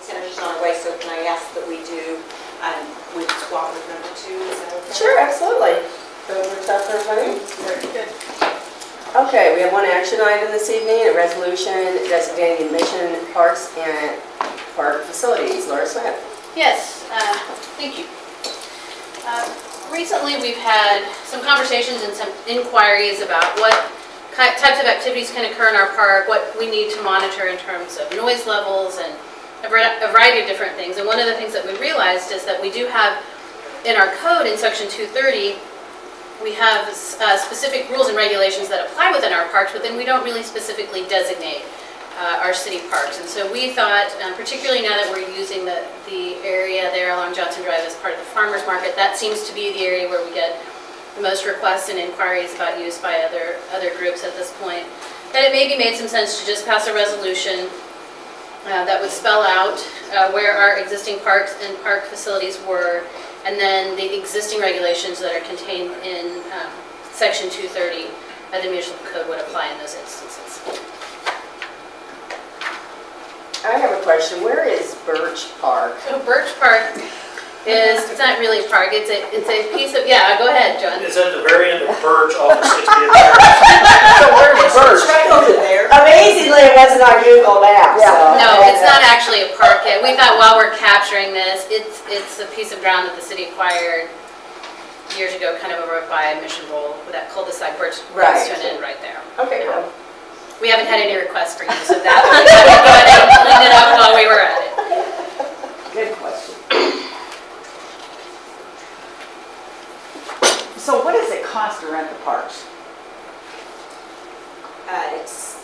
Senator's on her way, so can I ask that we do, we swap with number 2? Is that okay? Sure, absolutely. So works out for everybody? Very good. Okay, we have one action item this evening, a resolution designating mission parks and park facilities. Laura Smith. Yes, thank you. Recently we've had some conversations and some inquiries about what types of activities can occur in our park, what we need to monitor in terms of noise levels and a variety of different things. And one of the things that we realized is that we do have in our code in section 230, we have specific rules and regulations that apply within our parks, but then we don't really specifically designate our city parks. And so we thought, particularly now that we're using the area there along Johnson Drive as part of the farmers market, that seems to be the area where we get the most requests and inquiries about use by other groups at this point, that it maybe made some sense to just pass a resolution that would spell out where our existing parks and park facilities were, and then the existing regulations that are contained in section 230 of the municipal code would apply in those instances. I have a question. Where is Birch Park? So Birch Park is, it's not really a park, it's a piece of, yeah, go ahead, John. It's at the very end of Birch off of 60th. So where's Birch? It's right over there. Amazingly, it wasn't on Google Maps. Yeah. So. No, it's not actually a park yet. We thought while we're capturing this, it's a piece of ground that the city acquired years ago, kind of over by Mission Bowl, with that cul-de-sac. Birch goes to an end right there. Okay, well. We haven't had any requests for use of that. We had to go ahead and clean it up while we were at it. Good question. So what does it cost to rent the parks? It's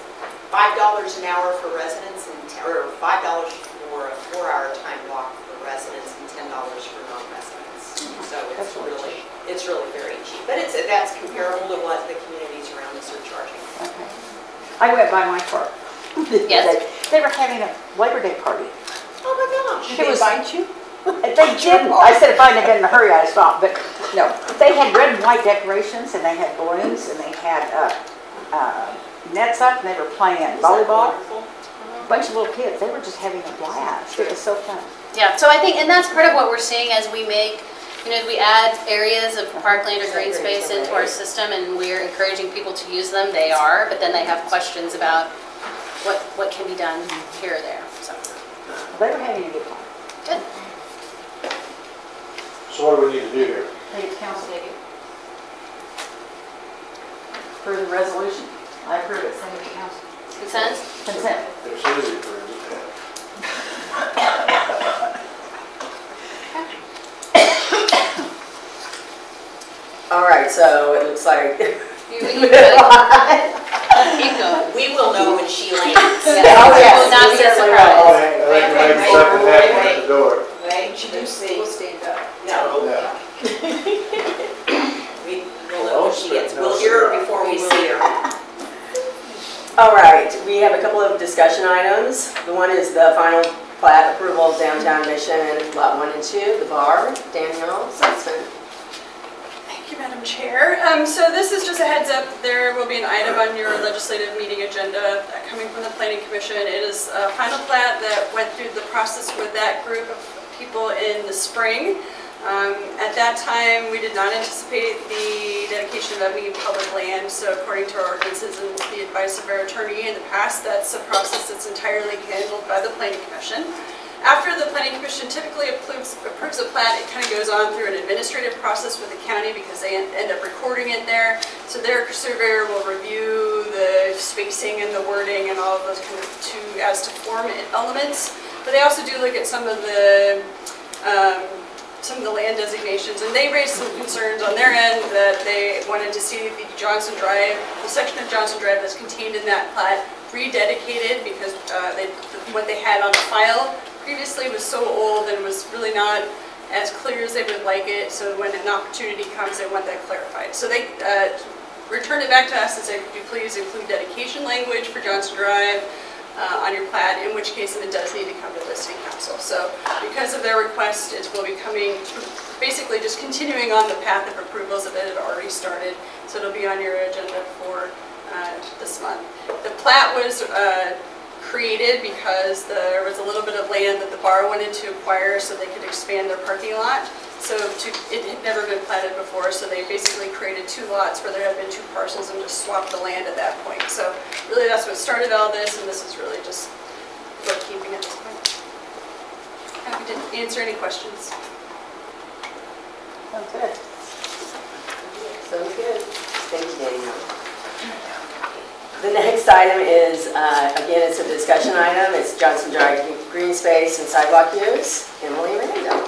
$5 an hour for residents, or $5 for a 4-hour time block for residents, and $10 for non-residents. So it's really very cheap. But that's comparable to what the communities around us are charging. Okay. I went by my park. Yes. They were having a Labor Day party. Oh my gosh. Did they invite you? They didn't. I said if I'd have been in a hurry, I'd stop. But no, they had red and white decorations, and they had balloons, and they had nets up, and they were playing volleyball. A bunch of little kids. They were just having a blast. It was so fun. Yeah, so I think, and that's part of what we're seeing as we make, we add areas of parkland or green space into our system, and we're encouraging people to use them. They are, but then they have questions about what can be done here or there. So They were having a good time. good. So what do we need to do here? I think it's council. For the resolution, I approve it. Send it to council. Consent? Consent. If Susie approves it, All right, so it looks like. Keep going. We will know when she lands. Oh, yes. Will not be a surprise. I think maybe second half at the door. Wait, you see. We'll stand up. No. Yeah. We'll know when she gets. We'll hear her before we see her. All right, we have a couple of discussion items. The one is the final plat approval of downtown Mission, lot 1 and 2, the bar. Danielle Sussman. Thank you, Madam Chair. So this is just a heads up. There will be an item on your legislative meeting agenda coming from the Planning Commission. It is a final plat that went through the process with that group of people in the spring. At that time, we did not anticipate the dedication of any public land, so according to our ordinances and the advice of our attorney in the past, that's a process that's entirely handled by the Planning Commission. After the Planning Commission typically approves a plat, it kind of goes on through an administrative process with the county because they end up recording it there. So their surveyor will review the spacing and the wording and all of those kind of as to form elements. But they also do look at some of the land designations, and they raised some concerns on their end that they wanted to see the Johnson Drive, the section of Johnson Drive that's contained in that plat, rededicated because what they had on file previously was so old and was really not as clear as they would like it. So when an opportunity comes, they want that clarified. So they returned it back to us and said, could you please include dedication language for Johnson Drive on your plat, in which case it does need to come to the City Council. So because of their request, it will be coming, basically just continuing on the path of approvals that had already started. So it'll be on your agenda for this month. The plat was created because there was a little bit of land that the bar wanted to acquire so they could expand their parking lot. So it had never been platted before, so they basically created 2 lots where there had been 2 parcels and just swapped the land at that point. So really that's what started all this, and this is really just bookkeeping at this point. Happy to answer any questions. Sounds good. Sounds good. Thank you, Danielle. The next item is, again, it's a discussion item. It's Johnson Drive green space and sidewalk use. Emily Randall.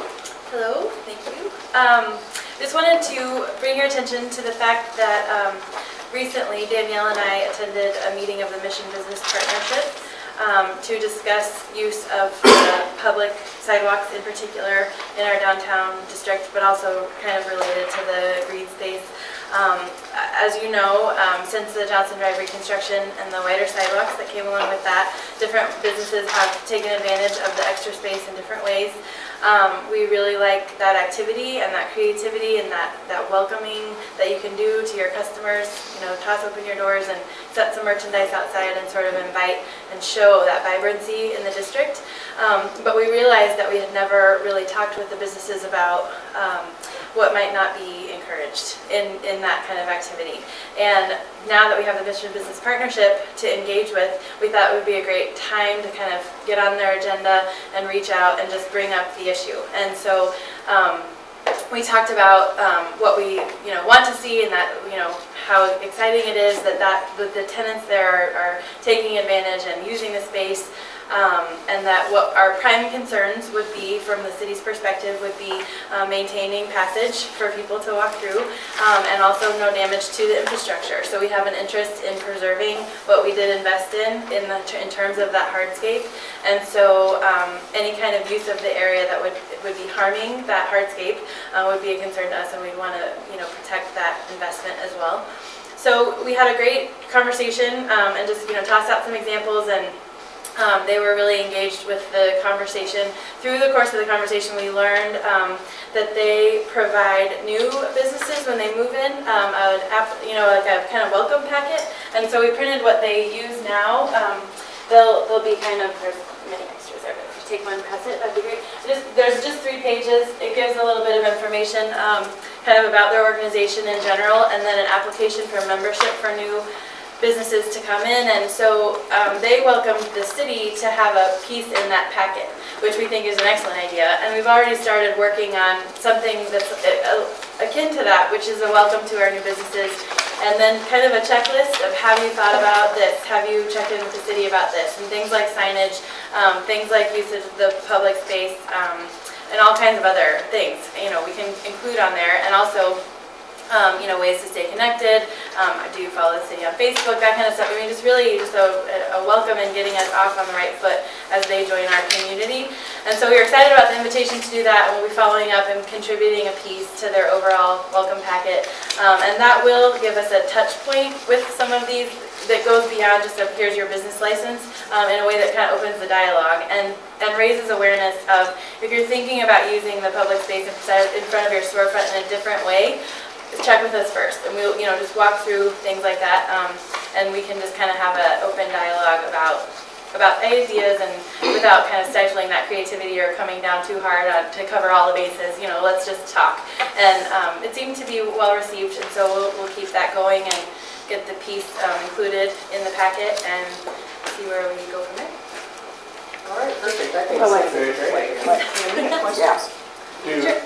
Hello, thank you. Just wanted to bring your attention to the fact that recently Danielle and I attended a meeting of the Mission Business Partnership to discuss use of public sidewalks in particular in our downtown district, but also kind of related to the green space. As you know, since the Johnson Drive reconstruction and the wider sidewalks that came along with that, different businesses have taken advantage of the extra space in different ways. We really like that activity and that creativity and that welcoming that you can do to your customers, toss open your doors and set some merchandise outside and sort of invite and show that vibrancy in the district. But we realized that we had never really talked with the businesses about what might not be encouraged in that kind of activity. And now that we have the Mission Business Partnership to engage with, we thought it would be a great time to kind of get on their agenda and reach out and just bring up the issue. And so we talked about what we want to see, and that how exciting it is that the tenants there are taking advantage and using the space. And that what our prime concerns would be from the city's perspective would be maintaining passage for people to walk through, and also no damage to the infrastructure. So we have an interest in preserving what we did invest in terms of that hardscape. And so any kind of use of the area that would be harming that hardscape would be a concern to us, and we'd want to protect that investment as well. So we had a great conversation and just tossed out some examples, and they were really engaged with the conversation. Through the course of the conversation, we learned that they provide new businesses when they move in, like a kind of welcome packet. And so we printed what they use now. They'll be kind of, there's many extras there, but if you take one, pass it, that'd be great. There's just 3 pages. It gives a little bit of information kind of about their organization in general, and then an application for membership for new businesses to come in. And so they welcomed the city to have a piece in that packet, which we think is an excellent idea. And we've already started working on something that's akin to that, which is a welcome to our new businesses, and then kind of a checklist of have you thought about this, have you checked in with the city about this, and things like signage, things like usage of the public space, and all kinds of other things we can include on there. And also ways to stay connected. Do you follow the city on Facebook? That kind of stuff. I mean, just really just a welcome and getting us off on the right foot as they join our community. And so we were excited about the invitation to do that, and we'll be following up and contributing a piece to their overall welcome packet. And that will give us a touch point with some of these that goes beyond just a here's your business license, in a way that kind of opens the dialogue and raises awareness of, if you're thinking about using the public space in front of your storefront in a different way, check with us first, and we'll just walk through things like that, and we can just kind of have an open dialogue about ideas, and without kind of stifling that creativity or coming down too hard to cover all the bases. Let's just talk. And it seemed to be well received, and so we'll keep that going and get the piece included in the packet and see where we go from there. All right, perfect. I think Yeah.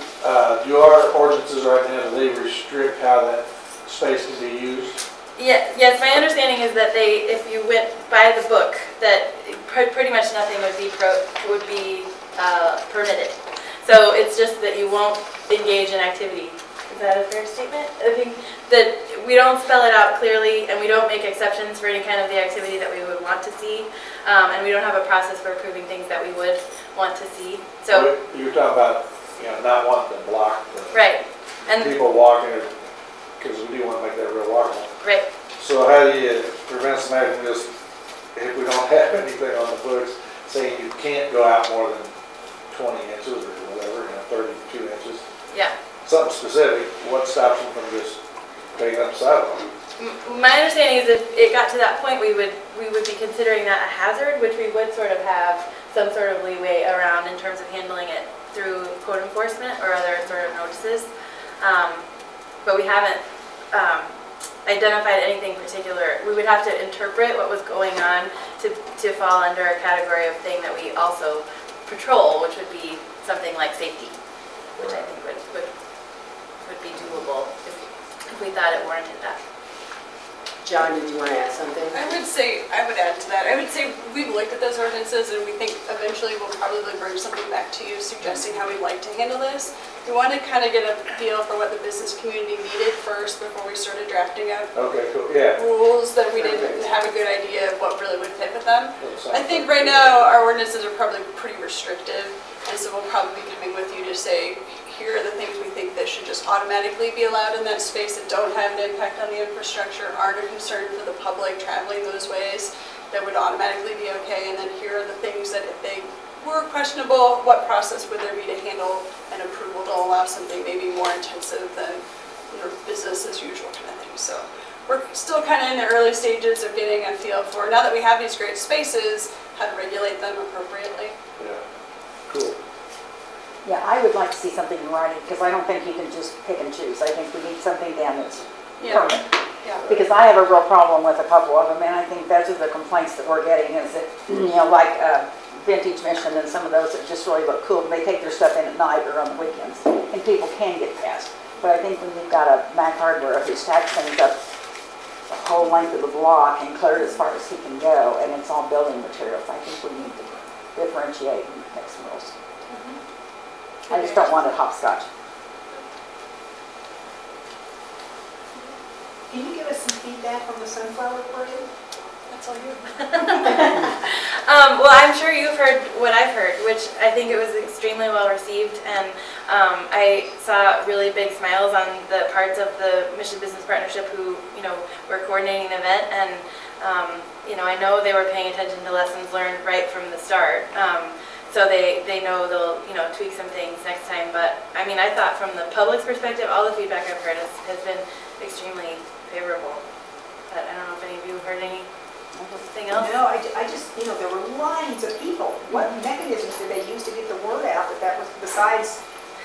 Do our ordinances right now, do they restrict how that space can be used? Yes, my understanding is that if you went by the book, that pretty much nothing would be permitted. So it's just that you won't engage in activity. Is that a fair statement? I think that we don't spell it out clearly, and we don't make exceptions for any kind of the activity that we would want to see, and we don't have a process for approving things that we would want to see. So You're talking about not wanting to block the right, and people walking, because we do want to make that real walkable. right. So how do you prevent somebody from just, if we don't have anything on the books, saying you can't go out more than 20 inches or whatever, 32 inches? Yeah. Something specific, what stops them from just taking up the sidewalk? My understanding is if it got to that point, we would be considering that a hazard, which we would sort of have some sort of leeway around in terms of handling it through code enforcement or other sort of notices. But we haven't identified anything particular. We would have to interpret what was going on to fall under a category of thing that we also patrol, which would be something like safety, which I think would be doable if we thought it warranted that. John, did you want to add something? I would add to that. I would say we've looked at those ordinances and we think eventually we'll probably bring something back to you suggesting how we'd like to handle this. We want to kind of get a feel for what the business community needed first before we started drafting up Okay, cool, yeah. rules that we didn't have a good idea of what really would fit with them. I think right now our ordinances are probably pretty restrictive, and so we'll probably be coming with you to say, here are the things we think that should just automatically be allowed in that space that don't have an impact on the infrastructure, aren't a concern for the public traveling those ways, that would automatically be okay. And then here are the things that if they were questionable, what process would there be to handle an approval to allow something maybe more intensive than business as usual kind of thing. So we're still kind of in the early stages of getting a feel for, now that we have these great spaces, how to regulate them appropriately. Yeah, cool. Yeah, I would like to see something in writing, because I don't think you can just pick and choose. I think we need something down that's permanent. Yeah. Because I have a real problem with a couple of them, and I think those are the complaints that we're getting, is that, like Vintage Mission and some of those that just really look cool, they take their stuff in at night or on the weekends, and people can get past. But I think when you've got a Mac Hardware who stacks things up the whole length of the block and cleared as far as he can go, and it's all building materials, I think we need to differentiate and make some rules. I just don't want it hopscotch. Can you give us some feedback on the sunflower parade? That's all you. Well, I'm sure you've heard what I've heard, which I think it was extremely well received, and I saw really big smiles on the parts of the Mission Business Partnership who, were coordinating the event, and I know they were paying attention to lessons learned right from the start. So they know they'll, tweak some things next time. But I mean, I thought from the public's perspective, all the feedback I've heard has been extremely favorable. But I don't know if any of you have heard anything else? No, I just, there were lines of people. What mechanisms did they use to get the word out that was besides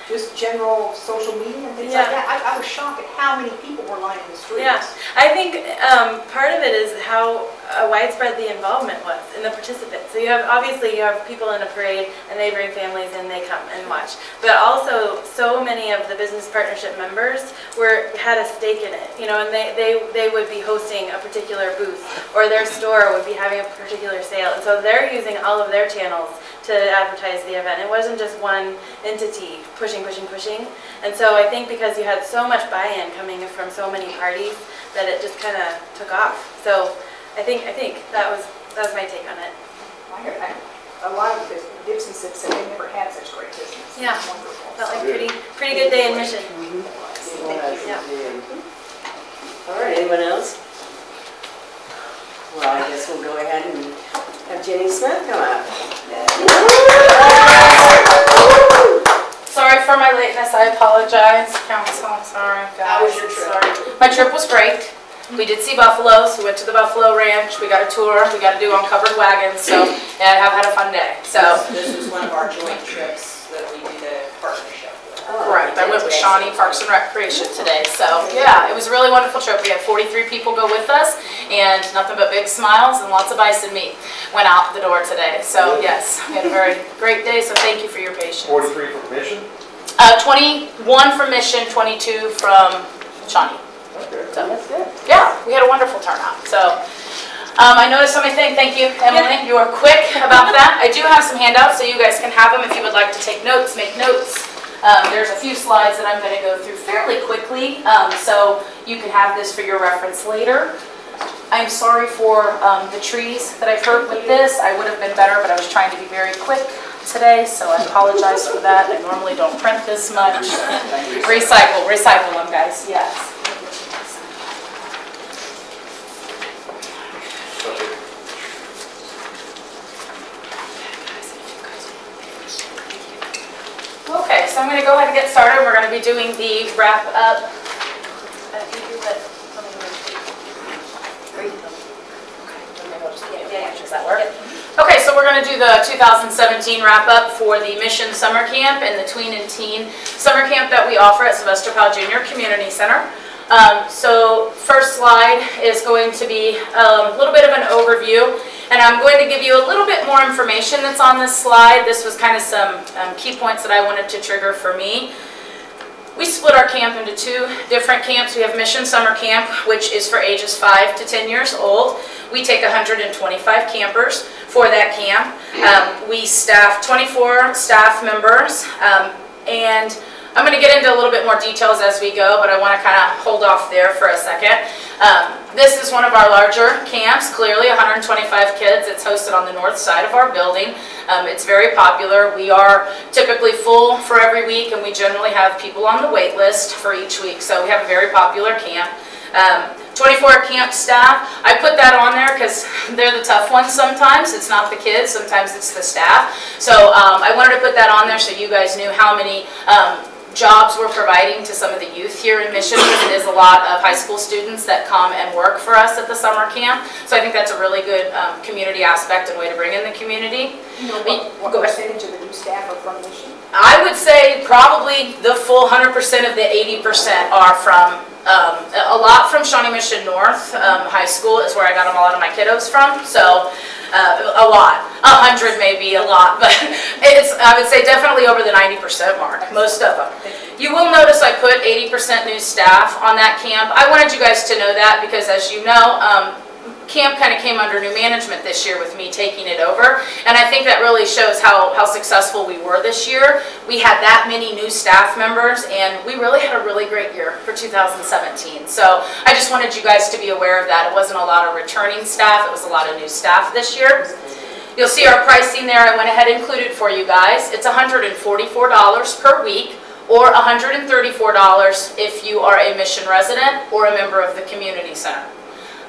just general social media and things like that? I was shocked at how many people were lining the streets. Yeah, I think part of it is how widespread the involvement was in the participants. So obviously you have people in a parade and they bring families and they come and watch. But also so many of the business partnership members had a stake in it, and they would be hosting a particular booth, or their store would be having a particular sale. And so they're using all of their channels to advertise the event. It wasn't just one entity pushing. And so I think because you had so much buy-in coming from so many parties that it just kind of took off. So I think that was my take on it. A lot of the businesses said they never had such great business. Yeah, wonderful. felt like pretty good day in Mission. Yeah. All right, anyone else? Well, I guess we'll go ahead and have Jenny Smith come up. Sorry for my lateness, I apologize, council, sorry guys. How was your trip? Sorry. My trip was great. We did see buffaloes, we went to the Buffalo Ranch, we got a tour, we got to do uncovered wagons, so yeah, I've had a fun day. So This was one of our joint trips that we did a partnership with. correct, I went with Shawnee Parks and Recreation today, so yeah, it was a really wonderful trip. We had 43 people go with us, and nothing but big smiles and lots of bison meat went out the door today. So yes, we had a very great day, so thank you for your patience. 43 from Mission? 21 from Mission, 22 from Shawnee. Okay. So, That's good. yeah, we had a wonderful turnout. So I noticed somebody saying, thank you, Emily, you were quick about that. I do have some handouts, so you guys can have them if you would like to take notes, make notes. There's a few slides that I'm going to go through fairly quickly, so you can have this for your reference later. I'm sorry for the trees that I've hurt with this. I would have been better, but I was trying to be very quick today, so I apologize for that. I normally don't print this much. Recycle them, guys, yes. Okay, so I'm going to go ahead and get started. We're going to be doing the wrap up. color. Okay, so we're going to do the 2017 wrap-up for the Mission Summer Camp and the Tween and Teen Summer Camp that we offer at Sylvester Powell Jr. Community Center. So first slide is going to be a little bit of an overview, and I'm going to give you a little bit more information that's on this slide. This was kind of some key points that I wanted to trigger for me. We split our camp into two different camps. We have Mission Summer Camp, which is for ages 5 to 10 years old. We take 125 campers for that camp. We staff 24 staff members, and I'm going to get into a little bit more details as we go, but I want to kind of hold off there for a second. This is one of our larger camps, clearly 125 kids. It's hosted on the north side of our building. It's very popular. We are typically full for every week, and we generally have people on the wait list for each week, so we have a very popular camp. 24 camp staff. I put that on there because they're the tough ones sometimes. It's not the kids, sometimes it's the staff. So I wanted to put that on there so you guys knew how many jobs we're providing to some of the youth here in Mission. It is a lot of high school students that come and work for us at the summer camp. So I think that's a really good community aspect and way to bring in the community. You know what percentage of the new staff are from Mission? I would say probably the full 100% of the 80% are from, a lot from Shawnee Mission North High School is where I got a lot of my kiddos from. So a lot, 100 maybe a lot, but it's, I would say definitely over the 90% mark, most of them. You will notice I put 80% new staff on that camp. I wanted you guys to know that because, as you know, camp kind of came under new management this year with me taking it over, and I think that really shows how successful we were this year. We had that many new staff members, and we really had a really great year for 2017. So I just wanted you guys to be aware of that. It wasn't a lot of returning staff, it was a lot of new staff this year. You'll see our pricing there. I went ahead and included for you guys. It's $144 per week, or $134 if you are a Mission resident or a member of the community center.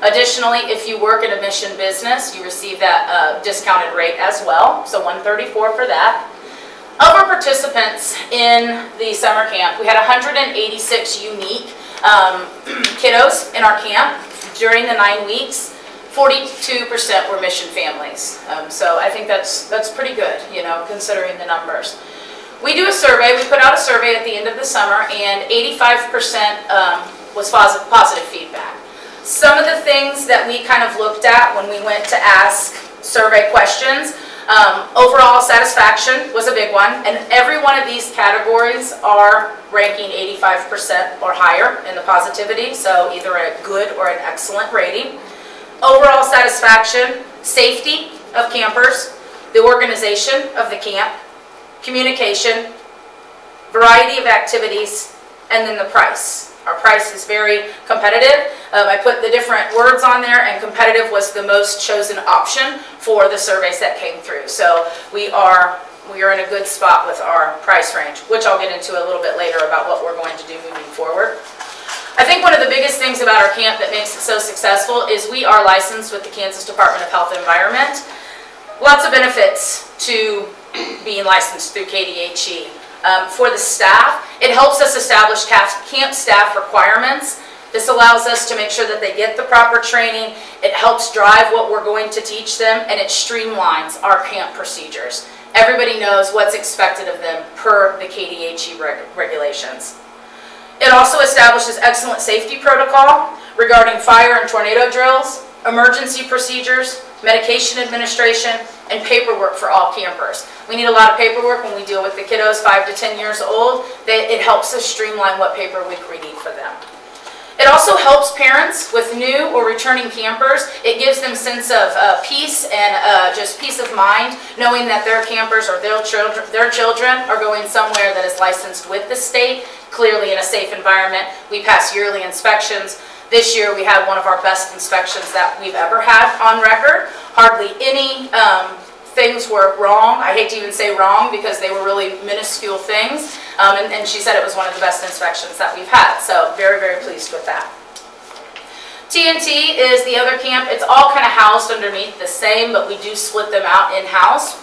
Additionally, if you work in a Mission business, you receive that discounted rate as well, so $134 for that. Of our participants in the summer camp, we had 186 unique kiddos in our camp during the 9 weeks. 42% were Mission families, so I think that's pretty good, you know, considering the numbers. We do a survey. We put out a survey at the end of the summer, and 85% was positive feedback. Some of the things that we kind of looked at when we went to ask survey questions, overall satisfaction was a big one, and every one of these categories are ranking 85% or higher in the positivity, so either a good or an excellent rating. Overall satisfaction, safety of campers, the organization of the camp, communication, variety of activities, and then the price. Our price is very competitive. I put the different words on there, and competitive was the most chosen option for the surveys that came through. So we are in a good spot with our price range, which I'll get into a little bit later about what we're going to do moving forward. I think one of the biggest things about our camp that makes it so successful is we are licensed with the Kansas Department of Health and Environment. Lots of benefits to being licensed through KDHE. For the staff, it helps us establish camp staff requirements. This allows us to make sure that they get the proper training. It helps drive what we're going to teach them, and it streamlines our camp procedures. Everybody knows what's expected of them per the KDHE regulations. It also establishes excellent safety protocol regarding fire and tornado drills, emergency procedures, medication administration, and paperwork for all campers. We need a lot of paperwork when we deal with the kiddos 5 to 10 years old. It helps us streamline what paperwork we need for them. It also helps parents with new or returning campers. It gives them a sense of peace and just peace of mind, knowing that their campers or their children are going somewhere that is licensed with the state, clearly in a safe environment. We pass yearly inspections. This year we had one of our best inspections that we've ever had on record. Hardly any things were wrong. I hate to even say wrong because they were really minuscule things. And she said it was one of the best inspections that we've had. So very, very pleased with that. TNT is the other camp. It's all kind of housed underneath the same, but we do split them out in-house.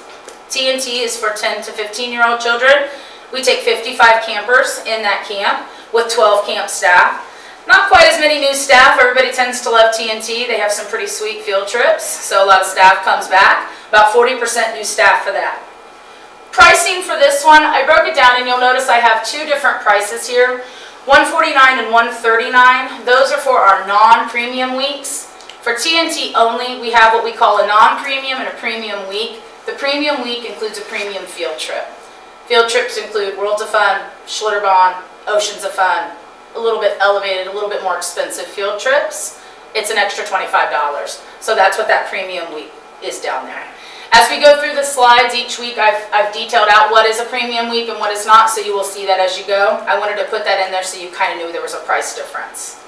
TNT is for 10 to 15-year-old children. We take 55 campers in that camp with 12 camp staff. Not quite as many new staff. Everybody tends to love TNT. They have some pretty sweet field trips, so a lot of staff comes back. About 40% new staff for that. Pricing for this one, I broke it down, and you'll notice I have two different prices here. $149 and $139. Those are for our non-premium weeks. For TNT only, we have what we call a non-premium and a premium week. The premium week includes a premium field trip. Field trips include Worlds of Fun, Schlitterbahn, Oceans of Fun, a little bit elevated, a little bit more expensive field trips. It's an extra $25. So that's what that premium week is down there. As we go through the slides each week, I've detailed out what is a premium week and what is not, so you will see that as you go. I wanted to put that in there so you kind of knew there was a price difference.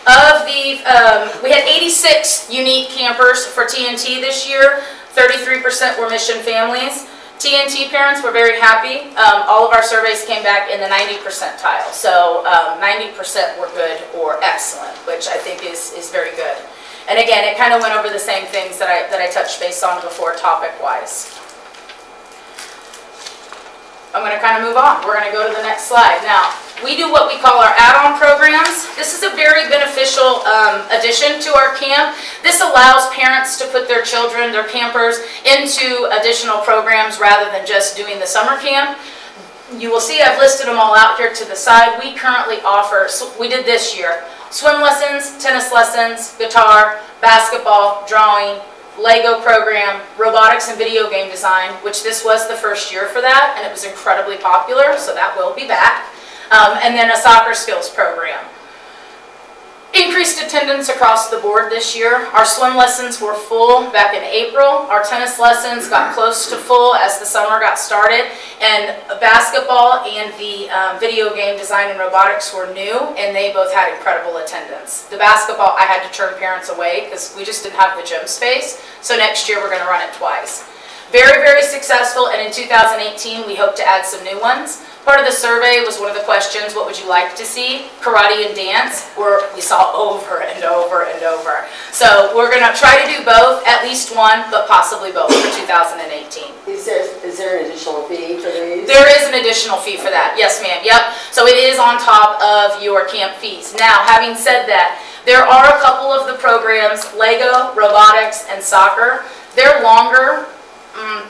We had 86 unique campers for TNT this year. 33% were mission families. TNT parents were very happy. All of our surveys came back in the 90 percentile. So 90% were good or excellent, which I think is very good. And again, it kind of went over the same things that I touched base on before topic-wise. I'm going to kind of move on. We're going to go to the next slide. Now, we do what we call our add-on programs. This is a very beneficial addition to our camp. This allows parents to put their children, their campers, into additional programs rather than just doing the summer camp. You will see I've listed them all out here to the side. We currently offer, we did this year, swim lessons, tennis lessons, guitar, basketball, drawing, Lego program, robotics and video game design, which this was the first year for that, and it was incredibly popular, so that will be back. And then a soccer skills program. Increased attendance across the board this year. Our swim lessons were full back in April. Our tennis lessons got close to full as the summer got started. And basketball and the video game design and robotics were new, and they both had incredible attendance. The basketball, I had to turn parents away because we just didn't have the gym space. So next year we're going to run it twice. Very, very successful, and in 2018 we hope to add some new ones. Part of the survey was one of the questions, what would you like to see? Karate and dance, we saw over and over and over. So we're going to try to do both, at least one, but possibly both for 2018. Is there an additional fee for these? There is an additional fee for that, yes ma'am, yep. So it is on top of your camp fees. Now, having said that, there are a couple of the programs, Lego, robotics, and soccer. They're longer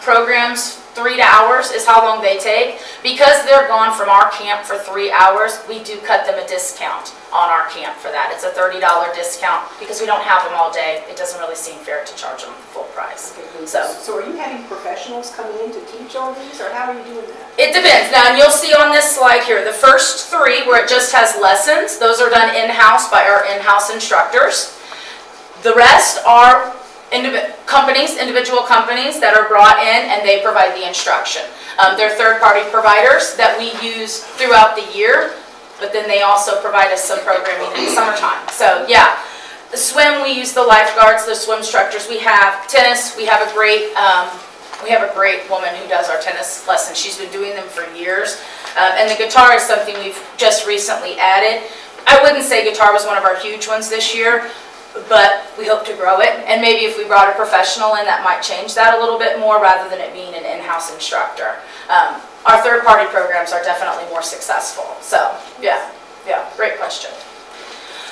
programs. 3 hours is how long they take. Because they're gone from our camp for 3 hours, we do cut them a discount on our camp for that. It's a $30 discount because we don't have them all day. It doesn't really seem fair to charge them full price. Okay. So are you having professionals coming in to teach all these, or how are you doing that? It depends. Now, and you'll see on this slide here, the first 3 where it just has lessons, those are done in-house by our in-house instructors. The rest are individual companies that are brought in, and they provide the instruction. They're third-party providers that we use throughout the year, but then they also provide us some programming in the summertime. So yeah, the swim, we use the lifeguards, the swim instructors. We have tennis. We have a great woman who does our tennis lessons. She's been doing them for years. And the guitar is something we've just recently added. I wouldn't say guitar was one of our huge ones this year, but we hope to grow it, and maybe if we brought a professional in, that might change that a little bit more rather than it being an in-house instructor. Our third-party programs are definitely more successful. So yeah, great question.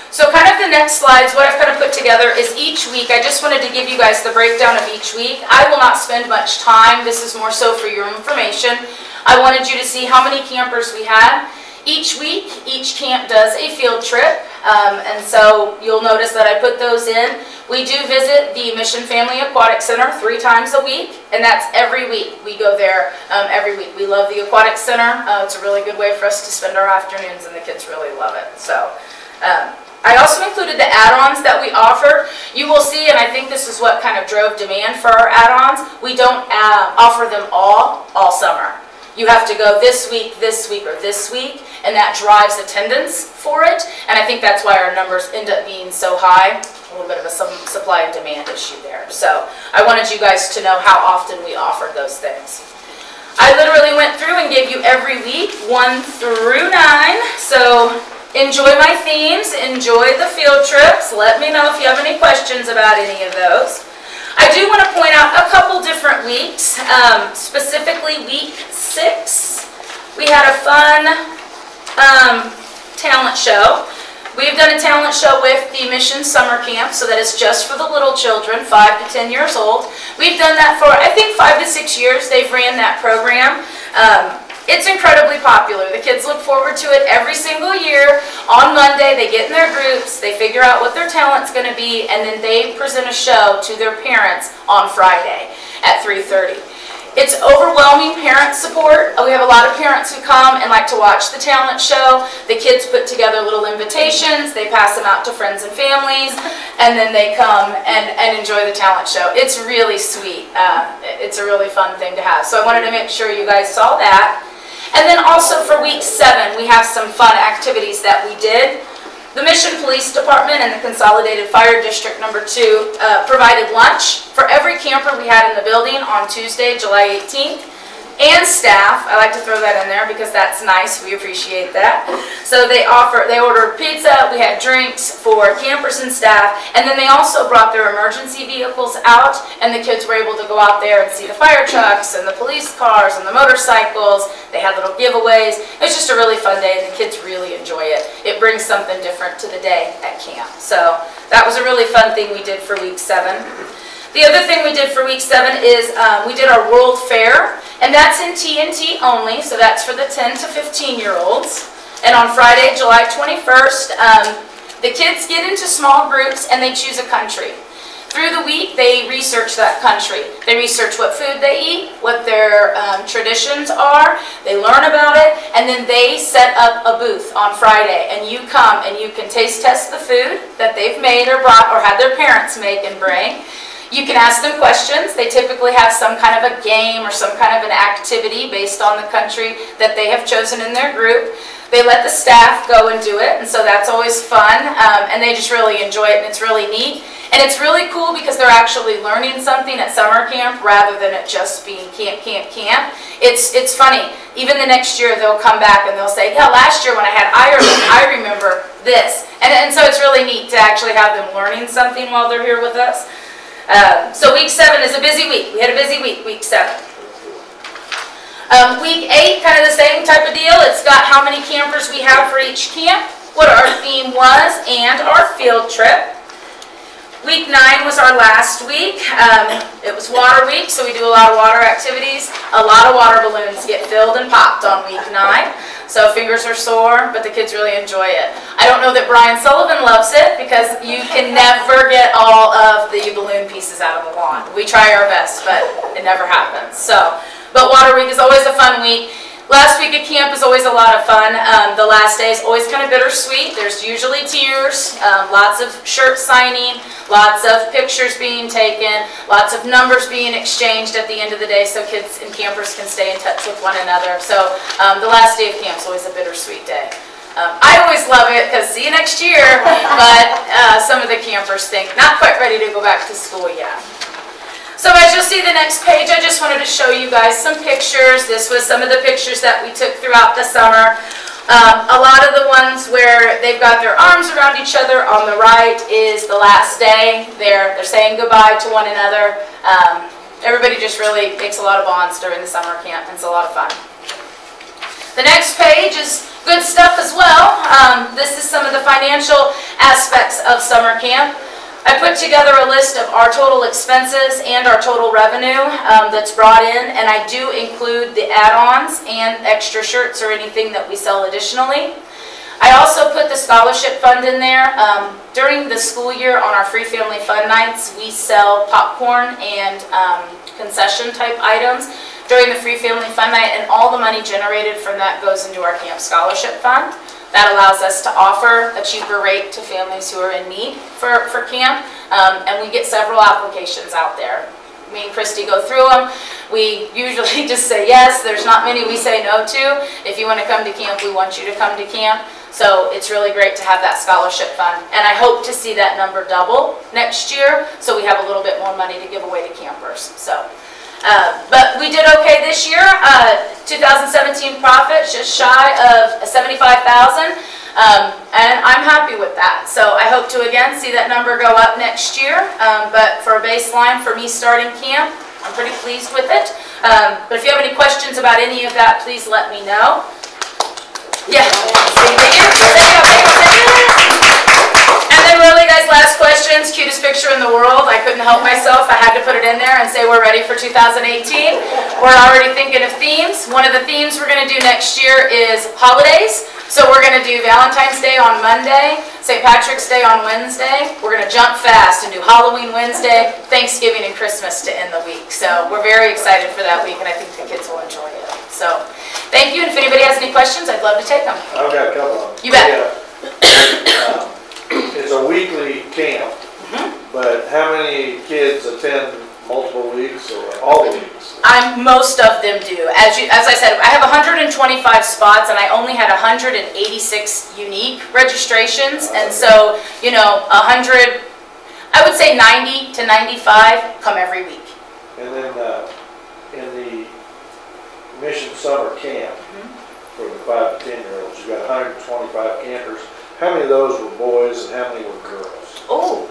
So kind of the next slides, what I've kind of put together is each week, I just wanted to give you guys the breakdown of each week. I will not spend much time. This is more so for your information. I wanted you to see how many campers we had. Each week, each camp does a field trip, and so you'll notice that I put those in. We do visit the Mission Family Aquatic Center 3 times a week, and that's every week. We go there every week. We love the Aquatic Center. It's a really good way for us to spend our afternoons, and the kids really love it. So I also included the add-ons that we offer. You will see, and I think this is what kind of drove demand for our add-ons, we don't offer them all summer. You have to go this week, or this week, and that drives attendance for it. And I think that's why our numbers end up being so high. A little bit of a supply and demand issue there. So I wanted you guys to know how often we offered those things. I literally went through and gave you every week, 1 through 9. So enjoy my themes, enjoy the field trips. Let me know if you have any questions about any of those. I do want to point out a couple different weeks, specifically week 6. We had a fun talent show. We've done a talent show with the Mission Summer Camp, so that is just for the little children, 5 to 10 years old. We've done that for, I think, 5 to 6 years. They've ran that program. It's incredibly popular. The kids look forward to it every single year. On Monday, they get in their groups, they figure out what their talent's going to be, and then they present a show to their parents on Friday at 3:30. It's overwhelming parent support. We have a lot of parents who come and like to watch the talent show. The kids put together little invitations, they pass them out to friends and families, and then they come and enjoy the talent show. It's really sweet. It's a really fun thing to have. So I wanted to make sure you guys saw that. And then also for week 7, we have some fun activities that we did. The Mission Police Department and the Consolidated Fire District number 2 provided lunch for every camper we had in the building on Tuesday, July 18th. And staff, I like to throw that in there because that's nice, we appreciate that. So they ordered pizza, we had drinks for campers and staff, and then they also brought their emergency vehicles out, and the kids were able to go out there and see the fire trucks and the police cars and the motorcycles. They had little giveaways. It was just a really fun day, and the kids really enjoy it. It brings something different to the day at camp. So that was a really fun thing we did for week 7. The other thing we did for week 7 is we did our World Fair, and that's in TNT only, so that's for the 10 to 15-year-olds. And on Friday, July 21st, the kids get into small groups and they choose a country. Through the week, they research that country. They research what food they eat, what their traditions are, they learn about it, and then they set up a booth on Friday, and you come and you can taste test the food that they've made or brought or had their parents make and bring. You can ask them questions. They typically have some kind of a game or some kind of an activity based on the country that they have chosen in their group. They let the staff go and do it, and so that's always fun, and they just really enjoy it, and it's really neat. And it's really cool because they're actually learning something at summer camp rather than it just being camp, camp, camp. It's funny. Even the next year they'll come back and they'll say, yeah, last year when I had Ireland, I remember this. And so it's really neat to actually have them learning something while they're here with us. So week 7 is a busy week. We had a busy week, week 7. Week 8, kind of the same type of deal. It's got how many campers we have for each camp, what our theme was, and our field trip. Week 9 was our last week. It was water week, so we do a lot of water activities. A lot of water balloons get filled and popped on week 9. So fingers are sore, but the kids really enjoy it. I don't know that Brian Sullivan loves it because you can never get all of the balloon pieces out of the lawn. We try our best, but it never happens. But water week is always a fun week. Last week at camp is always a lot of fun. The last day is always kind of bittersweet. There's usually tears, lots of shirt signing, lots of pictures being taken, lots of numbers being exchanged at the end of the day so kids and campers can stay in touch with one another. So the last day of camp is always a bittersweet day. I always love it because see you next year, but some of the campers think not quite ready to go back to school yet. So as you'll see the next page, I just wanted to show you guys some pictures. This was some of the pictures that we took throughout the summer. A lot of the ones where they've got their arms around each other. On the right is the last day. They're saying goodbye to one another. Everybody just really makes a lot of bonds during the summer camp, and it's a lot of fun. The next page is good stuff as well. This is some of the financial aspects of summer camp. I put together a list of our total expenses and our total revenue that's brought in, and I do include the add-ons and extra shirts or anything that we sell additionally. I also put the scholarship fund in there. During the school year on our free family fun nights, we sell popcorn and concession type items during the free family fun night, and all the money generated from that goes into our camp scholarship fund. That allows us to offer a cheaper rate to families who are in need for camp, and we get several applications out there. Me and Christy go through them. We usually just say yes. There's not many we say no to. If you want to come to camp, we want you to come to camp. So it's really great to have that scholarship fund, and I hope to see that number double next year so we have a little bit more money to give away to campers. But we did okay this year. 2017 profit just shy of $75,000, and I'm happy with that. So I hope to again see that number go up next year. But for a baseline for me starting camp, I'm pretty pleased with it. But if you have any questions about any of that, please let me know. Yeah. And then really, guys, last questions, cutest picture in the world. I couldn't help myself. I had to put it in there and say we're ready for 2018. We're already thinking of themes. One of the themes we're going to do next year is holidays. So we're going to do Valentine's Day on Monday, St. Patrick's Day on Wednesday. We're going to jump fast and do Halloween Wednesday, Thanksgiving and Christmas to end the week. So we're very excited for that week, and I think the kids will enjoy it. So thank you, and if anybody has any questions, I'd love to take them. I've got a couple of them. You bet. It's a weekly camp, but how many kids attend multiple weeks or all the weeks? Most of them do. As I said, I have 125 spots, and I only had 186 unique registrations, and so, you know, 100, I would say 90 to 95 come every week. And then in the Mission Summer Camp for the 5 to 10-year-olds, you got 125 campers. How many of those were boys and how many were girls? Oh,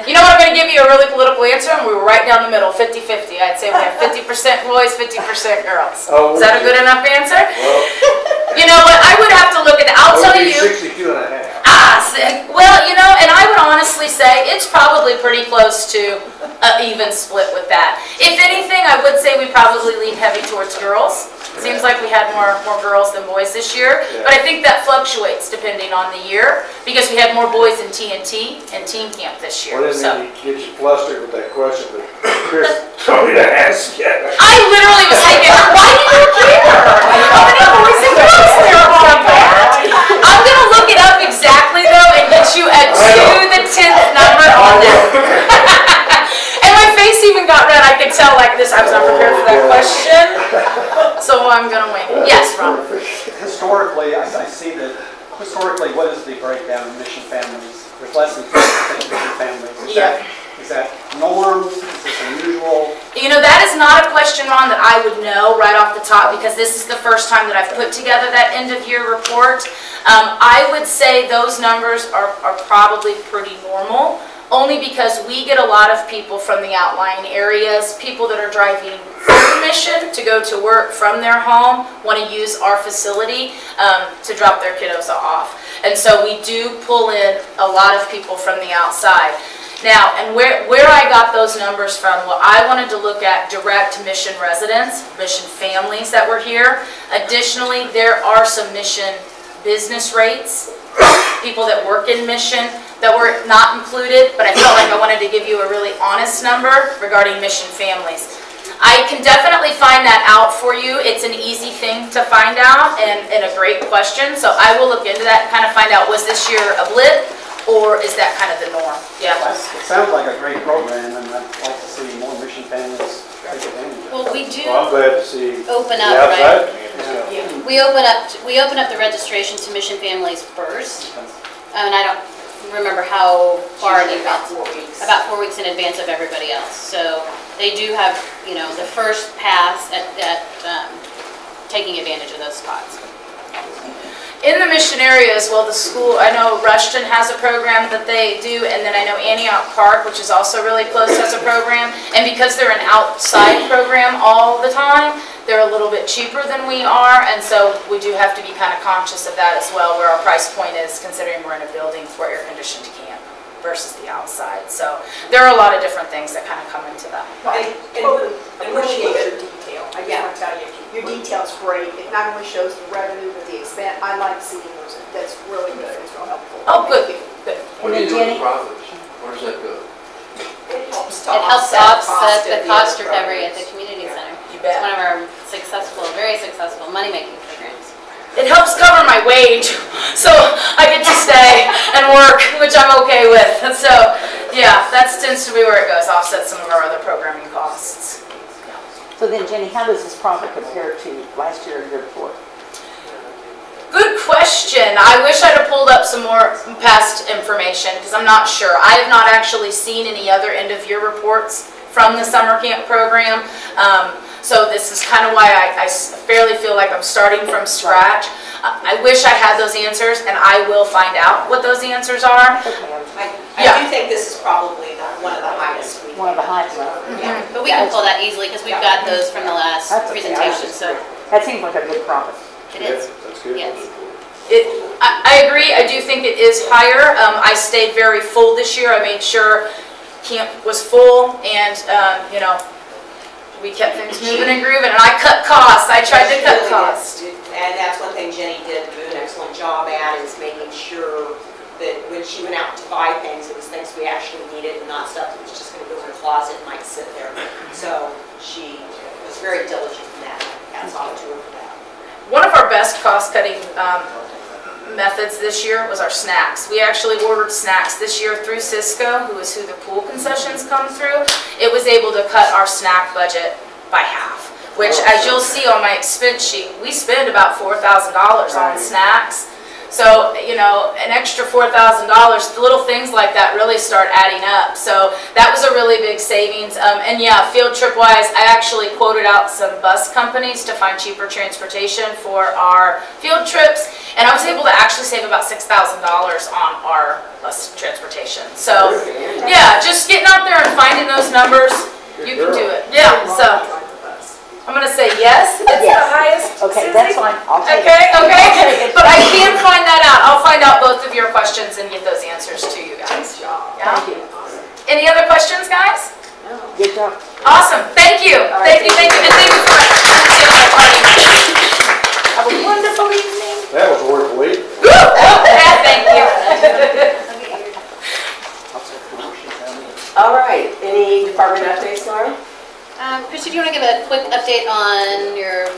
you know what, I'm going to give you a really political answer, and we were right down the middle, 50-50. I'd say we have 50% boys, 50% girls. Oh, is that a good enough answer? Well, you know what, I would have to look at that. I'll tell you. 62 and a half. Well, you know, and I would honestly say it's probably pretty close to an even split with that. If anything, I would say we probably lean heavy towards girls. Seems like we had more girls than boys this year, but I think that fluctuates depending on the year because we had more boys in TNT and Teen Camp this year. Well, I didn't mean to get you flustered with that question, but Chris told me to ask you. I literally was thinking, why do you care? How many boys and girls there are that? I'm going to look it up exactly, though, and get you a to the 10th number on that. And my face even got red. I could tell like this. I was not prepared for that question. So I'm going to wing it. Yes, Ron? Historically, I see that, historically, what is the breakdown of mission families? There's less than 50% mission families. Is that norm? Is this unusual? You know, that is not a question, Ron, that I would know right off the top because this is the first time that I've put together that end-of-year report. I would say those numbers are probably pretty normal, only because we get a lot of people from the outlying areas, people that are driving from Mission to go to work from their home, want to use our facility to drop their kiddos off. And so we do pull in a lot of people from the outside. Now, and where I got those numbers from, well, I wanted to look at direct Mission residents, Mission families that were here. Additionally, there are some Mission business rates, people that work in Mission that were not included, but I felt like I wanted to give you a really honest number regarding Mission families. I can definitely find that out for you. It's an easy thing to find out and a great question, so I will look into that and kind of find out, was this year a blip? Or is that kind of the norm? Yeah. It sounds like a great program, and I'd like to see more mission families take advantage of it. Well, we do Well, I'm glad to see open the up, outside right? communities come. We open up the registration to mission families first. And I don't remember how far in advance. About 4 weeks in advance of everybody else. So they do have, you know, the first pass at taking advantage of those spots. In the Mission areas, well, the school, I know Rushton has a program that they do, and then I know Antioch Park, which is also really close, has a program. And because they're an outside program all the time, they're a little bit cheaper than we are, and so we do have to be kind of conscious of that as well, where our price point is, considering we're in a building for air-conditioned camp versus the outside. So there are a lot of different things that kind of come into that. And appreciate your detail. I just want to tell you, your detail's great. It not only shows the revenue, but the expense. I like seeing those. That's really good. It's real helpful. Oh, good, good. What do you do with profits? Where does that go? It helps to It helps offset the cost recovery at the community center. You It's bet. one of our very successful money-making programs. It helps cover my wage, so I get to stay and work, which I'm okay with. And so, yeah, that tends to be where it goes, offset some of our other programming costs. So then, Jenny, how does this profit compare to last year or the year before? Good question. I wish I'd have pulled up some more past information because I'm not sure. I have not actually seen any other end-of-year reports from the summer camp program. So this is kind of why I fairly feel like I'm starting from scratch. I wish I had those answers, and I will find out what those answers are. I do think this is probably one of the highest. One of the highest. Yeah. But we can pull that easily because we've got those from the last That's okay. presentation. So That seems like a good profit. it is. That's good. Yes. I agree, I do think it is higher. I stayed very full this year. I made sure camp was full and, you know, we kept things moving and grooving, and I cut costs. I tried to cut costs. And that's one thing Jenny did do an excellent job at, is making sure that when she went out to buy things, it was things we actually needed and not stuff that was just going to go in a closet and might sit there. So she was very diligent in that. Hats off to her for that. One of our best cost-cutting methods this year was our snacks. We actually ordered snacks this year through Cisco, who is who the pool concessions come through. It was able to cut our snack budget by half, which, as you'll see on my expense sheet, we spend about $4,000 on snacks. So, you know, an extra $4,000, the little things like that really start adding up. So that was a really big savings. And yeah, field trip wise, I actually quoted out some bus companies to find cheaper transportation for our field trips. And I was able to actually save about $6,000 on our bus transportation. So yeah, just getting out there and finding those numbers, you can do it. Yeah, so I'm going to say yes. It's the highest. Okay, Susie? that's fine. I'll take it. Okay. But I can find that out. I'll find out both of your questions and get those answers to you guys. Yeah? Thank you. Any other questions, guys? Good job. Awesome. Thank you. Thank you. And thank you for my party. Have a wonderful evening. That was worth a week. Thank you. All right, any department updates, Laura? Christy, do you want to give a quick update on your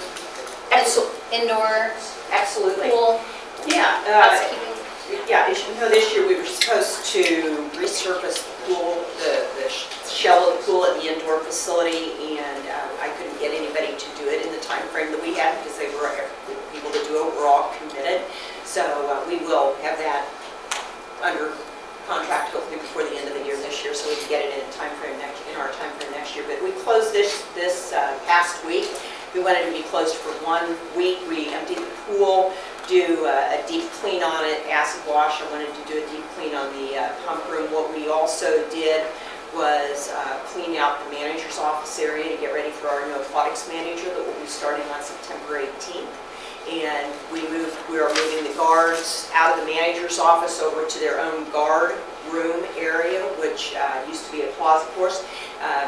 indoor Absolutely. pool Yeah. housekeeping? Yeah, as you know, this year we were supposed to resurface the pool, the shell of the pool at the indoor facility, and I couldn't get anybody to do it in the time frame that we had, because they were, the people that do it were all committed. So we will have that under contract hopefully before the end of the year this year, so we can get it in our time frame next year. But we closed this past week. We wanted to be closed for 1 week. We emptied the pool, do a deep clean on it, acid wash. I wanted to do a deep clean on the pump room. What we also did was clean out the manager's office area to get ready for our new aquatics manager that will be starting on September 18th. And we are moving the guards out of the manager's office over to their own guard room area, which used to be a plaza course.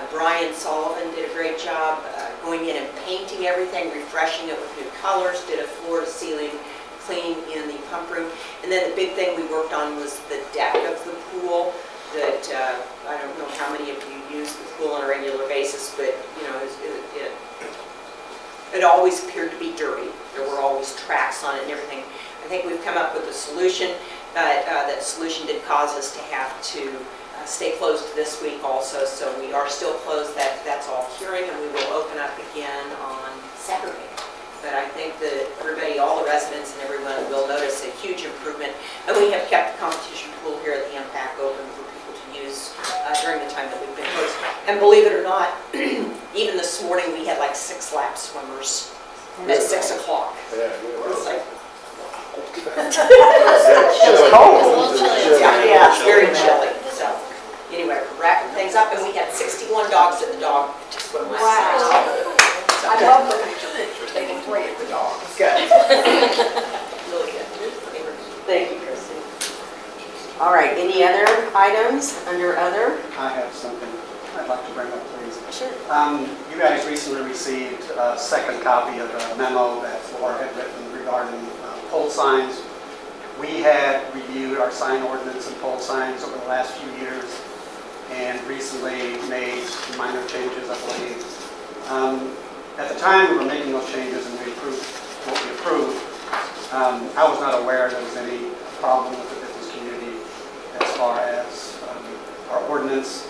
Brian Sullivan did a great job going in and painting everything, refreshing it with new colors, did a floor-to-ceiling clean in the pump room. And then the big thing we worked on was the deck of the pool that I don't know how many of you use the pool on a regular basis, but you know, it always appeared to be dirty. There were always tracks on it and everything. I think we've come up with a solution, but that solution did cause us to have to stay closed this week also. So we are still closed. That's all curing, and we will open up again on Saturday. But I think that everybody, all the residents and everyone will notice a huge improvement. And we have kept the competition pool here at the MPAC open for people to use during the time that we've been closed. And believe it or not, even this morning we had like 6 lap swimmers at 6 o'clock. Yeah, It's like, It's cold. yeah, it's very chilly. So anyway, we're wrapping things up, and we had 61 dogs at the dog swim last night. I love the picture, taking 3 of the dogs. Good. Really good. Thank you, Christy. All right, any other items under other? I have something I'd like to bring up, please. Sure. You guys recently received a second copy of a memo that Laura had written regarding pole signs. We had reviewed our sign ordinance and pole signs over the last few years and recently made minor changes, I believe. At the time we were making those changes and we approved what we approved, I was not aware there was any problem with the business community as far as our ordinance,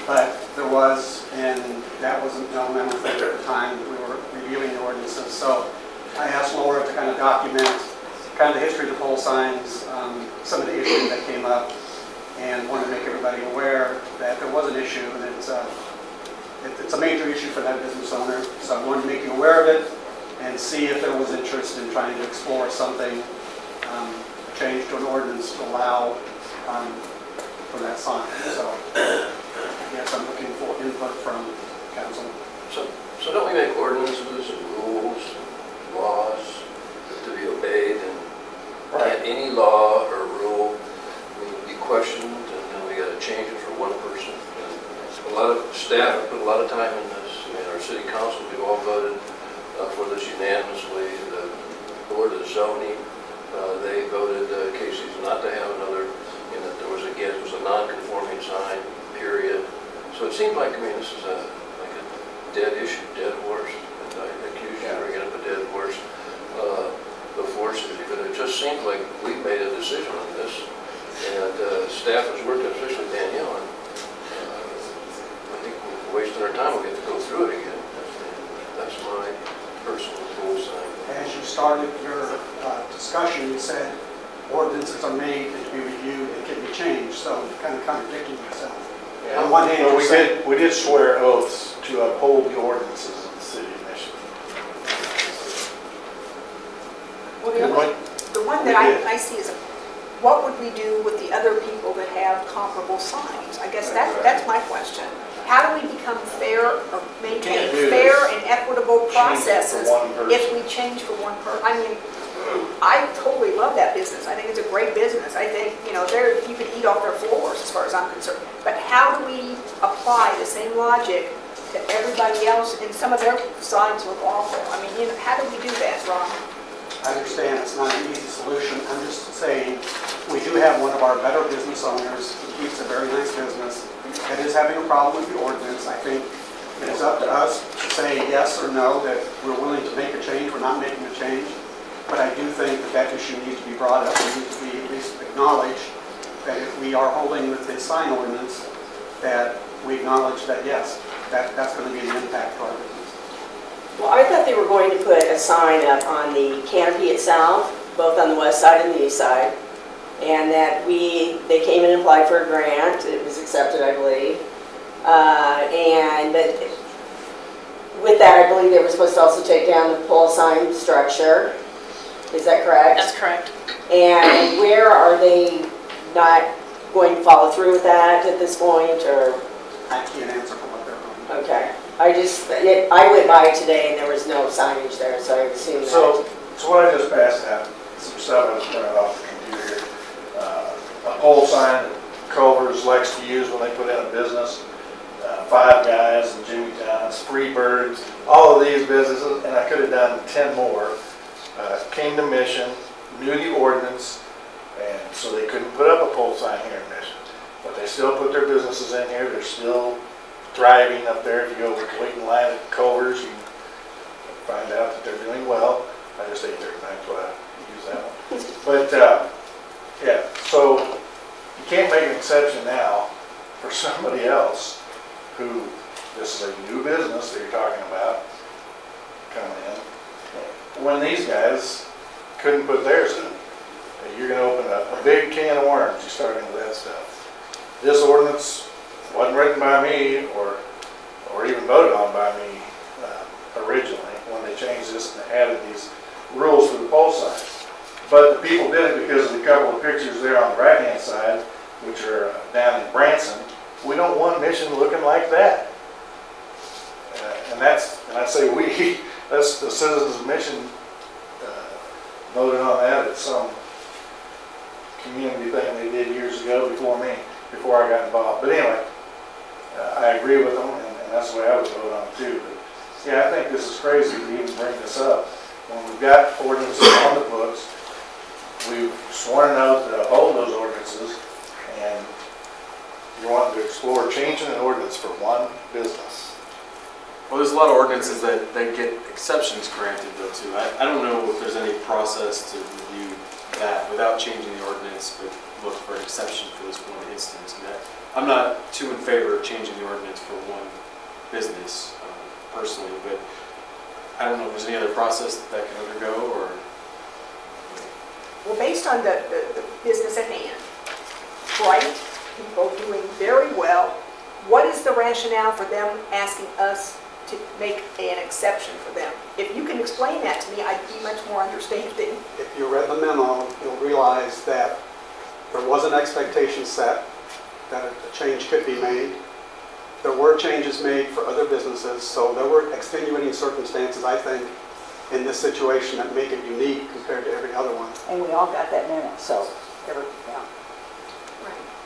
but there was, and that wasn't known, I don't think, at the time we were reviewing the ordinances. So I asked Laura to kind of document kind of the history of the pole signs, some of the issues that came up, and wanted to make everybody aware that there was an issue, and it's a major issue for that business owner. So I wanted to make you aware of it and see if there was interest in trying to explore something, change to an ordinance to allow for that sign. So yes, I'm looking for input from council. So don't we make ordinances and rules, laws to be obeyed, and lot of time in this. I mean, our city council, we've all voted for this unanimously. The board of zoning, they voted cases not to have another, you know, there was again, it was a non-conforming sign, period. So it seemed like, I mean, this is like a dead issue, dead horse. And I accuse you of bringing up a dead horse before city, but it just seems like we made a decision on this. And staff has worked, especially Danielle, and I think we're wasting our time. We'll get to go through it again. That's my personal pole sign. As you started your discussion, you said ordinances are made and to be reviewed and can be changed, so you're kind of contradicting yourself. Yeah. On one hand, But you're we did swear oaths to uphold the ordinances of the city of Michigan. Well, Good the one that I see is, what would we do with the other people that have comparable signs? I guess that's my question. How do we become fair or maintain Can't do fair this. and equitable processes Change it for one person. if we change for one person? I mean, I totally love that business. I think it's a great business. I think, you know, you can eat off their floors as far as I'm concerned. But how do we apply the same logic to everybody else? And some of their signs look awful. I mean, you know, how do we do that, Ron? I understand it's not an easy solution. I'm just saying, we do have one of our better business owners who keeps a very nice business that is having a problem with the ordinance. I think it is up to us to say yes or no, that we're willing to make a change, we're not making a change. But I do think that that issue needs to be brought up, and needs to be at least acknowledged that if we are holding with the sign ordinance, that we acknowledge that yes, that's going to be an impact to our business. Well, I thought they were going to put a sign up on the canopy itself, both on the west side and the east side, and that they came in and applied for a grant. It was accepted, I believe. But with that, I believe they were supposed to also take down the pole sign structure. Is that correct? That's correct. And where are they not going to follow through with that at this point, or? I can't answer for what they're doing. Okay. I went by today and there was no signage there, so I assume that. So what I just passed out, some stuff I was printing off the computer. A pole sign that Culver's likes to use when they put in a business. Five Guys and Jimmy John's, Freebirds, all of these businesses, and I could have done 10 more. Came to Mission, knew the ordinance, and so they couldn't put up a pole sign here in Mission. But they still put their businesses in here. They're still thriving up there. If you go wait in line at Culver's, you find out that they're doing well. I just ate there tonight, so I use that one. But yeah, so you can't make an exception now for somebody else who, this is a new business that you're talking about coming in. When these guys couldn't put theirs in, you're going to open a big can of worms. You're starting with that stuff. This ordinance wasn't written by me or even voted on by me originally when they changed this and added these rules for the pole signs. But the people did it because of the couple of pictures there on the right-hand side, which are down in Branson. We don't want Mission looking like that. And I say we. That's the Citizens of Mission voted on that at some community thing they did years ago before I got involved. But anyway, I agree with them, and that's the way I would vote on it too. But yeah, I think this is crazy to even bring this up. When we've got ordinances on the books, we've sworn an oath to uphold those ordinances, and you're wanting to explore changing an ordinance for one business. Well, there's a lot of ordinances that get exceptions granted though too. I don't know if there's any process to review that without changing the ordinance, but look for an exception for this one instance. And I'm not too in favor of changing the ordinance for one business personally, but I don't know if there's any other process that can undergo or. Well, based on the business at hand, bright people doing very well, what is the rationale for them asking us to make an exception for them? If you can explain that to me, I'd be much more understanding. If you read the memo, you'll realize that there was an expectation set that a change could be made. There were changes made for other businesses, so there were extenuating circumstances, I think, in this situation that make it unique compared to every other one. And we all got that memo, so, yeah.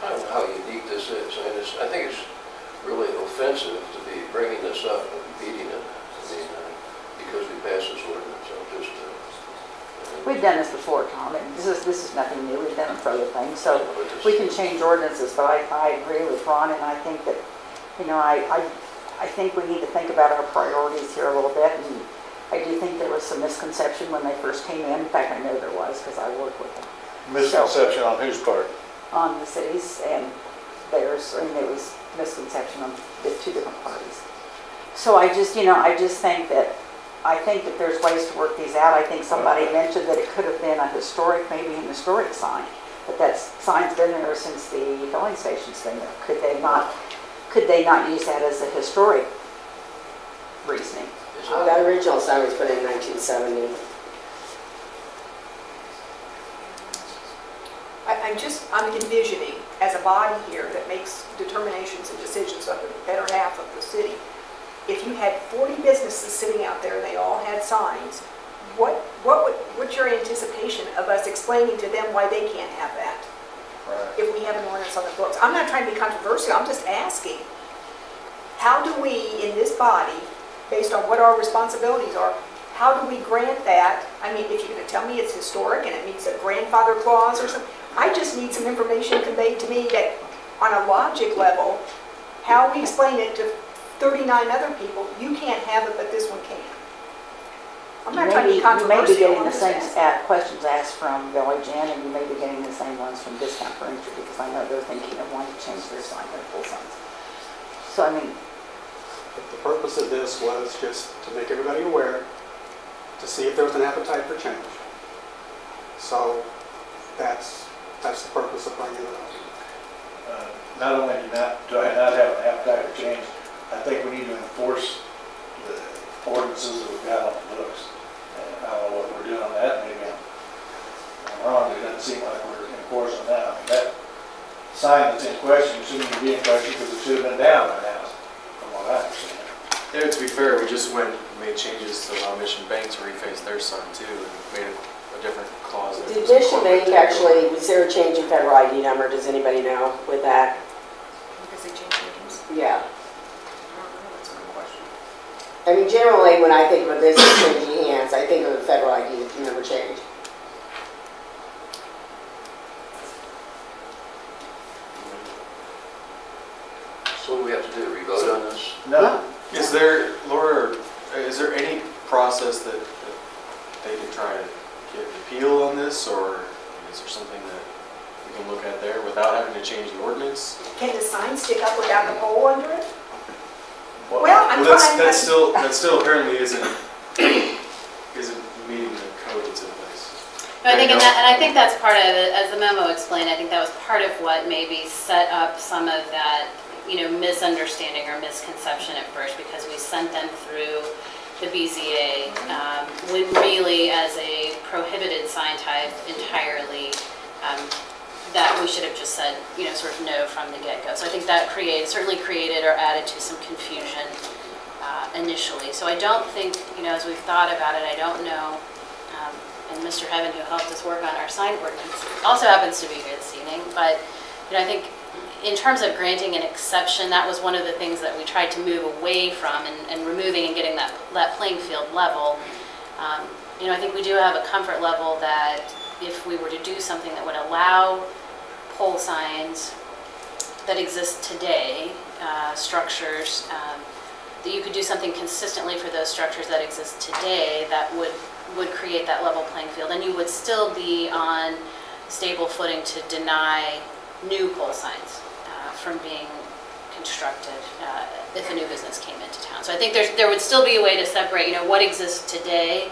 I don't know how unique this is. I mean, I think it's really offensive to be bringing this up and beating it. I mean, because we passed this ordinance, I'm just. We've done this before, Tom, and this is nothing new. We've done it for other things, so we can change ordinances, but I agree with Ron, and I think that, you know, I think we need to think about our priorities here a little bit, and I do think there was some misconception when they first came in. In fact, I know there was, because I work with them. Misconception on whose part? On the cities and theirs, I mean, there was misconception on the two different parties. So I just, you know, I think that there's ways to work these out. I think somebody mentioned that it could have been a historic, maybe an historic sign, but that sign's been there since the filling station's been there. Could they not use that as a historic reasoning? That original sign was put in 1970. I'm envisioning as a body here that makes determinations and decisions on the better half of the city. If you had 40 businesses sitting out there and they all had signs, what's your anticipation of us explaining to them why they can't have that? Right. If we have an ordinance on the books. I'm not trying to be controversial, I'm just asking. How do we, in this body, based on what our responsibilities are, how do we grant that? I mean, if you're going to tell me it's historic and it meets a grandfather clause or something, I just need some information conveyed to me that, on a logic level, how we explain it to 39 other people, you can't have it, but this one can. I'm not trying to be controversial. You may be getting the same questions asked from Village Inn, and you may be getting the same ones from Discount Furniture, because I know they're thinking of wanting to change their sign, their full signs. So, I mean, But the purpose of this was just to make everybody aware, to see if there was an appetite for change. So that's the purpose of bringing it up. Not only do I not have an appetite for change, I think we need to enforce the ordinances that we've got on the books. And I don't know what we're doing on that, maybe I'm wrong, it doesn't seem like we're enforcing that. I mean, that sign that's in question shouldn't even be in question because it should have been down by now, from what I understand. Yeah, to be fair, we just made changes to allow Mission Bank to reface their sign too, and made a different clause. Did Mission Bank actually, was there a change in federal ID number? Does anybody know with that? Because they changed names. Yeah. I don't know, that's a good question. I mean, generally, when I think of a business changing hands, I think of a federal ID number change. So what do we have to do, re-vote on this? No. Is there, Laura, is there any process that they can try to get an appeal on this, or is there something that we can look at there without having to change the ordinance? Can the sign stick up without the pole under it? Well, I'm Well, trying. that still apparently isn't meeting the code that's in place. I think, and I think that's part of it, as the memo explained, I think that was part of what maybe set up some of that, misunderstanding or misconception at first, because we sent them through the BZA, when really as a prohibited sign type entirely, that we should have just said, sort of no from the get-go. So I think that certainly created or added to some confusion initially. So I don't think, as we've thought about it, I don't know, and Mr. Heaven, who helped us work on our sign ordinance, also happens to be here this evening, but I think in terms of granting an exception, that was one of the things that we tried to move away from and removing and getting that playing field level. I think we do have a comfort level that if we were to do something that would allow pole signs that exist today, structures, that you could do something consistently for those structures that exist today that would create that level playing field, and you would still be on stable footing to deny new pole signs from being constructed if a new business came into town. So I think there would still be a way to separate, what exists today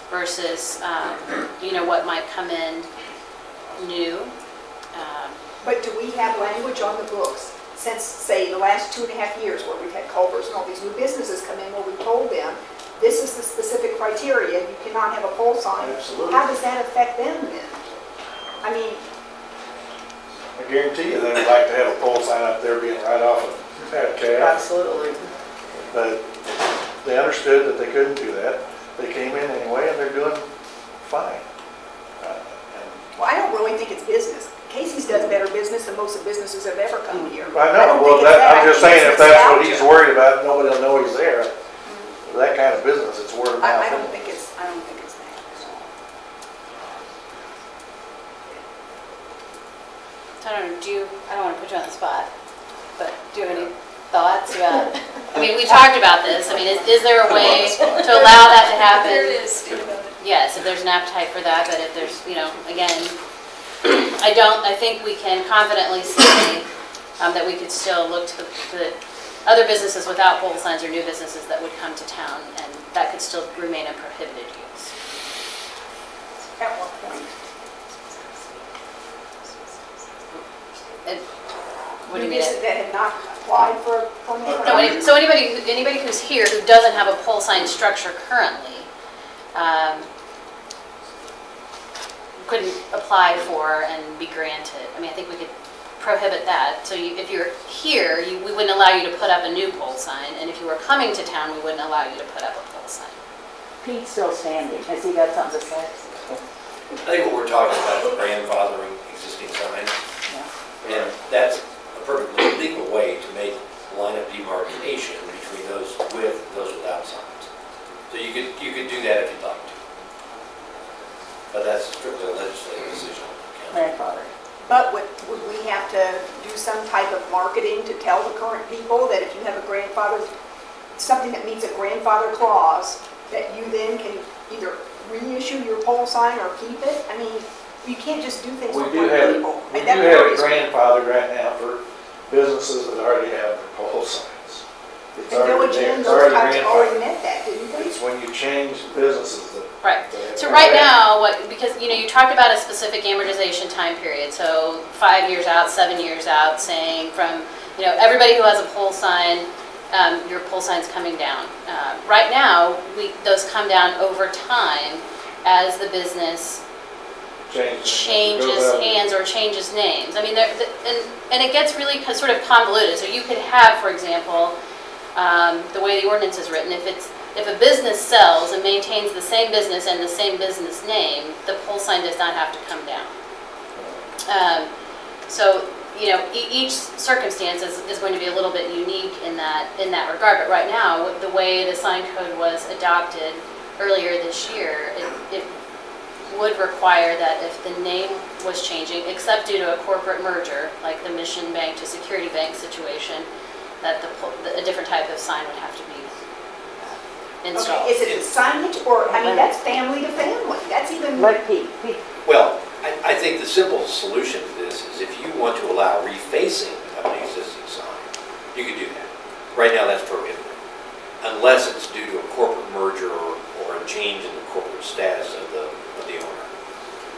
versus, what might come in new. But do we have language on the books since, say, the last 2.5 years where we've had Culver's and all these new businesses come in where we told them, this is the specific criteria, you cannot have a pole sign. Absolutely. How does that affect them then? I mean, I guarantee you they would like to have a pole sign up there being right off of that cab. Absolutely. But they understood that they couldn't do that. They came in anyway and they're doing fine. well, I don't really think it's business. Casey's does better business than most of the businesses have ever come here. I don't know, well, think it's I'm just saying, it's if that's what he's nostalgia. worried about, nobody will know he's there. That kind of business, it's word of mouth. I don't think it's that. I don't know, I don't want to put you on the spot, but do you have any thoughts about, I mean, we talked about this, I mean, is there a way to allow that to happen? There it is. Yes, if there's an appetite for that, but if there's, again, I think we can confidently say that we could still look to the other businesses without pole signs or new businesses that would come to town, and that could still remain a prohibited use. At what point? What do you mean? That had not applied for a permit? No, so anybody who's here who doesn't have a pole sign structure currently couldn't apply for and be granted. I mean, I think we could prohibit that. So if you're here, we wouldn't allow you to put up a new pole sign, and if you were coming to town, we wouldn't allow you to put up a pole sign. Pete's still standing. Has he got something to say? I think what we're talking about is grandfathering existing signs. And that's a perfectly legal way to make line of demarcation between those with and those without signs. So you could do that if you'd like to. But that's strictly a legislative decision. Grandfather. But would we have to do some type of marketing to tell the current people that if you have a grandfather, something that meets a grandfather clause, that you then can either reissue your pole sign or keep it? I mean, you can't just do things We for do current have, people. we And do that have worries me. grandfather right now for businesses that already have their pole signs. It's And already Village there. Inn, It's those already types already grandfathered. meant that, didn't they? It's when you change businesses that. Right. that So have right that. now, because you talked about a specific amortization time period, so 5 years out, 7 years out, saying from everybody who has a pole sign, your pole sign's coming down. Right now, those come down over time as the business changes hands or changes names. I mean, and it gets really sort of convoluted. So you could have, for example, the way the ordinance is written, if a business sells and maintains the same business and the same business name, the pole sign does not have to come down. So each circumstance is going to be a little bit unique in that regard. But right now, the way the sign code was adopted earlier this year, it would require that if the name was changing, except due to a corporate merger, like the Mission Bank to Security Bank situation, that a different type of sign would have to be installed. Okay, is it the signage or, I mean, that's family to family. That's even. Let Pete. Well, I think the simple solution to this is if you want to allow refacing of an existing sign, you could do that. Right now, that's prohibited, unless it's due to a corporate merger or a change in the corporate status of the owner.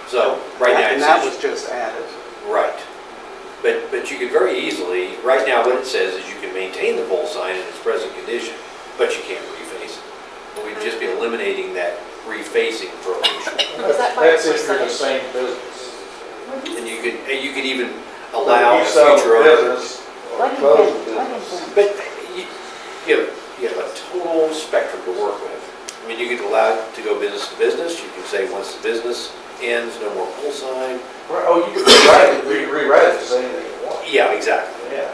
So right now, And that was just added. right. But you could very easily, right now what it says is you can maintain the pole sign in its present condition, but you can't reface it. We'd just be eliminating that refacing prohibition. That's if you're the same business. And you could even allow If a you sell future a owner. business or close a Let him business. finish. But you have a total spectrum to work with. I mean, you could allow it to go business to business. You can say once the business ends, no more pole sign. Oh, you can rewrite it to say anything you want. Yeah, exactly. Yeah.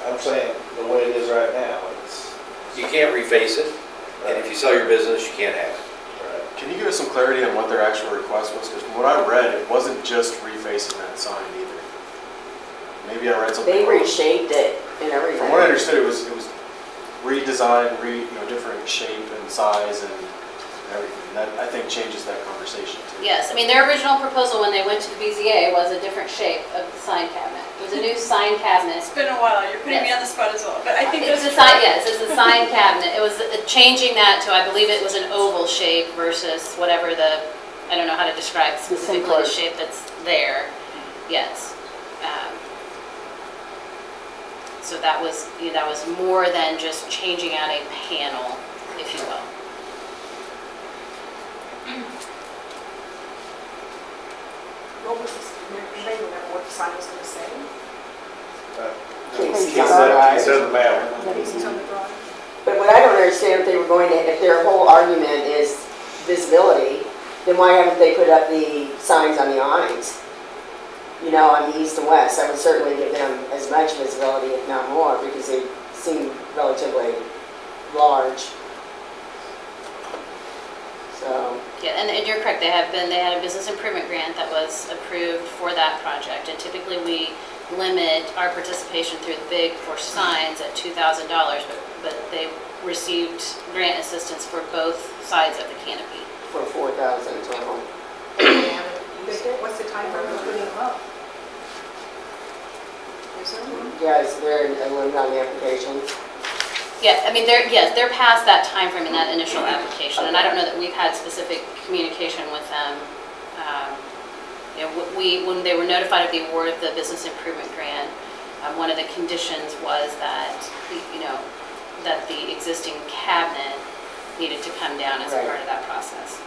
I'm saying the way it is right now, it's. You can't reface it, and if you sell your business, you can't have it. Can you give us some clarity on what their actual request was? Because from what I read, it wasn't just refacing that sign either. Maybe I read something They wrong. reshaped it and everything. From what I understood, it was redesigned, different shape and size and everything. That, I think, changes that conversation too. Yes, I mean, their original proposal when they went to the BZA was a different shape of the sign cabinet. It was a new sign cabinet. It's been a while, you're putting me on the spot as well, but I think It's that's a sign, yes, it's a sign cabinet. It was changing that to, I believe it was an oval shape versus whatever I don't know how to describe specifically the shape that's there. Yes. So that was more than just changing out a panel, if you will. What was this, anybody remember what the sign was going to say? Casey's It on the drive. doesn't matter. Casey's on the drawing. But what I don't understand, if their whole argument is visibility, then why haven't they put up the signs on the awnings? you know, on the east and west. That would certainly give them as much visibility, if not more, because they seem relatively large. So, Yeah, and you're correct, they had a business improvement grant that was approved for that project, and typically we limit our participation through the big for signs at $2,000, but they received grant assistance for both sides of the canopy. for 4,000 total. What's the time frame for putting them up? Is there one? Yeah, is there a limit on the application? Yeah, I mean, they're past that time frame in that initial application, and I don't know that we've had specific communication with them. You know, when they were notified of the award of the business improvement grant, one of the conditions was that, you know, that the existing cabinet needed to come down as a Right. part of that process.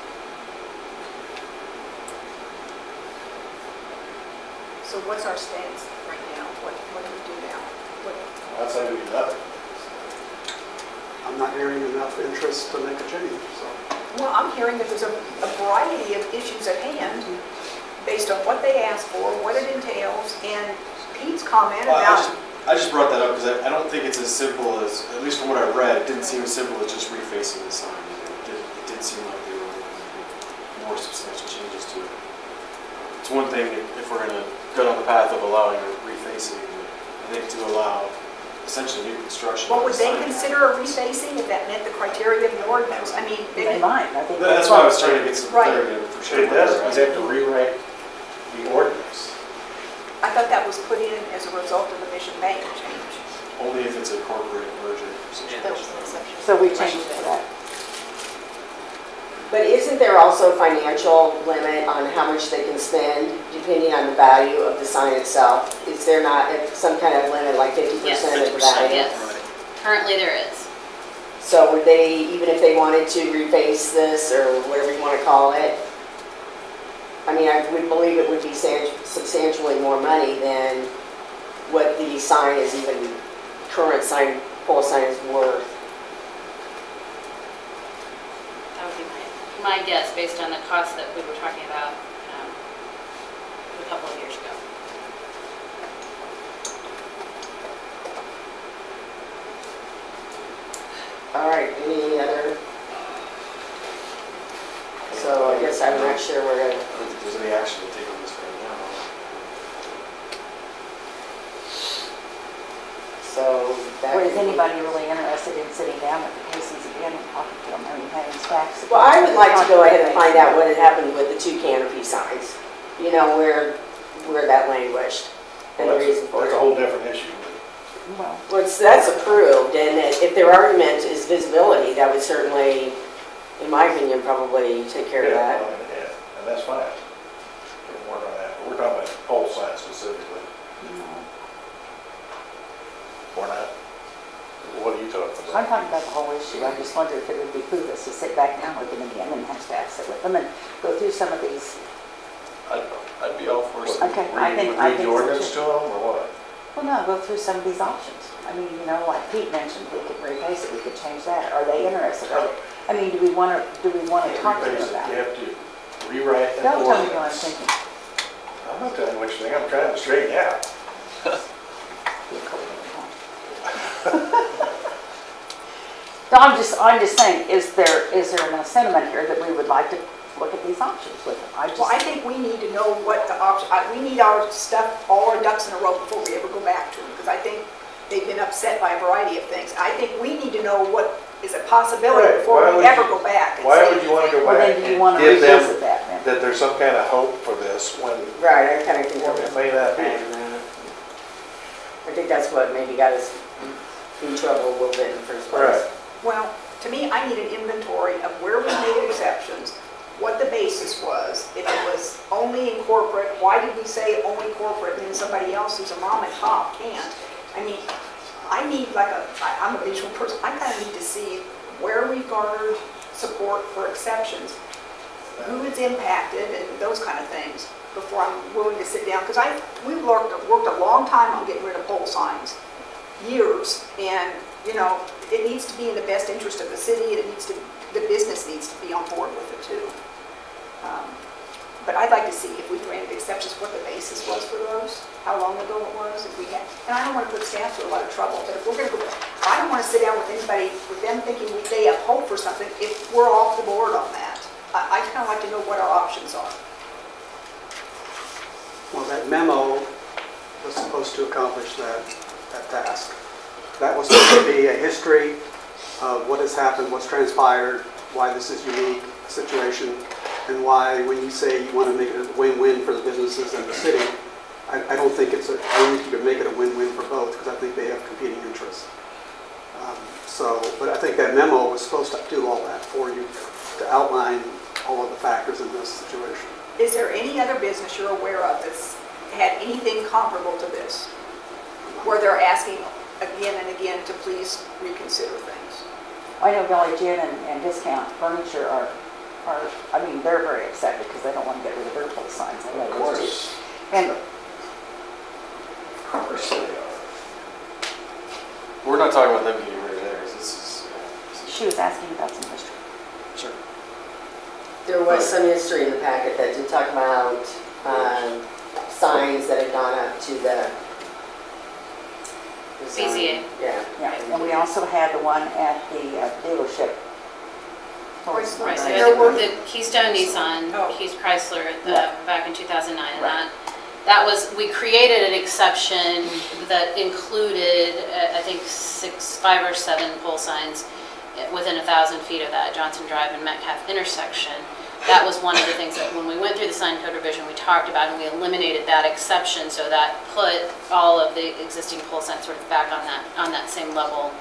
So what's our stance right now? What do we do now? I'd say we do nothing. I'm not hearing enough interest to make a change, so. Well, I'm hearing that there's a variety of issues at hand based on what they asked for, what it entails, and Pete's comment Well, about, I just brought that up because I don't think it's as simple as, at least from what I read, it didn't seem as simple as just refacing the sign. It did seem like there were more substantial changes to it. It's one thing if we're going to go down the path of allowing refacing, I think to allow essentially new construction. what would they sign. consider a refacing if that met the criteria of the ordinance? I mean, They might, I think. That's why I was trying to get some Right. clarity for sure. It does, we have to rewrite the ordinance. I thought that was put in as a result of the Mission Bank change. Only if it's a corporate merger situation. So we changed to that. But isn't there also a financial limit on how much they can spend depending on the value of the sign itself? Is there not some kind of limit, like 50% of the value? Yes, currently there is. So would they, even if they wanted to reface this or whatever you want to call it, I mean, I would believe it would be substantially more money than what the sign is, even current sign, pole sign is worth. That would be my guess based on the cost that we were talking about a couple of years ago. All right, any other? So I guess I'm not sure we're I gonna, don't think there's any action to take on this right now. so that. Or is anybody really interested in sitting down with the Casey's again and talking to them, or having stacks? Well, I would like to go ahead and find out what had happened with the 2 canopy signs. You know, where that languished and the reason for it. That's a whole different issue. Well, Well, that's approved, and if their argument is visibility, that would certainly, in my opinion, probably take care of that. Yeah, and that's fine. We can work on that. But we're talking about pole signs specifically. Or not. What are you talking I'm about? talking about the whole issue. I just wondered if it would behoove us to sit back down with them again and have staff sit with them and go through some of these. I'd be all for some. Okay, I think Read the so, ordinance too. to them, or what? Well, no, go through some of these options. I mean, you know, like Pete mentioned, we could replace it, we could change that. Are they interested? I mean, do we want to talk to them Replace it. about You it? have to rewrite the Don't tell me what I'm ordinance. thinking. I'm not telling you what you think, I'm trying to straighten you out. Be cool, huh? No, I'm just saying, is there enough sentiment here that we would like to look at these options with them? Well, I think we need to know what the option, we need our stuff, all our ducks in a row before we ever go back to them, because I think they've been upset by a variety of things. I think we need to know what is a possibility Right. before Why we would ever you- go back and Why say would you want to go Well, back then do you want and to give them revisit that then? that there's some kind of hope for this when Right, I kind of concur it with may not be? that. I think that's what maybe got us in trouble a little bit in the first place. Right. Well, to me, I need an inventory of where we made exceptions, what the basis was, if it was only in corporate, why did we say only corporate, and then somebody else who's a mom and pop can't? I mean, I need I'm a visual person, I kind of need to see where we've garnered support for exceptions, who is impacted, and those kind of things, before I'm willing to sit down, because we've worked a long time on getting rid of pole signs, years, and, you know, it needs to be in the best interest of the city, and the business needs to be on board with it too. But I'd like to see if we granted exceptions, what the basis was for those, how long ago it was, if we had, and I don't want to put staff through a lot of trouble, but if we're going to, I don't want to sit down with anybody, with them thinking they have hope for something, if we're off the board on that. I kind of like to know what our options are. Well, that memo was supposed to accomplish that task. That was supposed to be a history of what has happened, what's transpired, why this is a unique situation, and why when you say you want to make it a win-win for the businesses and the city, I don't think I think you could make it a win-win for both, because I think they have competing interests. But I think that memo was supposed to do all that for you, to outline all of the factors in this situation. Is there any other business you're aware of that's had anything comparable to this? Where they're asking again and again to please reconsider things? I know Valley Gin and Discount Furniture are, I mean, they're very upset because they don't want to get rid of their pole signs. They Of course. And Of course they are. We're not talking about them getting rid of theirs. This is. she was asking about some history. Sure. There was some history in the packet that did talk about signs that had gone up to the BZA. Yeah. Yeah, and we also had the one at the dealership. Right, so There were- the Keystone Nissan, Oh. Chrysler, Yeah. back in 2009, and Right. that was, we created an exception that included, I think, 5 or 7 pole signs within 1,000 feet of that Johnson Drive and Metcalf intersection. That was one of the things that when we went through the sign code revision, we talked about, and we eliminated that exception, so that put all of the existing pole signs sort of back on that same level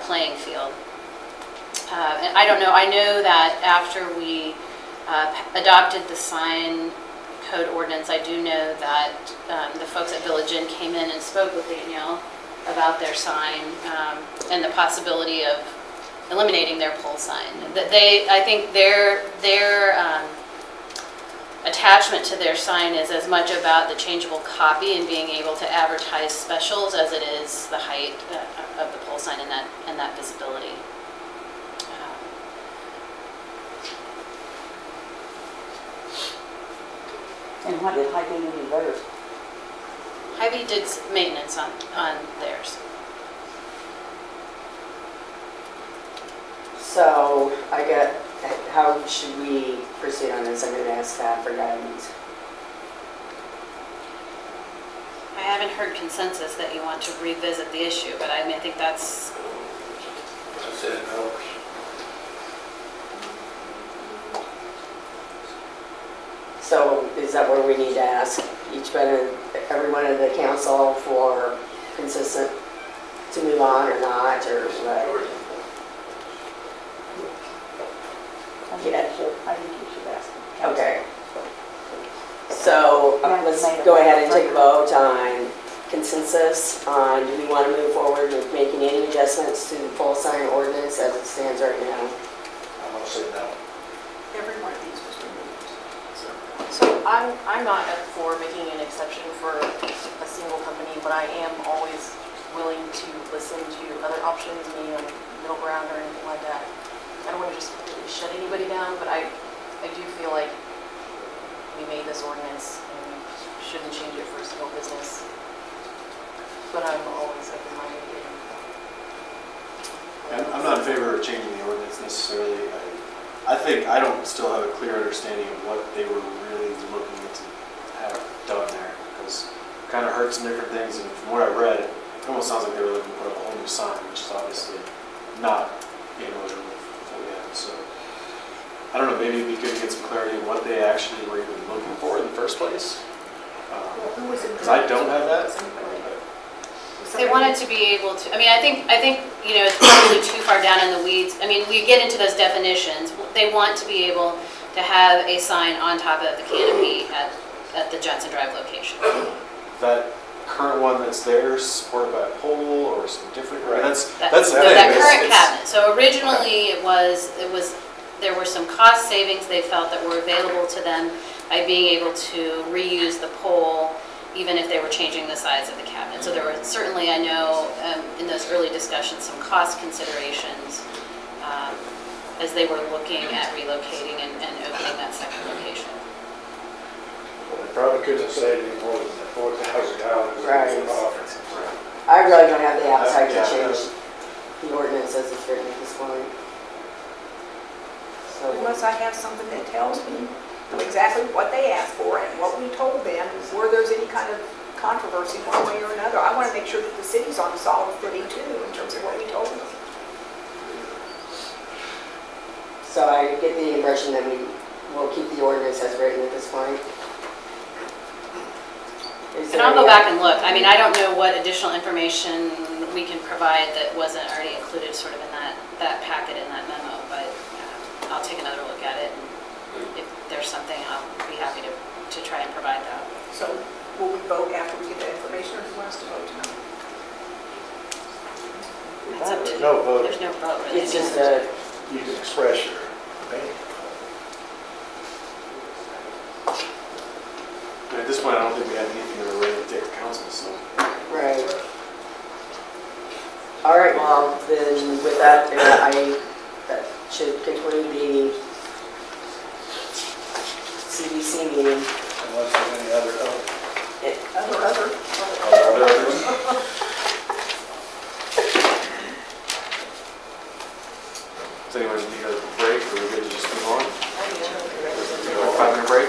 playing field. And I don't know, I know that after we adopted the sign code ordinance, I do know that the folks at Village Inn came in and spoke with Danielle about their sign and the possibility of eliminating their pole sign. That I think their attachment to their sign is as much about the changeable copy and being able to advertise specials as it is the height of the pole sign and that visibility. And what did Hy-Vee do theirs? Hy-Vee did maintenance on theirs. So how should we proceed on this? I'm going to ask staff for guidance. I haven't heard consensus that you want to revisit the issue, but I mean, I think that's, I said no. So is that where we need to ask everyone in the council for consistent to move on or not, or what? I think you should ask them. Okay. So let's go ahead and take a vote on consensus on, do we want to move forward with making any adjustments to the pole sign ordinance as it stands right now? I'm going to say no. Every one of these was removed. So I'm not up for making an exception for a single company, but I am always willing to listen to other options, maybe on middle ground or anything like that. I don't want to just completely shut anybody down, but I do feel like we made this ordinance and we shouldn't change it for a single business. But I'm always open-minded. I'm not in favor of changing the ordinance necessarily. I think I don't still have a clear understanding of what they were really looking to have done there, because it kind of heard some different things, and from what I read, it almost sounds like they were looking to put up a whole new sign, which is obviously not in order with what we have. So I don't know, maybe it'd be good to get some clarity on what they actually were even looking for in the first place. Because I don't have that. they wanted to be able to, I mean, I think, you know, it's probably too far down in the weeds. I mean, we get into those definitions. They want to be able to have a sign on top of the canopy at the Johnson Drive location. That current one that's there supported by a pole or some different, right? That's the So thing. that current cabinet. So originally there were some cost savings they felt that were available to them by being able to reuse the pole even if they were changing the size of the cabinet. So there were certainly, I know, in those early discussions, some cost considerations as they were looking at relocating and opening that second location. Probably couldn't have saved any more than $4,000. Right. Conference. I really don't have the appetite to Yeah. change the ordinance as it's written at this point. So, Unless I have something that tells me exactly what they asked for and what we told them, where there's any kind of controversy one way or another. I want to make sure that the city's on solid footing too, in terms of what we told them. so I get the impression that we will keep the ordinance as written at this point. Is And there I'll go any- back and look. I mean, I don't know what additional information we can provide that wasn't already included sort of in that packet in that memo, but I'll take another look at it. And if there's something, I'll be happy to try and provide that. So will we vote after we get that information, or do you want us to vote tonight? That's up to There's no vote. There's no vote really. It's just a, You can express your opinion. But at this point, I don't think we have anything that we're ready to take to council, so. right. All right, well, then with that, that should conclude the CBC meeting. Unless there's any other, Other. Are there others? Does anyone need a break, or are we good to just move on? 5-minute break?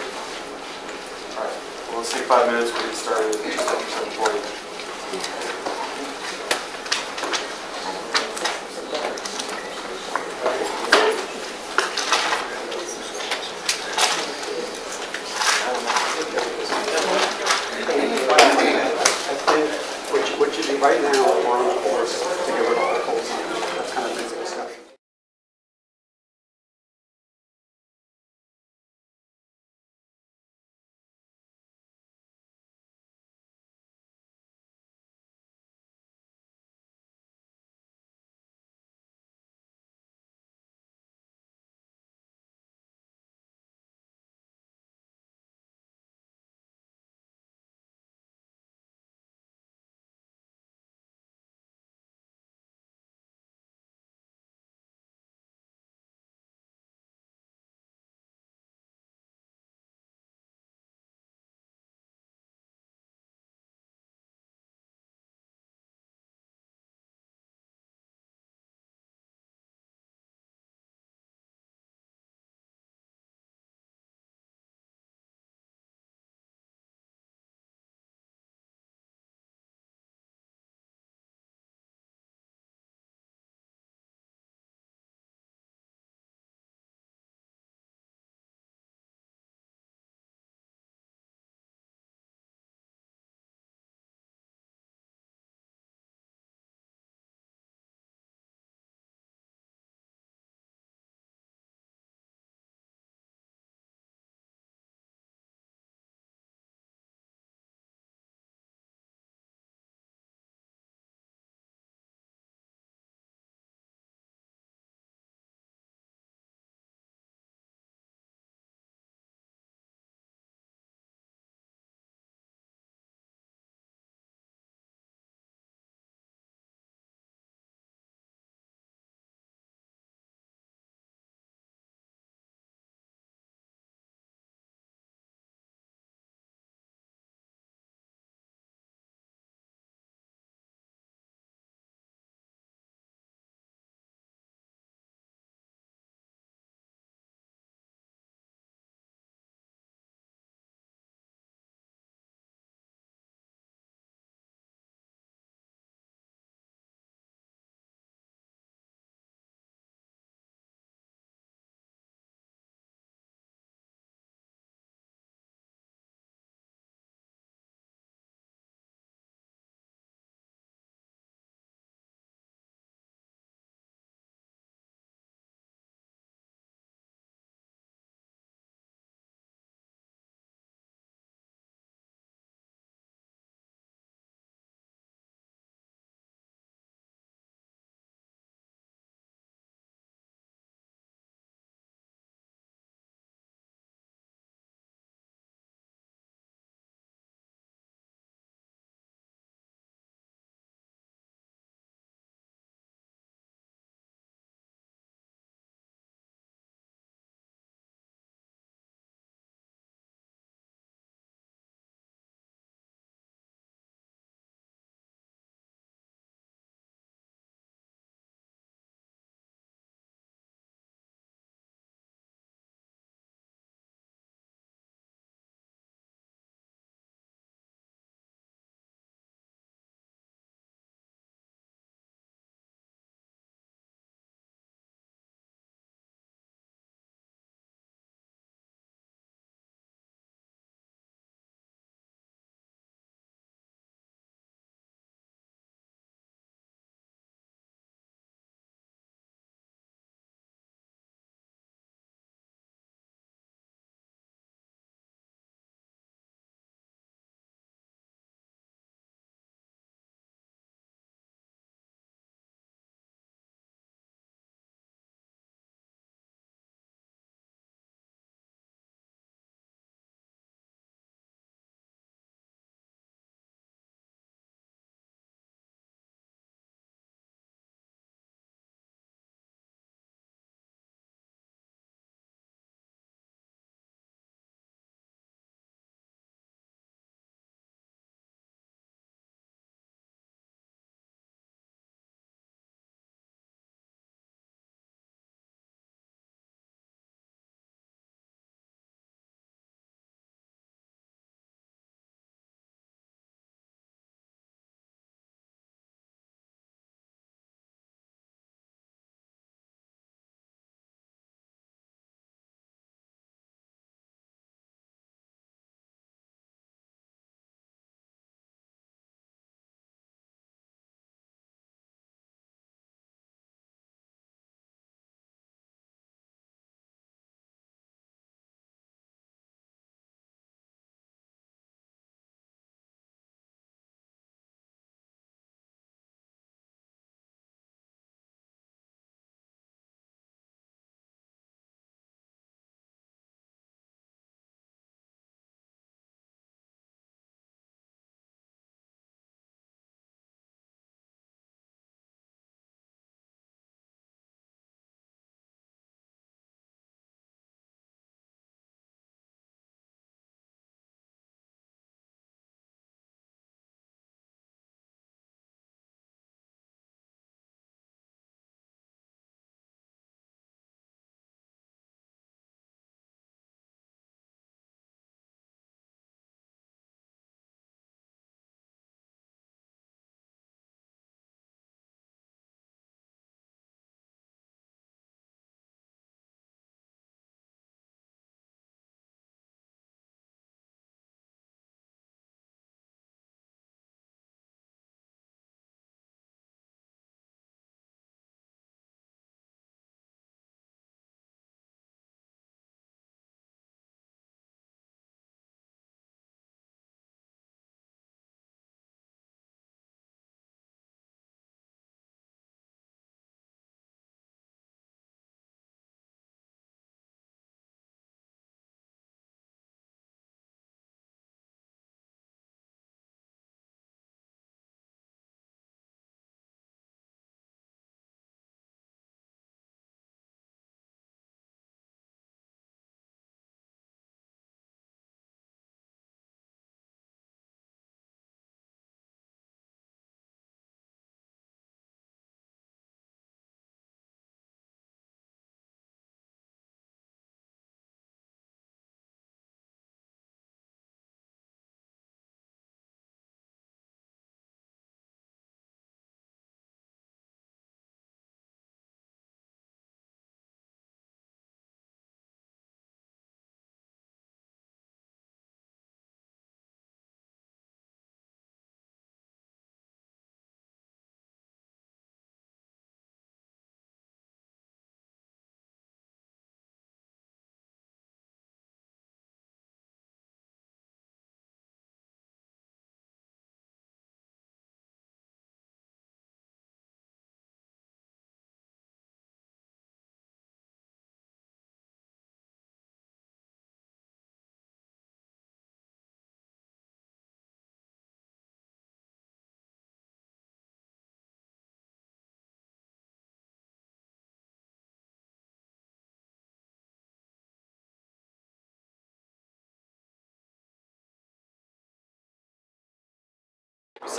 All right, well, let's take 5 minutes, we'll get started at just after 7:40. What you do right now, or to get rid of the whole sign.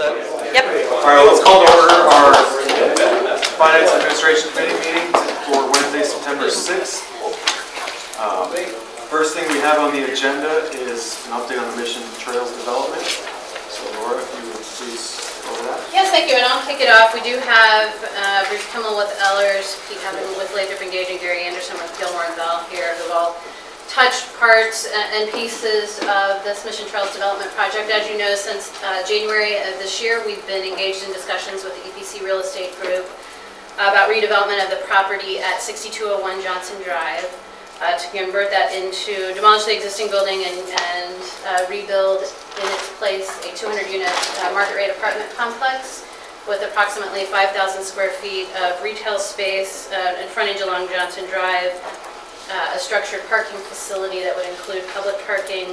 set? Yep. All right, let's call to order our Finance Administration Committee meeting for Wednesday, September 6th. First thing we have on the agenda is an update on the Mission Trails development. So Laura, if you would please go over that. Yes, thank you, and I'll kick it off. We do have Bruce Kimmel with Ellers, Pete Hevin with Lathrop Engaging, Gary Anderson with Gilmore and Bell here, who've all touched parts and pieces of this Mission Trails development project. As you know, since January of this year, we've been engaged in discussions with the EPC Real Estate Group about redevelopment of the property at 6201 Johnson Drive to convert that into, demolish the existing building and rebuild in its place a 200-unit market rate apartment complex with approximately 5,000 square feet of retail space and frontage along Johnson Drive, a structured parking facility that would include public parking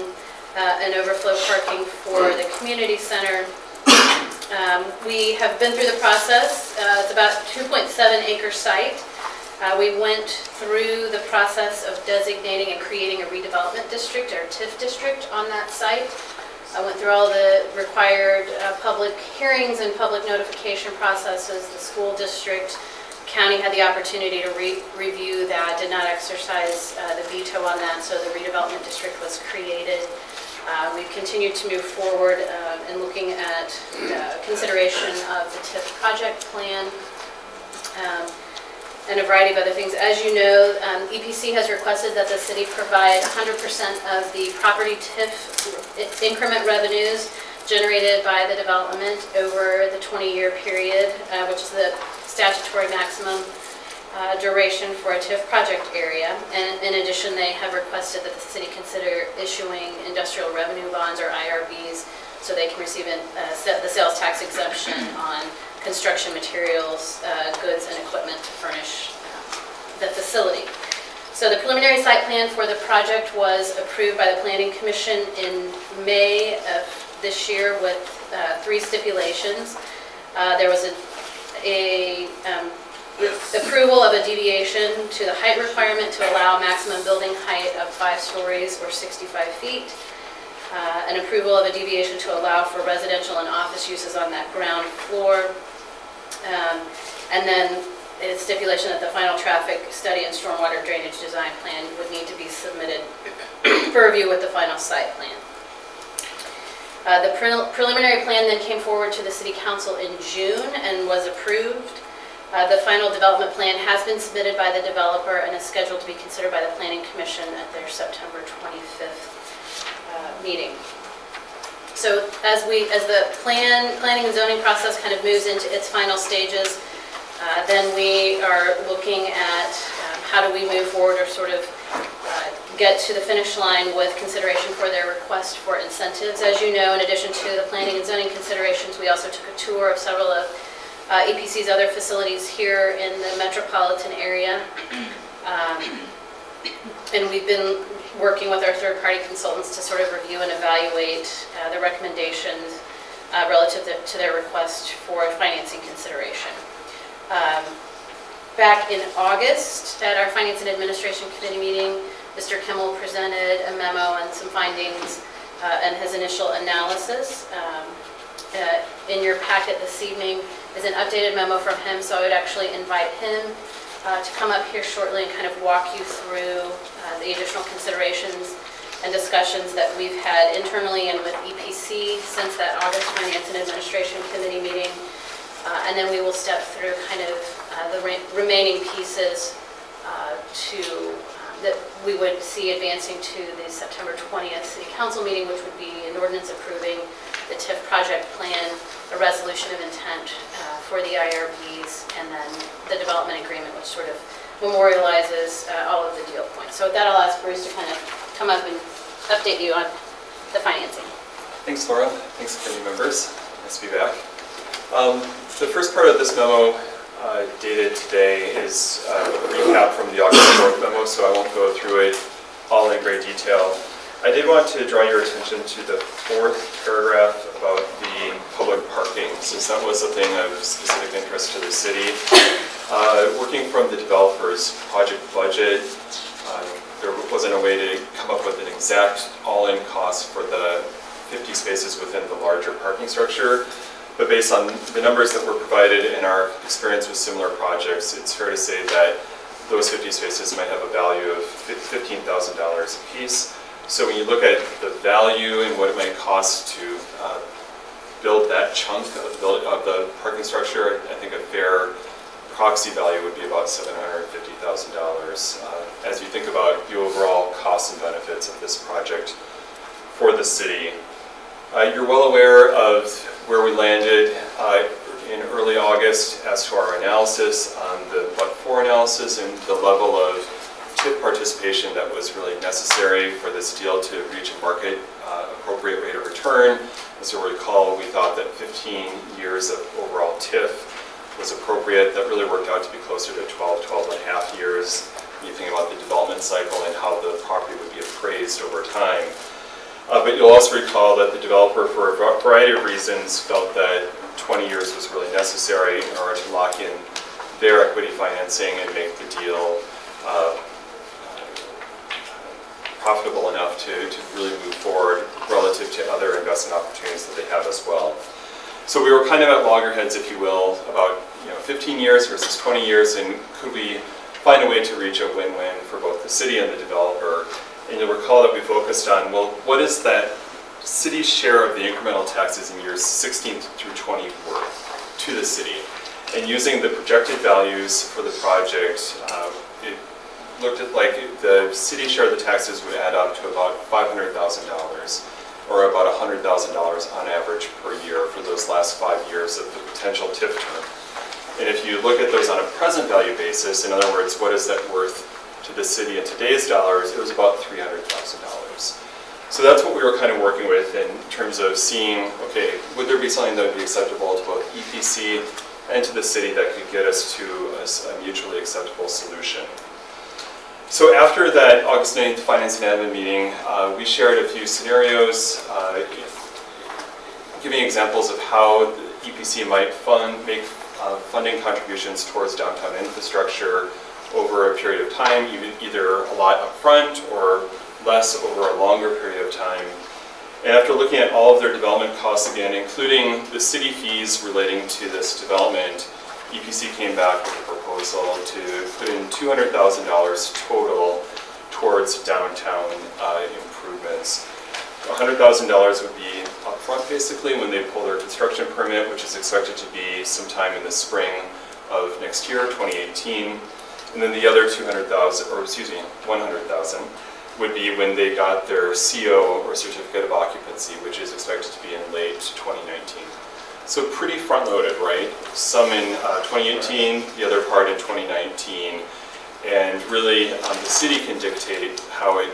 and overflow parking for the community center. We have been through the process. It's about a 2.7-acre site. We went through the process of designating and creating a redevelopment district, or TIF district, on that site. I went through all the required public hearings and public notification processes. The school district, county had the opportunity to review that, did not exercise the veto on that, so the redevelopment district was created. We've continued to move forward in looking at consideration of the TIF project plan and a variety of other things. As you know, EPC has requested that the city provide 100% of the property TIF increment revenues generated by the development over the 20-year period, which is the statutory maximum duration for a TIF project area. And in addition, they have requested that the city consider issuing industrial revenue bonds, or IRBs, so they can receive the sales tax exemption on construction materials, goods, and equipment to furnish the facility. So the preliminary site plan for the project was approved by the Planning Commission in May of this year with 3 stipulations. There was approval of a deviation to the height requirement to allow a maximum building height of 5 stories or 65 feet. An approval of a deviation to allow for residential and office uses on that ground floor. And then a stipulation that the final traffic study and stormwater drainage design plan would need to be submitted for review with the final site plan. The preliminary plan then came forward to the City Council in June and was approved. The final development plan has been submitted by the developer and is scheduled to be considered by the Planning Commission at their September 25th meeting. So as the planning and zoning process kind of moves into its final stages, then we are looking at how do we move forward or sort of get to the finish line with consideration for their request for incentives. As you know, in addition to the planning and zoning considerations, we also took a tour of several of EPC's other facilities here in the metropolitan area. And we've been working with our third-party consultants to sort of review and evaluate the recommendations relative to their request for financing consideration. Back in August, at our Finance and Administration Committee meeting, Mr. Kimmel presented a memo and some findings and his initial analysis. In your packet this evening is an updated memo from him, so I would actually invite him to come up here shortly and kind of walk you through the additional considerations and discussions that we've had internally and with EPC since that August Finance and Administration Committee meeting. And then we will step through kind of the remaining pieces that we would see advancing to the September 20th City Council meeting, which would be an ordinance approving the TIF project plan, a resolution of intent for the IRBs, and then the development agreement, which sort of memorializes all of the deal points. So with that, I'll ask Bruce to kind of come up and update you on the financing. Thanks, Laura. Thanks, committee members. Nice to be back. The first part of this memo dated today is a recap from the August 4th memo, so I won't go through it all in great detail. I did want to draw your attention to the 4th paragraph about the public parking, since that was something of specific interest to the city. Working from the developer's project budget, there wasn't a way to come up with an exact all-in cost for the 50 spaces within the larger parking structure. But based on the numbers that were provided and our experience with similar projects, it's fair to say that those 50 spaces might have a value of $15,000 a piece. So when you look at the value and what it might cost to build that chunk of the parking structure, I think a fair proxy value would be about $750,000 as you think about the overall costs and benefits of this project for the city. You're well aware of where we landed in early August as to our analysis on the but-for analysis and the level of TIF participation that was really necessary for this deal to reach a market appropriate rate of return. As you'll recall, we thought that 15 years of overall TIF was appropriate. That really worked out to be closer to 12 and a half years when you think about the development cycle and how the property would be appraised over time. But you'll also recall that the developer, for a variety of reasons, felt that 20 years was really necessary in order to lock in their equity financing and make the deal profitable enough to really move forward relative to other investment opportunities that they have as well. So we were kind of at loggerheads, if you will, about 15 years versus 20 years, and could we find a way to reach a win-win for both the city and the developer? And you'll recall that we focused on, well, what is that city's share of the incremental taxes in years 16 through 20 worth to the city? And using the projected values for the project, it looked at like the city share of the taxes would add up to about $500,000, or about $100,000 on average per year for those last 5 years of the potential TIF term. And if you look at those on a present value basis, in other words, what is that worth to the city in today's dollars, it was about $300,000. So that's what we were kind of working with in terms of seeing, okay, would there be something that would be acceptable to both EPC and to the city that could get us to a mutually acceptable solution. So after that August 9th Finance and Admin meeting, we shared a few scenarios, giving examples of how the EPC might make funding contributions towards downtown infrastructure over a period of time, either a lot up front or less over a longer period of time. And after looking at all of their development costs again, including the city fees relating to this development, EPC came back with a proposal to put in $200,000 total towards downtown improvements. $100,000 would be upfront basically when they pull their construction permit, which is expected to be sometime in the spring of next year, 2018. And then the other $100,000 would be when they got their CO, or certificate of occupancy, which is expected to be in late 2019. So pretty front-loaded, right? Some in 2018, the other part in 2019. And really, the city can dictate how it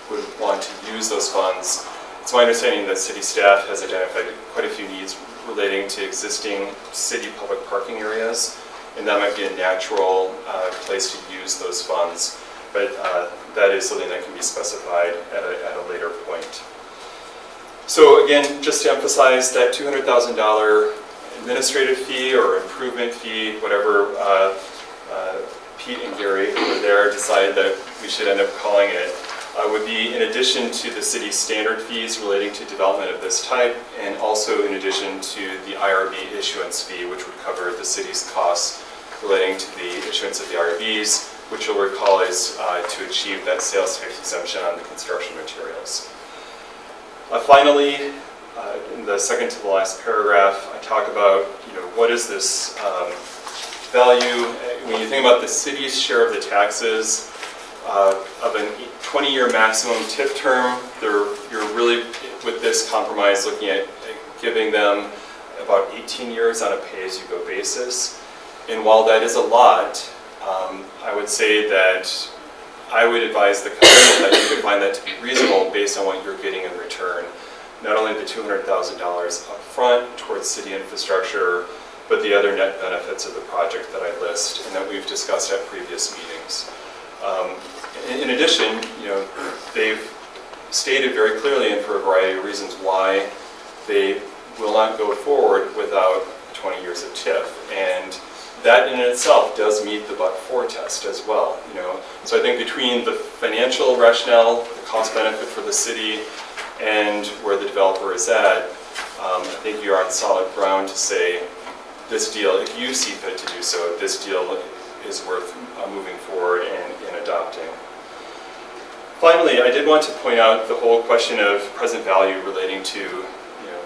would want to use those funds. It's my understanding that city staff has identified quite a few needs relating to existing city public parking areas, and that might be a natural place to use those funds. But that is something that can be specified at a later point. So again, just to emphasize that $200,000 administrative fee or improvement fee, whatever Pete and Gary over there decided that we should end up calling it, would be in addition to the city's standard fees relating to development of this type, and also in addition to the IRB issuance fee, which would cover the city's costs relating to the issuance of the IRBs, which you'll recall is to achieve that sales tax exemption on the construction materials. Finally, in the second to the last paragraph, I talk about what is this value. When you think about the city's share of the taxes of a 20-year maximum TIF term, you're really, with this compromise, looking at giving them about 18 years on a pay-as-you-go basis. And while that is a lot, I would say that I would advise the company that you could find that to be reasonable based on what you're getting in return. Not only the $200,000 up front towards city infrastructure, but the other net benefits of the project that I list and that we've discussed at previous meetings. In addition, they've stated very clearly, and for a variety of reasons, why they will not go forward without 20 years of TIF. And that in itself does meet the but-for test as well. So I think between the financial rationale, the cost benefit for the city, and where the developer is at, I think you're on solid ground to say this deal, if you see fit to do so, this deal is worth moving forward and adopting. Finally, I did want to point out the whole question of present value relating to, you know,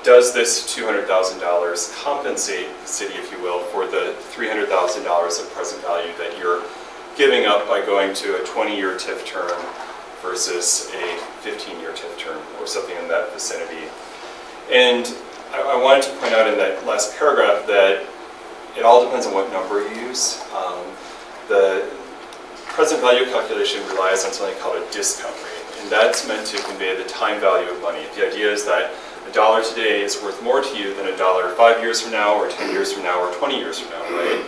does this $200,000 compensate the city, if you will, for the $300,000 of present value that you're giving up by going to a 20-year TIF term versus a 15-year TIF term or something in that vicinity. And I wanted to point out in that last paragraph that it all depends on what number you use. The present value calculation relies on something called a discount rate, and that's meant to convey the time value of money. The idea is that $1 today is worth more to you than $1 5 years from now, or 10 years from now, or 20 years from now, right?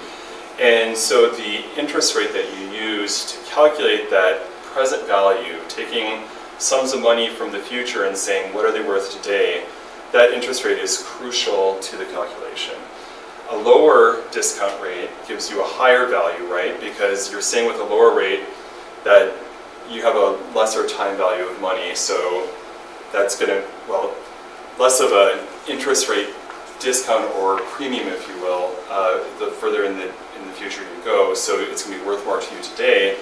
And so the interest rate that you use to calculate that present value, taking sums of money from the future and saying what are they worth today, that interest rate is crucial to the calculation. A lower discount rate gives you a higher value, right? Because you're saying with a lower rate that you have a lesser time value of money, so that's going to, well, less of an interest rate discount or premium, if you will, the further in the future you go, so it's going to be worth more to you today.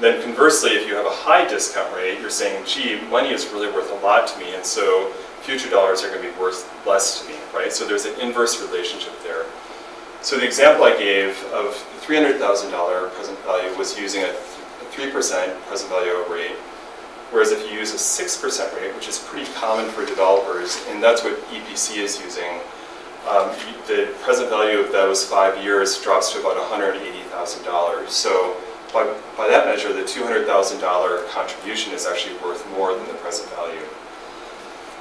Then conversely, if you have a high discount rate, you're saying, gee, money is really worth a lot to me, and so future dollars are going to be worth less to me, right? So there's an inverse relationship there. So the example I gave of the $300,000 present value was using a 3% present value rate, whereas if you use a 6% rate, which is pretty common for developers, and that's what EPC is using, the present value of those 5 years drops to about $180,000. So by that measure, the $200,000 contribution is actually worth more than the present value.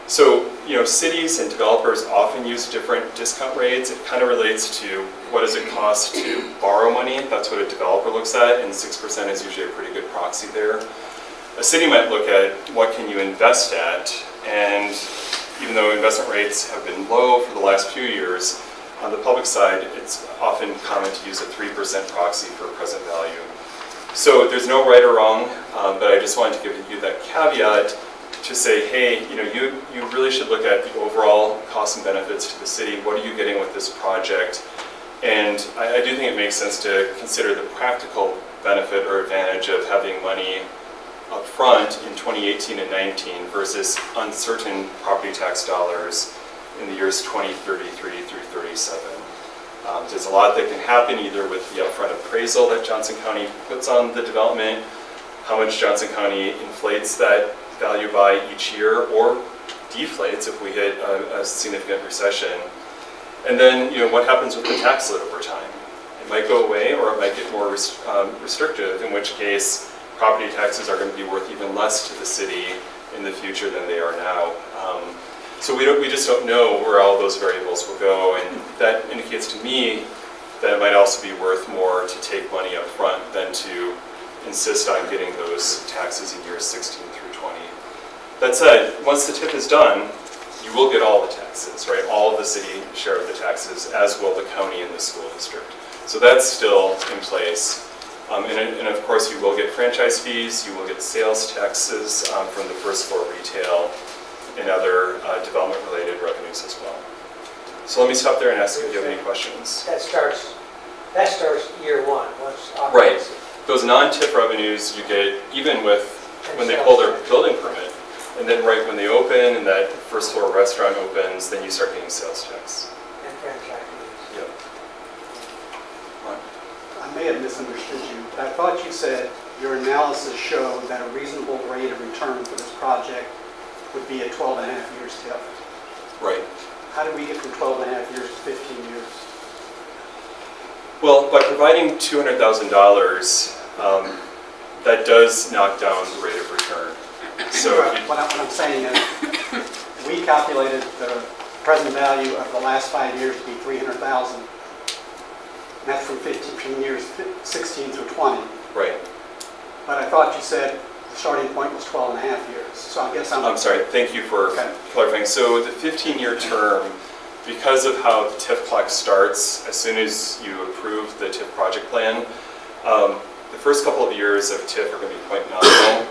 So, you know, cities and developers often use different discount rates. It kind of relates to what does it cost to borrow money. That's what a developer looks at, and 6% is usually a pretty good proxy there. A city might look at what can you invest at, and even though investment rates have been low for the last few years, on the public side, it's often common to use a 3% proxy for present value. So there's no right or wrong, but I just wanted to give you that caveat to say, hey, you know, you really should look at the overall costs and benefits to the city. What are you getting with this project? And I do think it makes sense to consider the practical benefit or advantage of having money up front in 2018 and 19 versus uncertain property tax dollars in the years 2033 through 37. There's a lot that can happen either with the upfront appraisal that Johnson County puts on the development, how much Johnson County inflates that value by each year, or deflates if we hit a significant recession. And then, you know, what happens with the tax load over time? It might go away, or it might get more restrictive, in which case property taxes are going to be worth even less to the city in the future than they are now. So we just don't know where all those variables will go, and that indicates to me that it might also be worth more to take money up front than to insist on getting those taxes in years 16 through 20. That said, once the TIF is done, you will get all the taxes, right? All of the city share of the taxes, as will the county and the school district. So that's still in place. And of course, you will get franchise fees, you will get sales taxes from the first floor retail and other development-related revenues as well. So let me stop there and ask if you have any questions. That starts year one, once Right. occupancy. Those non-TIF revenues you get even with when they pull their building permit. And then right when they open and that first floor restaurant opens, then you start getting sales tax. And franchise fees. Yep. I may have misunderstood you, but I thought you said your analysis showed that a reasonable rate of return for this project would be at 12.5 years TIF. Right. How do we get from 12.5 years to 15 years? Well, by providing $200,000, that does knock down the rate of return. So what I'm saying is, we calculated the present value of the last 5 years to be $300,000. And that's from 15 years, 16 through 20. Right. But I thought you said the starting point was 12.5 years. So I guess I'm sorry, thank you for clarifying. So the 15-year term, because of how the TIF clock starts, as soon as you approve the TIF project plan, the first couple of years of TIF are going to be quite nominal.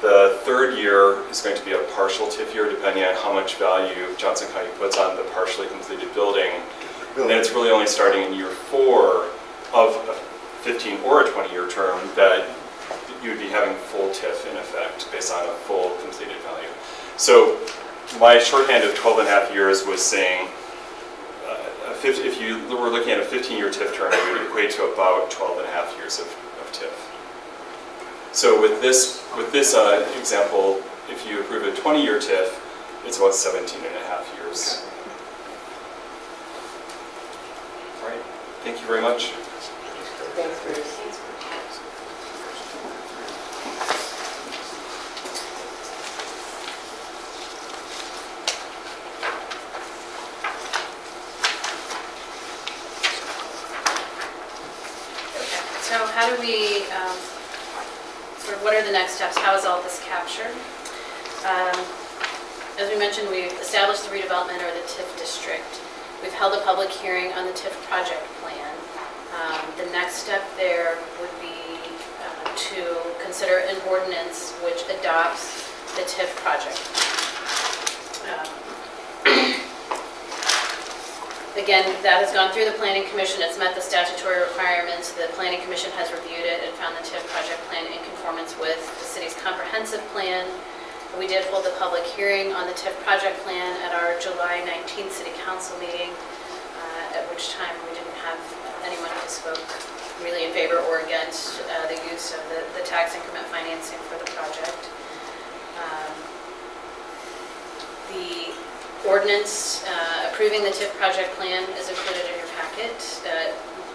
The third year is going to be a partial TIF year, depending on how much value Johnson County puts on the partially completed building. And then it's really only starting in year 4 of a 15 or a 20-year term that you would be having full TIF in effect based on a full completed value. So my shorthand of 12 and a half years was saying, if you were looking at a 15-year TIF term, it would equate to about 12 and a half years of TIF. So with this example, if you approve a 20-year TIF, it's about 17 and a half years. All right, thank you very much. Thanks, Bruce. So how do we, sort of what are the next steps? How is all this captured? As we mentioned, we've established the redevelopment or the TIF district. We've held a public hearing on the TIF project plan. The next step there would be to consider an ordinance which adopts the TIF project. Again, that has gone through the Planning Commission. It's met the statutory requirements. The Planning Commission has reviewed it and found the TIF project plan in conformance with the city's comprehensive plan. We did hold the public hearing on the TIF project plan at our July 19th City Council meeting, at which time we didn't have anyone who spoke really in favor or against the use of the tax increment financing for the project. The ordinance approving the TIF project plan is included in your packet.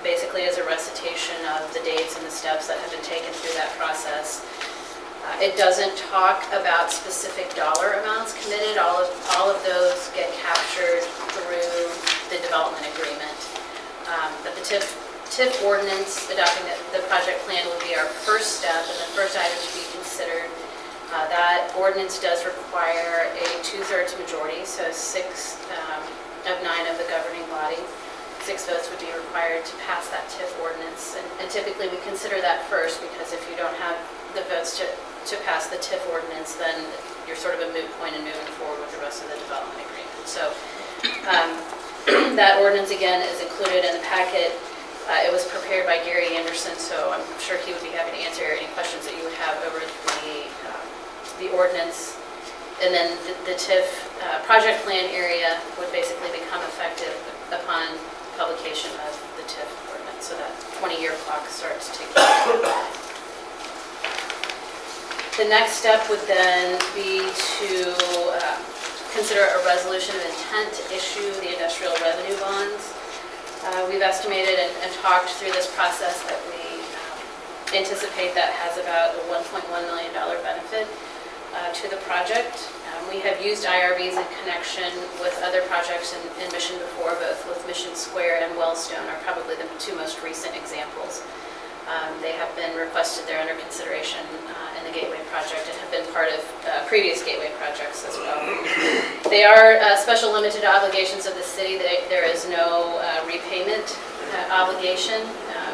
Basically is a recitation of the dates and the steps that have been taken through that process. It doesn't talk about specific dollar amounts committed. All of those get captured through the development agreement. But the TIF ordinance adopting the project plan would be our first step and the first item to be considered. That ordinance does require a 2/3 majority, so 6 of 9 of the governing body. 6 votes would be required to pass that TIF ordinance. And typically we consider that first because if you don't have the votes to pass the TIF ordinance, then you're sort of a moot point in moving forward with the rest of the development agreement. So that ordinance again is included in the packet. It was prepared by Gary Anderson, so I'm sure he would be happy to answer any questions that you would have over the ordinance. And then the TIF project plan area would basically become effective upon publication of the TIF ordinance, so that 20-year clock starts ticking. The next step would then be to consider a resolution of intent to issue the industrial revenue bonds. We've estimated and talked through this process that we anticipate that has about a $1.1 million benefit to the project. We have used IRBs in connection with other projects in Mission before, both with Mission Square and Wellstone are probably the 2 most recent examples. They have been requested, they're under consideration in the Gateway project and have been part of previous Gateway projects as well. They are special limited obligations of the city. There is no repayment obligation.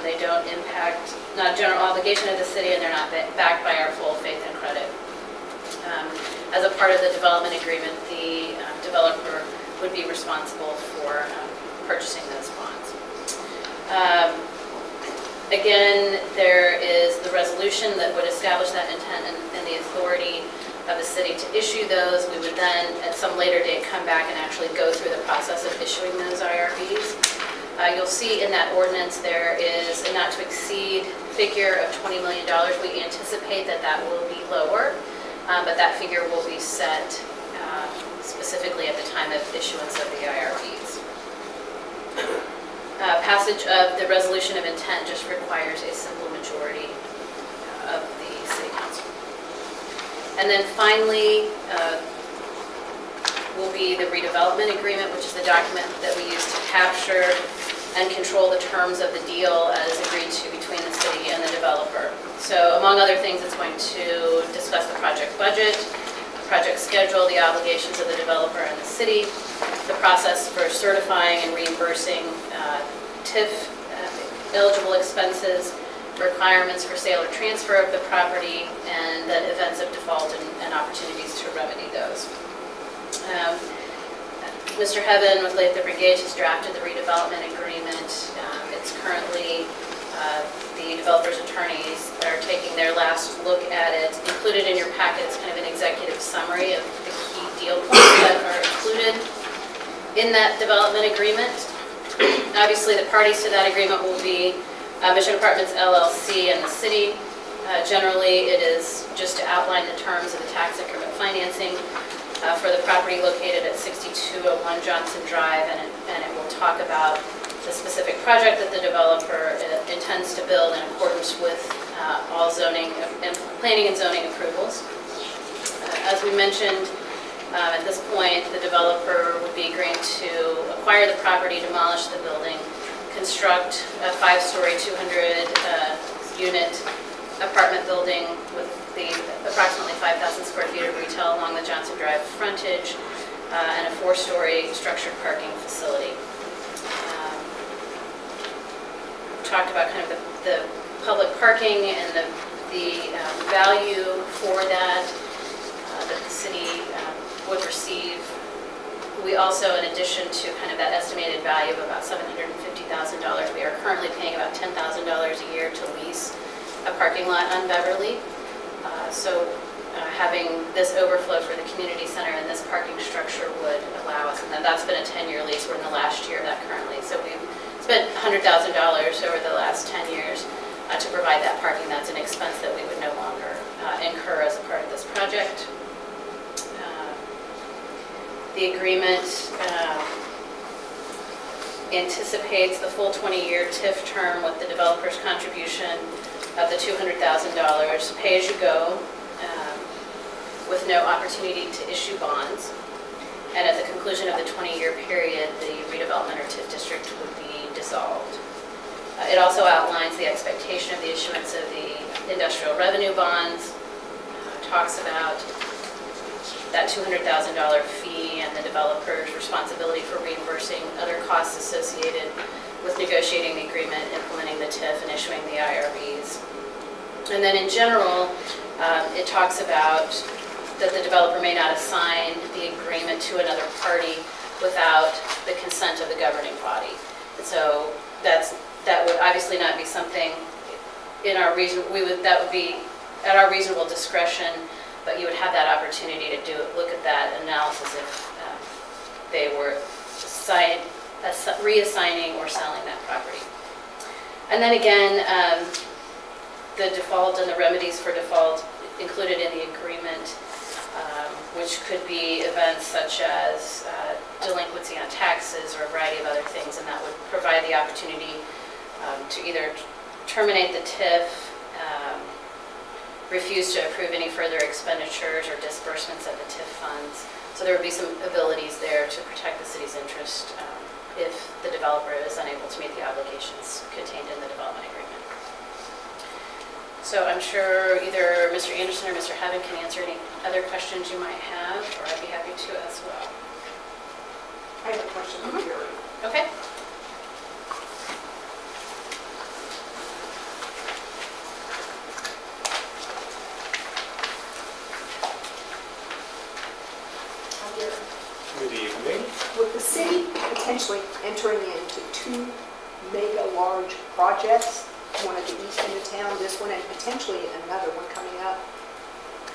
They don't impact, not a general obligation of the city, and they're not backed by our full faith and credit. As a part of the development agreement, the developer would be responsible for purchasing those bonds. Again, there is the resolution that would establish that intent and the authority of the city to issue those. We would then, at some later date, come back and actually go through the process of issuing those IRBs. You'll see in that ordinance there is a not to exceed figure of $20 million. We anticipate that that will be lower, but that figure will be set specifically at the time of issuance of the IRBs. Passage of the resolution of intent just requires a simple majority of the city council. And then finally will be the redevelopment agreement, which is the document that we use to capture and control the terms of the deal as agreed to between the city and the developer. So among other things, it's going to discuss the project budget, the project schedule, the obligations of the developer and the city, the process for certifying and reimbursing TIF eligible expenses, requirements for sale or transfer of the property, and then events of default and opportunities to remedy those. Mr. Heaven with Lathrop Engage has drafted the redevelopment agreement. It's currently, the developer's attorneys are taking their last look at it. Included in your packet is kind of an executive summary of the key deal points that are included in that development agreement. Obviously, the parties to that agreement will be Mission Apartments LLC and the city. Generally, it is just to outline the terms of the tax increment financing for the property located at 6201 Johnson Drive, and it will talk about the specific project that the developer intends to build in accordance with all zoning and planning and zoning approvals. As we mentioned, at this point, the developer would be agreeing to acquire the property, demolish the building, construct a 5-story, 200-unit apartment building with the approximately 5,000 square feet of retail along the Johnson Drive frontage, and a 4-story structured parking facility. Talked about kind of the public parking and the value for that that the city would receive. We also, in addition to kind of that estimated value of about $750,000, we are currently paying about $10,000 a year to lease a parking lot on Beverly. So having this overflow for the community center and this parking structure would allow us, and that's been a 10-year lease. We're in the last year of that currently. So we've spent $100,000 over the last 10 years to provide that parking. That's an expense that we would no longer incur as a part of this project. The agreement anticipates the full 20-year TIF term with the developer's contribution of the $200,000 pay-as-you-go with no opportunity to issue bonds. And at the conclusion of the 20-year period, the redevelopment or TIF district would be dissolved. It also outlines the expectation of the issuance of the industrial revenue bonds, talks about that $200,000 fee and the developer's responsibility for reimbursing other costs associated with negotiating the agreement, implementing the TIF, and issuing the IRBs. And then in general, it talks about that the developer may not assign the agreement to another party without the consent of the governing body. And so that would obviously not be something in our that would be at our reasonable discretion, but you would have that opportunity to look at that analysis if they were reassigning or selling that property. And then again, the default and the remedies for default included in the agreement, which could be events such as delinquency on taxes or a variety of other things, and that would provide the opportunity to either terminate the TIF, refuse to approve any further expenditures or disbursements of the TIF funds. So there would be some abilities there to protect the city's interest if the developer is unable to meet the obligations contained in the development agreement. So I'm sure either Mr. Anderson or Mr. Heaven can answer any other questions you might have, or I'd be happy to as well. I have a question for Gary. Okay. Good evening. With the city potentially entering into 2 mega large projects, one at the east end of town, this one, and potentially another one coming up,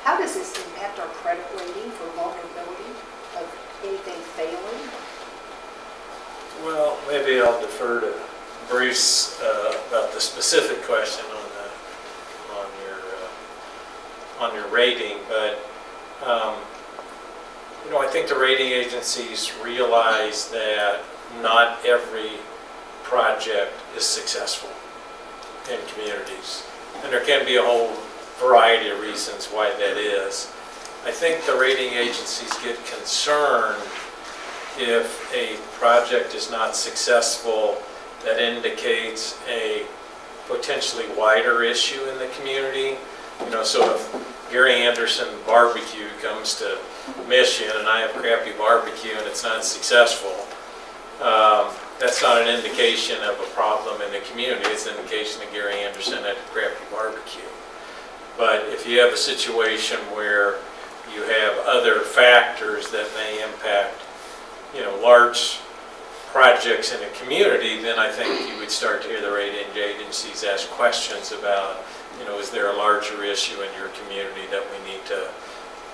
how does this impact our credit rating for vulnerability of anything failing? Well, maybe I'll defer to Bruce about the specific question on your rating, but you know, I think the rating agencies realize that not every project is successful in communities, and there can be a whole variety of reasons why that is. I think the rating agencies get concerned if a project is not successful that indicates a potentially wider issue in the community. You know, so if Gary Anderson barbecue comes to Mission and I have crappy barbecue and it's not successful, that's not an indication of a problem in the community. It's an indication of Gary Anderson at the Crappy Barbecue. But if you have a situation where you have other factors that may impact, large projects in a community, then I think you would start to hear the rating agencies ask questions about, is there a larger issue in your community that we need to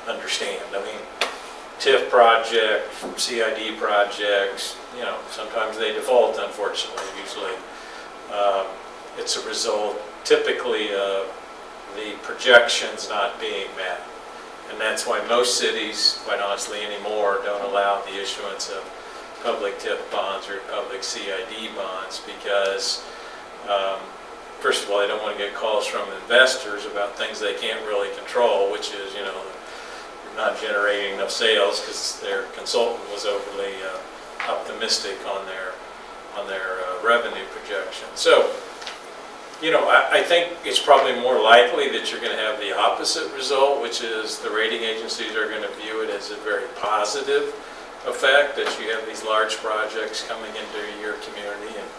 understand? I mean, TIF projects, CID projects, sometimes they default, unfortunately. Usually it's a result typically of the projections not being met. And that's why most cities, quite honestly anymore, don't allow the issuance of public TIF bonds or public CID bonds because, first of all, they don't want to get calls from investors about things they can't really control, which is, not generating enough sales because their consultant was overly optimistic on their revenue projection. So, I think it's probably more likely that you're going to have the opposite result, which is the rating agencies are going to view it as a very positive effect, that you have these large projects coming into your community and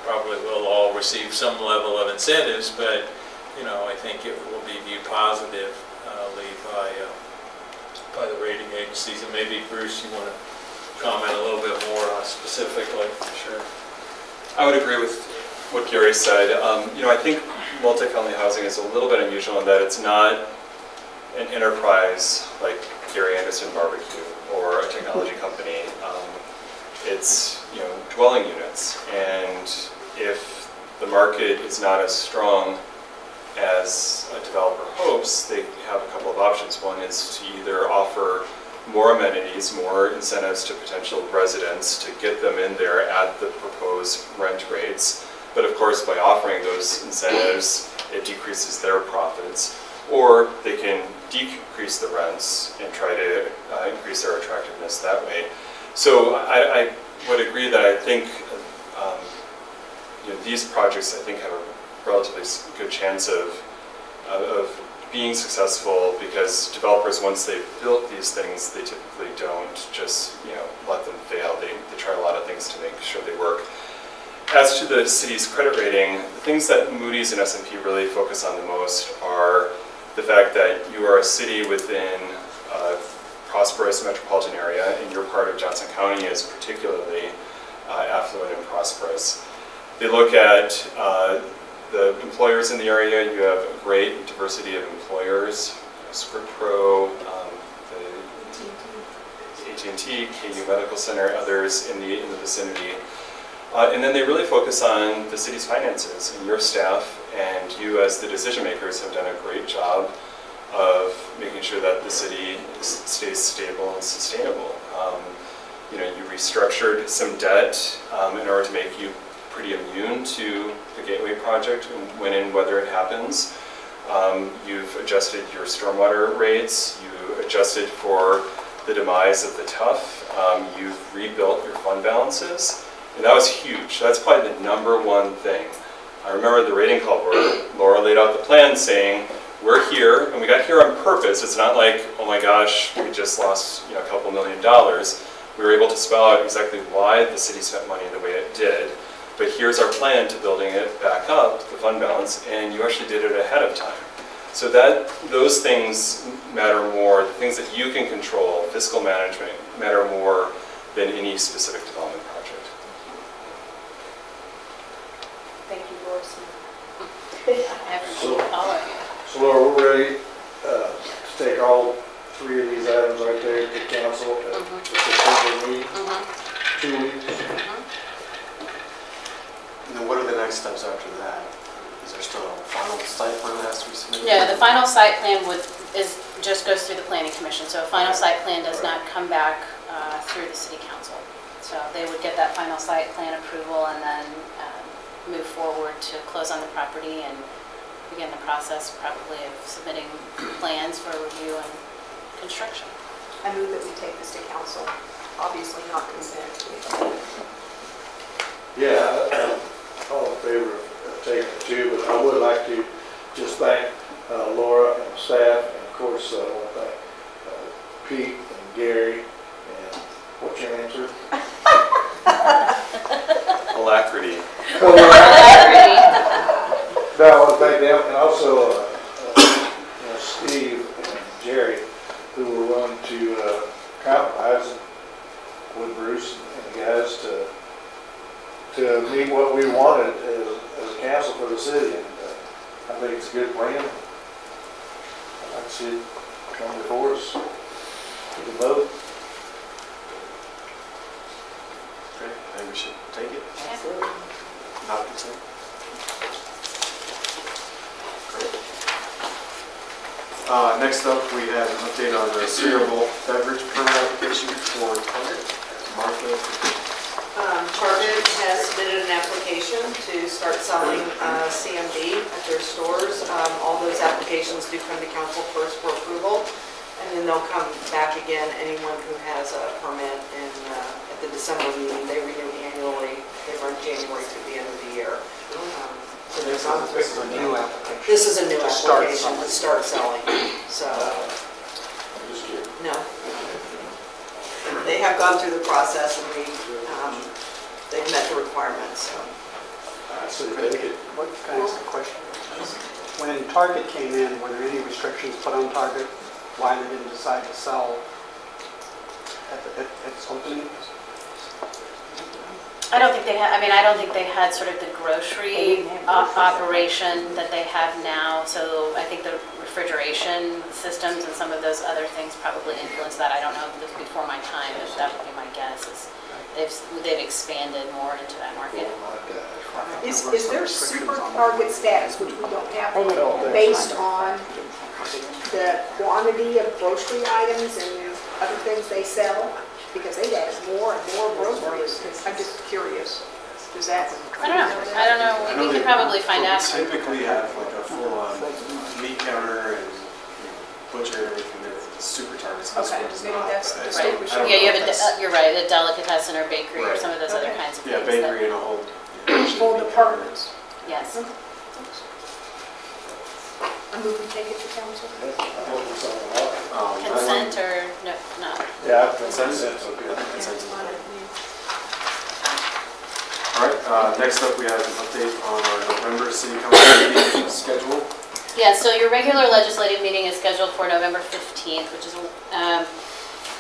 probably will all receive some level of incentives, but, I think it will be viewed positively by the rating agencies. And maybe, Bruce, you want to comment a little bit more on specifically? Sure. I would agree with what Gary said. I think multifamily housing is a little bit unusual in that it's not an enterprise like Gary Anderson Barbecue or a technology company. It's dwelling units, and if the market is not as strong as a developer hopes, they have a couple of options. One is to either offer more amenities, more incentives to potential residents to get them in there at the proposed rent rates. But of course, by offering those incentives, it decreases their profits. Or they can decrease the rents and try to increase their attractiveness that way. So I would agree that I think these projects, I think, have a relatively good chance of being successful because developers, once they've built these things, they typically don't just let them fail. They try a lot of things to make sure they work. As to the city's credit rating, the things that Moody's and S&P really focus on the most are the fact that you are a city within a prosperous metropolitan area, and your part of Johnson County is particularly affluent and prosperous. They look at the employers in the area. You have a great diversity of employers, Script Pro, the AT&T, KU Medical Center, others in the vicinity. And then they really focus on the city's finances, and your staff and you as the decision makers have done a great job of making sure that the city stays stable and sustainable. You restructured some debt in order to make you pretty immune to the Gateway project when and whether it happens. You've adjusted your stormwater rates, you adjusted for the demise of the TUF, you've rebuilt your fund balances, and that was huge. That's probably the #1 thing. I remember the rating call where Laura laid out the plan saying, we're here, and we got here on purpose. It's not like, oh my gosh, we just lost a couple $1 million. We were able to spell out exactly why the city spent money the way it did. But here's our plan to building it back up, the fund balance, and you actually did it ahead of time. So those things matter more. The things that you can control, fiscal management, matter more than any specific development project. Thank you, Doris. So Laura, we're ready to take all 3 of these items right there to council at the September meeting, 2 weeks. And then what are the next steps after that? Is there still a final site plan that has to be submitted? Yeah, the final site plan just goes through the planning commission. So a final site plan does not come back through the city council. So they would get that final site plan approval and then move forward to close on the property and begin the process probably of submitting plans for review and construction. I move that we take this to council, obviously not consent. Yeah, I'm all in favor of taking it too, but I would like to just thank Laura and staff, and of course I want to thank Pete and Gary, and what's your name, sir? with Bruce and the guys to meet what we wanted as a council for the city. And I think it's a good plan. I'd like to see it come before us for the vote. Okay, I think we should take it. Absolutely. Not consent. Great. Next up, we have an update on the cereal beverage permit application for Target. Martha. Target has submitted an application to start selling CMD at their stores. All those applications do come to council first for approval, and then they'll come back again, anyone who has a permit at the December meeting. They renew annually. They run January to the end of the year. So there's This is a new application. This is a new To start application to start selling, so, Just kidding. no. They have gone through the process and they've met the requirements, so. I say take it. What, can I ask a question? When Target came in, were there any restrictions put on Target? Why they didn't decide to sell at its opening? I don't think they had, I don't think they had sort of the grocery operation that they have now. So I think the refrigeration systems and some of those other things probably influenced that. I don't know, this before my time, but that would be my guess, is they've expanded more into that market. Is there super Target status, which we don't have, They didn't. based on the quantity of grocery items and other things they sell? Because they add more and more groceries. I'm just curious. Does that? I don't know, we can probably find out. We typically have like a full-on meat counter and butcher and everything there. Super Targets. This Okay, one does maybe not. that's So the Right, I don't yeah, you know have if that's- you're right, a delicatessen or bakery or Right. some of those other Okay. kinds of Yeah, things. bakery and a whole. Full departments. Yes. I move we take it to council. Consent or, no, not? Yeah, Consensus? okay. Consensus. All right, next up, we have an update on our November city council meeting schedule. Yeah, so your regular legislative meeting is scheduled for November 15th, which is,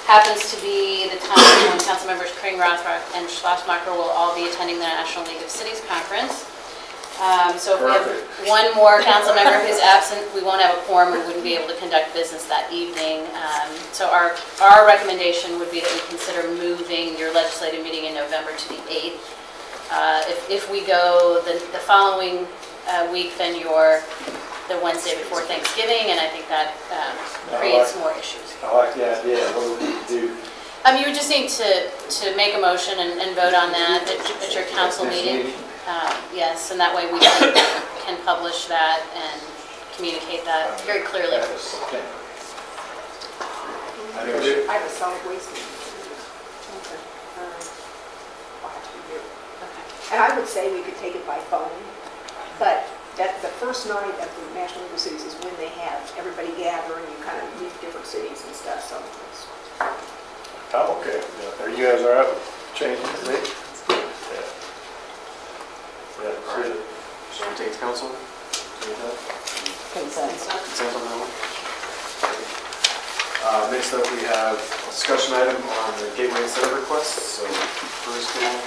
happens to be the time when council members Kring, Rothrock, and Schlossmacher will all be attending the National League of Cities Conference. So if we have one more council member who's absent, we won't have a quorum, we wouldn't be able to conduct business that evening. So our recommendation would be that we consider moving your legislative meeting in November to the 8th. If we go the following week, then you're the Wednesday before Thanksgiving, and I think that creates more issues. I like the idea. What do we need to do? You would just need to make a motion and vote on that at your council Next meeting. Yes, and that way we can publish that and communicate that very clearly. That is September. I think we should. I have a solid waste meeting. I'll have to be here. And I would say we could take it by phone, but that the first night of the National League of Cities is when they have everybody gather and you kind of meet different cities and stuff, so it's. I'm okay. Are you guys all right with changing the date? Yeah. All right. Shall we take it to council? Consent. Consent on that one? Next up, we have a discussion item on the gateway incentive requests. So first one,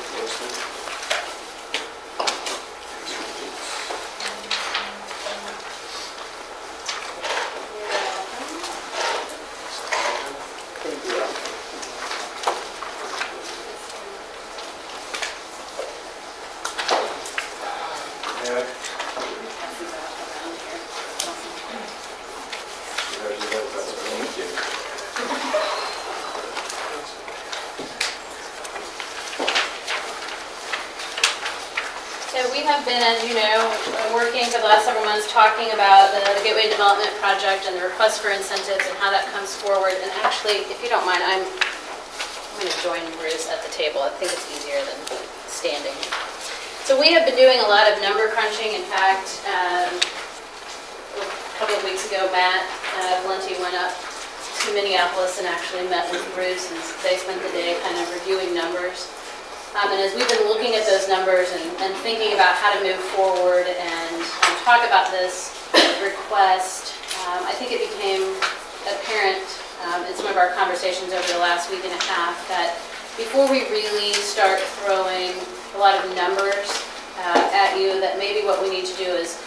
So we have been, as you know, working for the last several months talking about the Gateway Development Project and the request for incentives and how that comes forward. And actually, if you don't mind, I'm going to join Bruce at the table. I think it's easier than standing. So we have been doing a lot of number crunching. In fact, a couple of weeks ago, Matt Valenti went up to Minneapolis and actually met with Bruce, and they spent the day kind of reviewing numbers. And as we've been looking at those numbers and thinking about how to move forward and talk about this request, I think it became apparent in some of our conversations over the last week and a half that before we really start throwing a lot of numbers at you, that maybe what we need to do is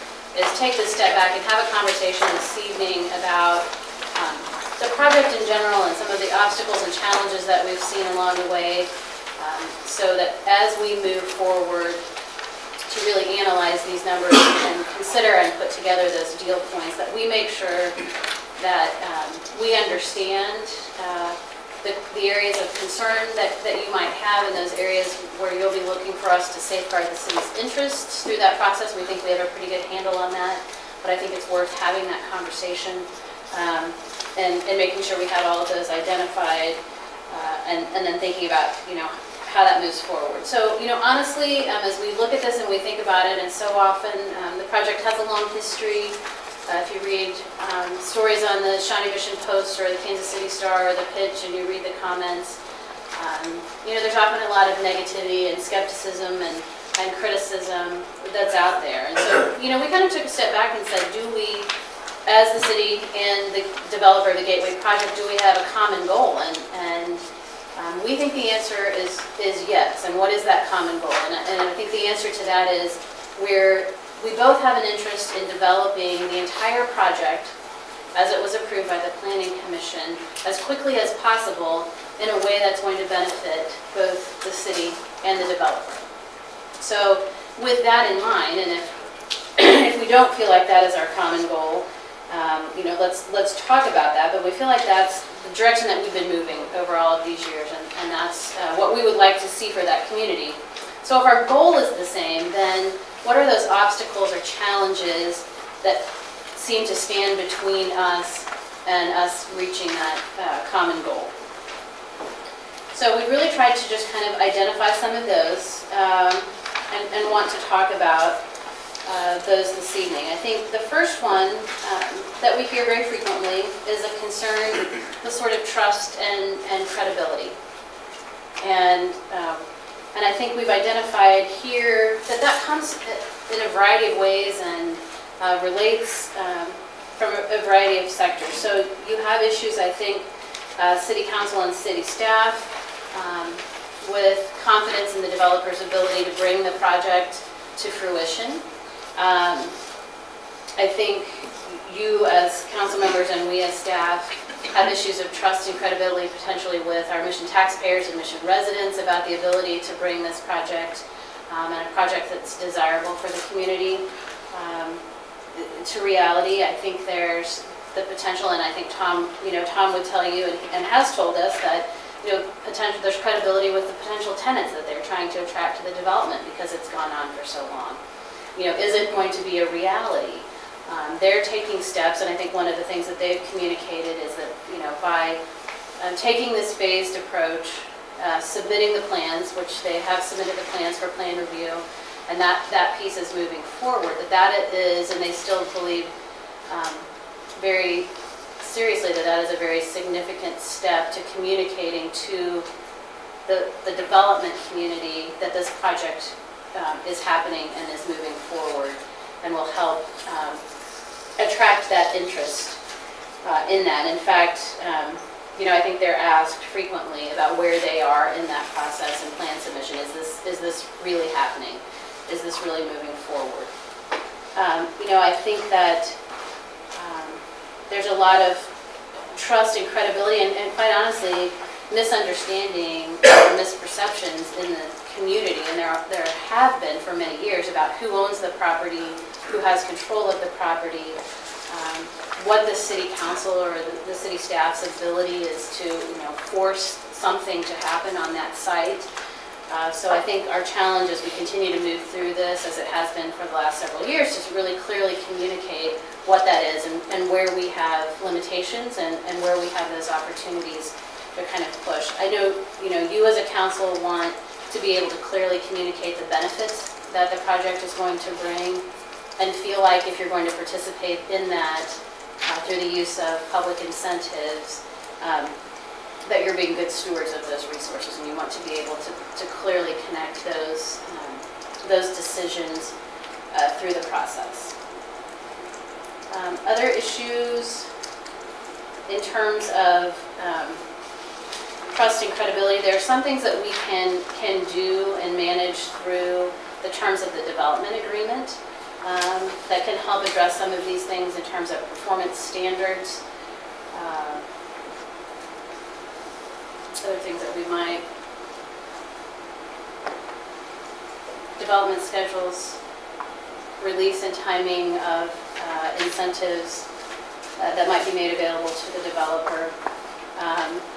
take this step back and have a conversation this evening about the project in general and some of the obstacles and challenges that we've seen along the way, so that as we move forward to really analyze these numbers and consider and put together those deal points, that we make sure that we understand the areas of concern that you might have, in those areas where you'll be looking for us to safeguard the city's interests through that process. We think we have a pretty good handle on that, but I think it's worth having that conversation and making sure we have all of those identified, and then thinking about, how that moves forward. So, honestly, as we look at this and we think about it, and so often the project has a long history. If you read stories on the Shawnee Mission Post or the Kansas City Star or the Pitch, and you read the comments, there's often a lot of negativity and skepticism and criticism that's out there. And so, we kind of took a step back and said, do we, as the city and the developer of the Gateway project, do we have a common goal? And we think the answer is yes. And what is that common goal? And I think the answer to that is we both have an interest in developing the entire project as it was approved by the Planning Commission as quickly as possible in a way that's going to benefit both the city and the developer. So with that in mind, and if we don't feel like that is our common goal, let's talk about that, but we feel like that's the direction that we've been moving over all of these years, and that's what we would like to see for that community. So if our goal is the same, then what are those obstacles or challenges that seem to stand between us and us reaching that common goal? So we really tried to just kind of identify some of those and want to talk about those this evening. I think the first one that we hear very frequently is a concern with sort of trust and credibility. And I think we've identified here that comes in a variety of ways and relates from a variety of sectors. So you have issues, I think, city council and city staff with confidence in the developer's ability to bring the project to fruition. I think you as council members and we as staff have issues of trust and credibility potentially with our Mission taxpayers and Mission residents about the ability to bring this project and a project that's desirable for the community to reality. I think there's the potential, and I think Tom would tell you and has told us that there's credibility with the potential tenants that they're trying to attract to the development because it's gone on for so long. Is it going to be a reality? They're taking steps, and I think one of the things that they've communicated is that, by taking this phased approach, submitting the plans, which they have submitted the plans for plan review, and that piece is moving forward, that it is, and they still believe very seriously that is a very significant step to communicating to the development community that this project is happening and is moving forward and will help attract that interest in that. In fact, I think they're asked frequently about where they are in that process and plan submission. Is this really happening? Is this really moving forward? I think that there's a lot of trust and credibility and quite honestly, misunderstanding or misperceptions in the community, and there have been for many years about who owns the property, who has control of the property, what the city council or the city staff's ability is to force something to happen on that site. So I think our challenge as we continue to move through this, as it has been for the last several years, is to really clearly communicate what that is and where we have limitations and where we have those opportunities to kind of push. I know, you as a council want to be able to clearly communicate the benefits that the project is going to bring and feel like if you're going to participate in that through the use of public incentives, that you're being good stewards of those resources, and you want to be able to clearly connect those decisions through the process. Other issues in terms of trust and credibility. There are some things that we can do and manage through the terms of the development agreement that can help address some of these things in terms of performance standards. Other things that we might, development schedules, release and timing of incentives that might be made available to the developer.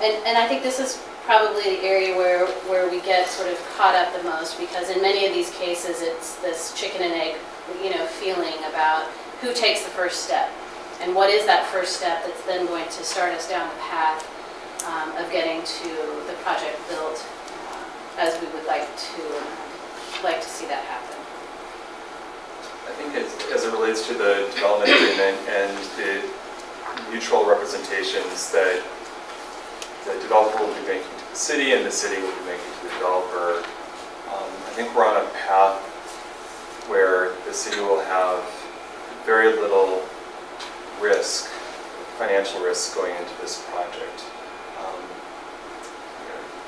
And I think this is probably the area where we get sort of caught up the most, because in many of these cases it's this chicken and egg, feeling about who takes the first step and what is that first step that's then going to start us down the path of getting to the project built as we would like to see that happen. I think as it relates to the development agreement and the mutual representations that the developer will be making to the city and the city will be making to the developer, I think we're on a path where the city will have very little risk, financial risk going into this project.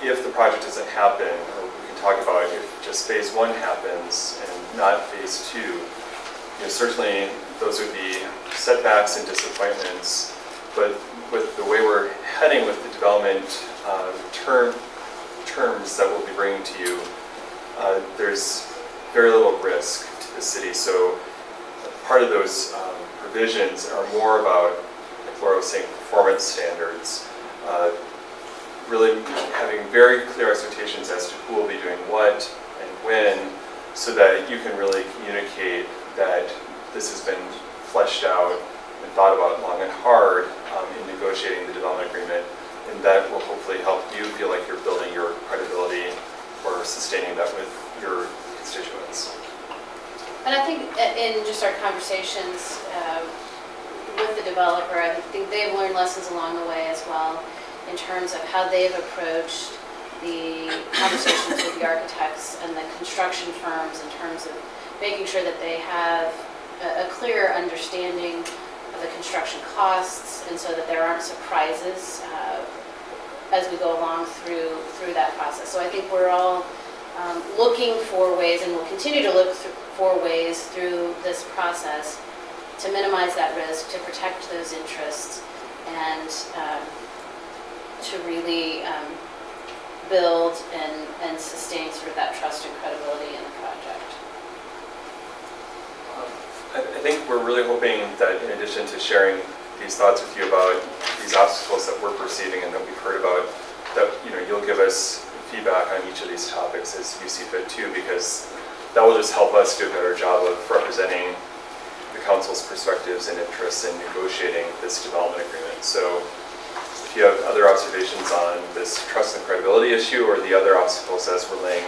If the project doesn't happen, or we can talk about if just phase 1 happens and not phase 2, certainly those would be setbacks and disappointments, but with the way we're heading with the development terms that we'll be bringing to you, there's very little risk to the city. So part of those provisions are more about, like Laura was saying, performance standards, really having very clear expectations as to who will be doing what and when, so that you can really communicate that this has been fleshed out and thought about long and hard in negotiating the development agreement, and that will hopefully help you feel like you're building your credibility or sustaining that with your constituents. And I think in just our conversations with the developer, I think they've learned lessons along the way as well in terms of how they've approached the conversations with the architects and the construction firms in terms of making sure that they have a clear understanding of the construction costs, and so that there aren't surprises as we go along through that process. So I think we're all looking for ways, and we'll continue to look for ways through this process to minimize that risk, to protect those interests, and to really build and sustain sort of that trust and credibility in the project. I think we're really hoping that in addition to sharing these thoughts with you about these obstacles that we're perceiving and that we've heard about, that you'll give us feedback on each of these topics as you see fit too, because that will just help us do a better job of representing the council's perspectives and interests in negotiating this development agreement. So if you have other observations on this trust and credibility issue or the other obstacles as we're laying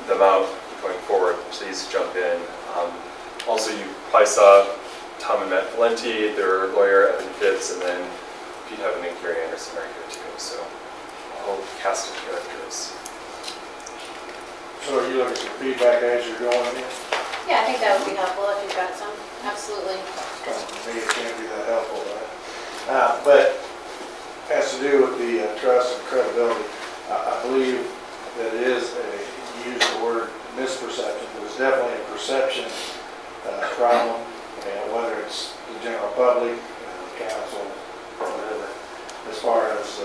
them out going forward, please jump in. Also, you probably saw Tom and Matt Valenti, their lawyer, Evan Fitz, and then if you have an Gary Anderson are here too. So a whole cast of characters. So are you looking for feedback as you're going in? Yeah, I think that would be helpful if you've got some. Absolutely. Maybe it can't be that helpful, right? But has to do with the trust and credibility. I believe that it is you use the word misperception, but it's definitely a perception problem, whether it's the general public, council, whatever, as far as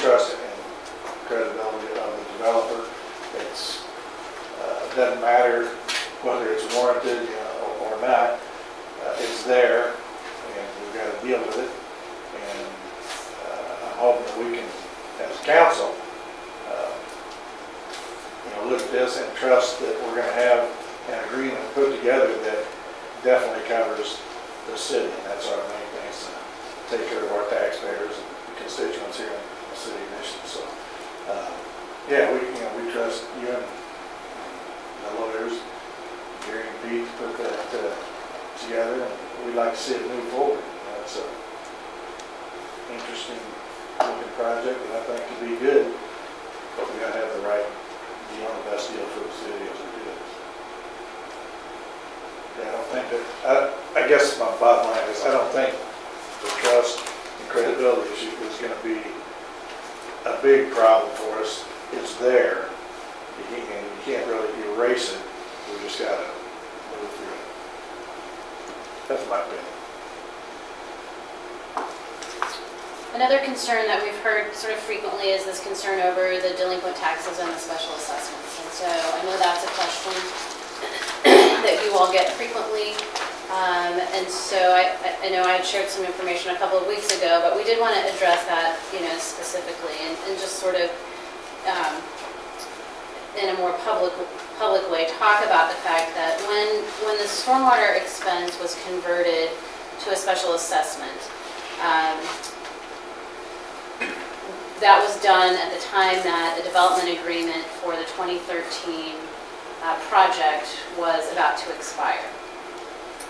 trust and credibility of the developer. It's doesn't matter whether it's warranted or not. It's there, and we've got to deal with it. And I'm hoping that we can, as council, look at this and trust that we're going to have an agreement put together that definitely covers the city. And that's our main thing, is to take care of our taxpayers and constituents here in the city of Mission. So, yeah, we trust you and the lawyers, Gary and Pete, to put that together, and we'd like to see it move forward. It's an interesting looking project that I think could be good, but we got to have the right deal, the best deal for the city as we do it. Yeah, I don't think that, I guess my bottom line is I don't think the trust and credibility issue is going to be a big problem for us. It's there. And you can't really erase it. We just gotta move through it. That's my opinion. Another concern that we've heard sort of frequently is this concern over the delinquent taxes and the special assessments. And so I know that's a question that you all get frequently. And so I know I had shared some information a couple of weeks ago, but we did want to address that, specifically and just sort of in a more public way talk about the fact that when the stormwater expense was converted to a special assessment, that was done at the time that the development agreement for the 2013 project was about to expire.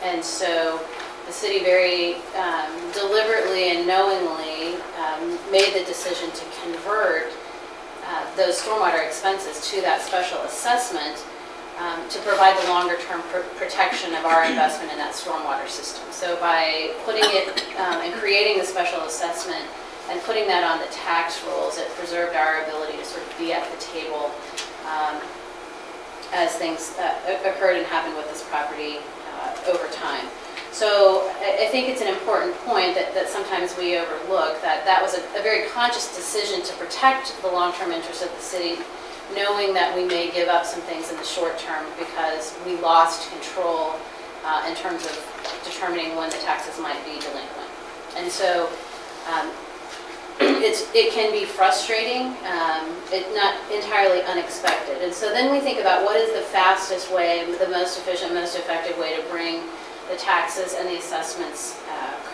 And so the city very deliberately and knowingly made the decision to convert those stormwater expenses to that special assessment to provide the longer term protection of our investment in that stormwater system. So by putting it and creating the special assessment and putting that on the tax rolls, it preserved our ability to sort of be at the table as things occurred and happened with this property over time. So I think it's an important point that sometimes we overlook, that was a very conscious decision to protect the long-term interests of the city, knowing that we may give up some things in the short term because we lost control in terms of determining when the taxes might be delinquent. And so it can be frustrating, not entirely unexpected. And so then we think about what is the fastest way, the most efficient, most effective way to bring the taxes and the assessments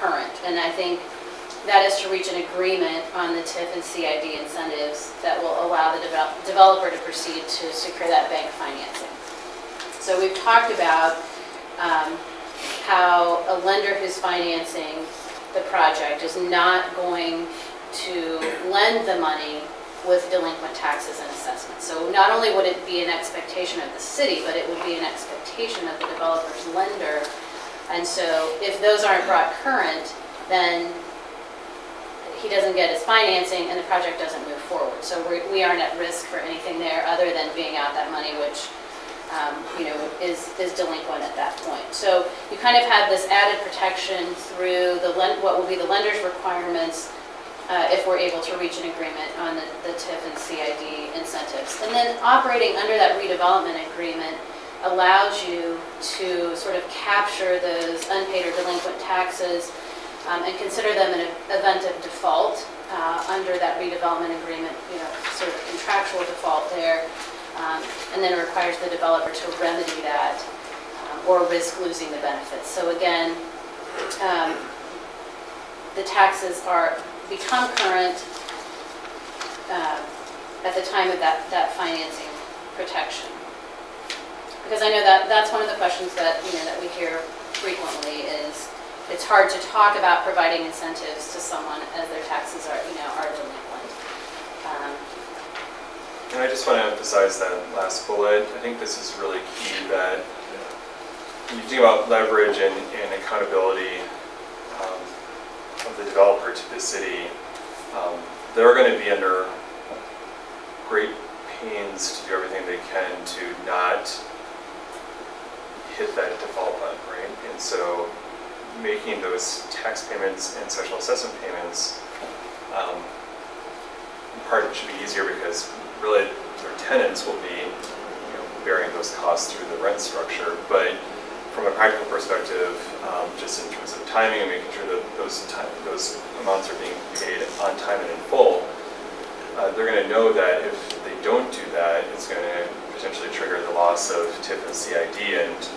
current. And I think that is to reach an agreement on the TIF and CID incentives that will allow the developer to proceed to secure that bank financing. So we've talked about how a lender who's financing the project is not going to lend the money with delinquent taxes and assessments. So not only would it be an expectation of the city, but it would be an expectation of the developer's lender. And so if those aren't brought current, then he doesn't get his financing and the project doesn't move forward. So we aren't at risk for anything there other than being out that money, which is delinquent at that point. So you kind of have this added protection through what will be the lender's requirements if we're able to reach an agreement on the TIF and CID incentives. And then operating under that redevelopment agreement allows you to sort of capture those unpaid or delinquent taxes and consider them an event of default under that redevelopment agreement, sort of contractual default there. And then it requires the developer to remedy that or risk losing the benefits. So again, the taxes become current at the time of that financing protection. Because I know that's one of the questions that that we hear frequently is it's hard to talk about providing incentives to someone as their taxes are delinquent. And I just want to emphasize that last bullet. I think this is really key that when you think about leverage and accountability of the developer to the city, they're going to be under great pains to do everything they can to not hit that default button, right? And so making those tax payments and social assessment payments, in part it should be easier because really their tenants will be bearing those costs through the rent structure. But from a practical perspective, just in terms of timing and making sure that those amounts are being paid on time and in full, they're going to know that if they don't do that, it's going to potentially trigger the loss of TIF and CID, and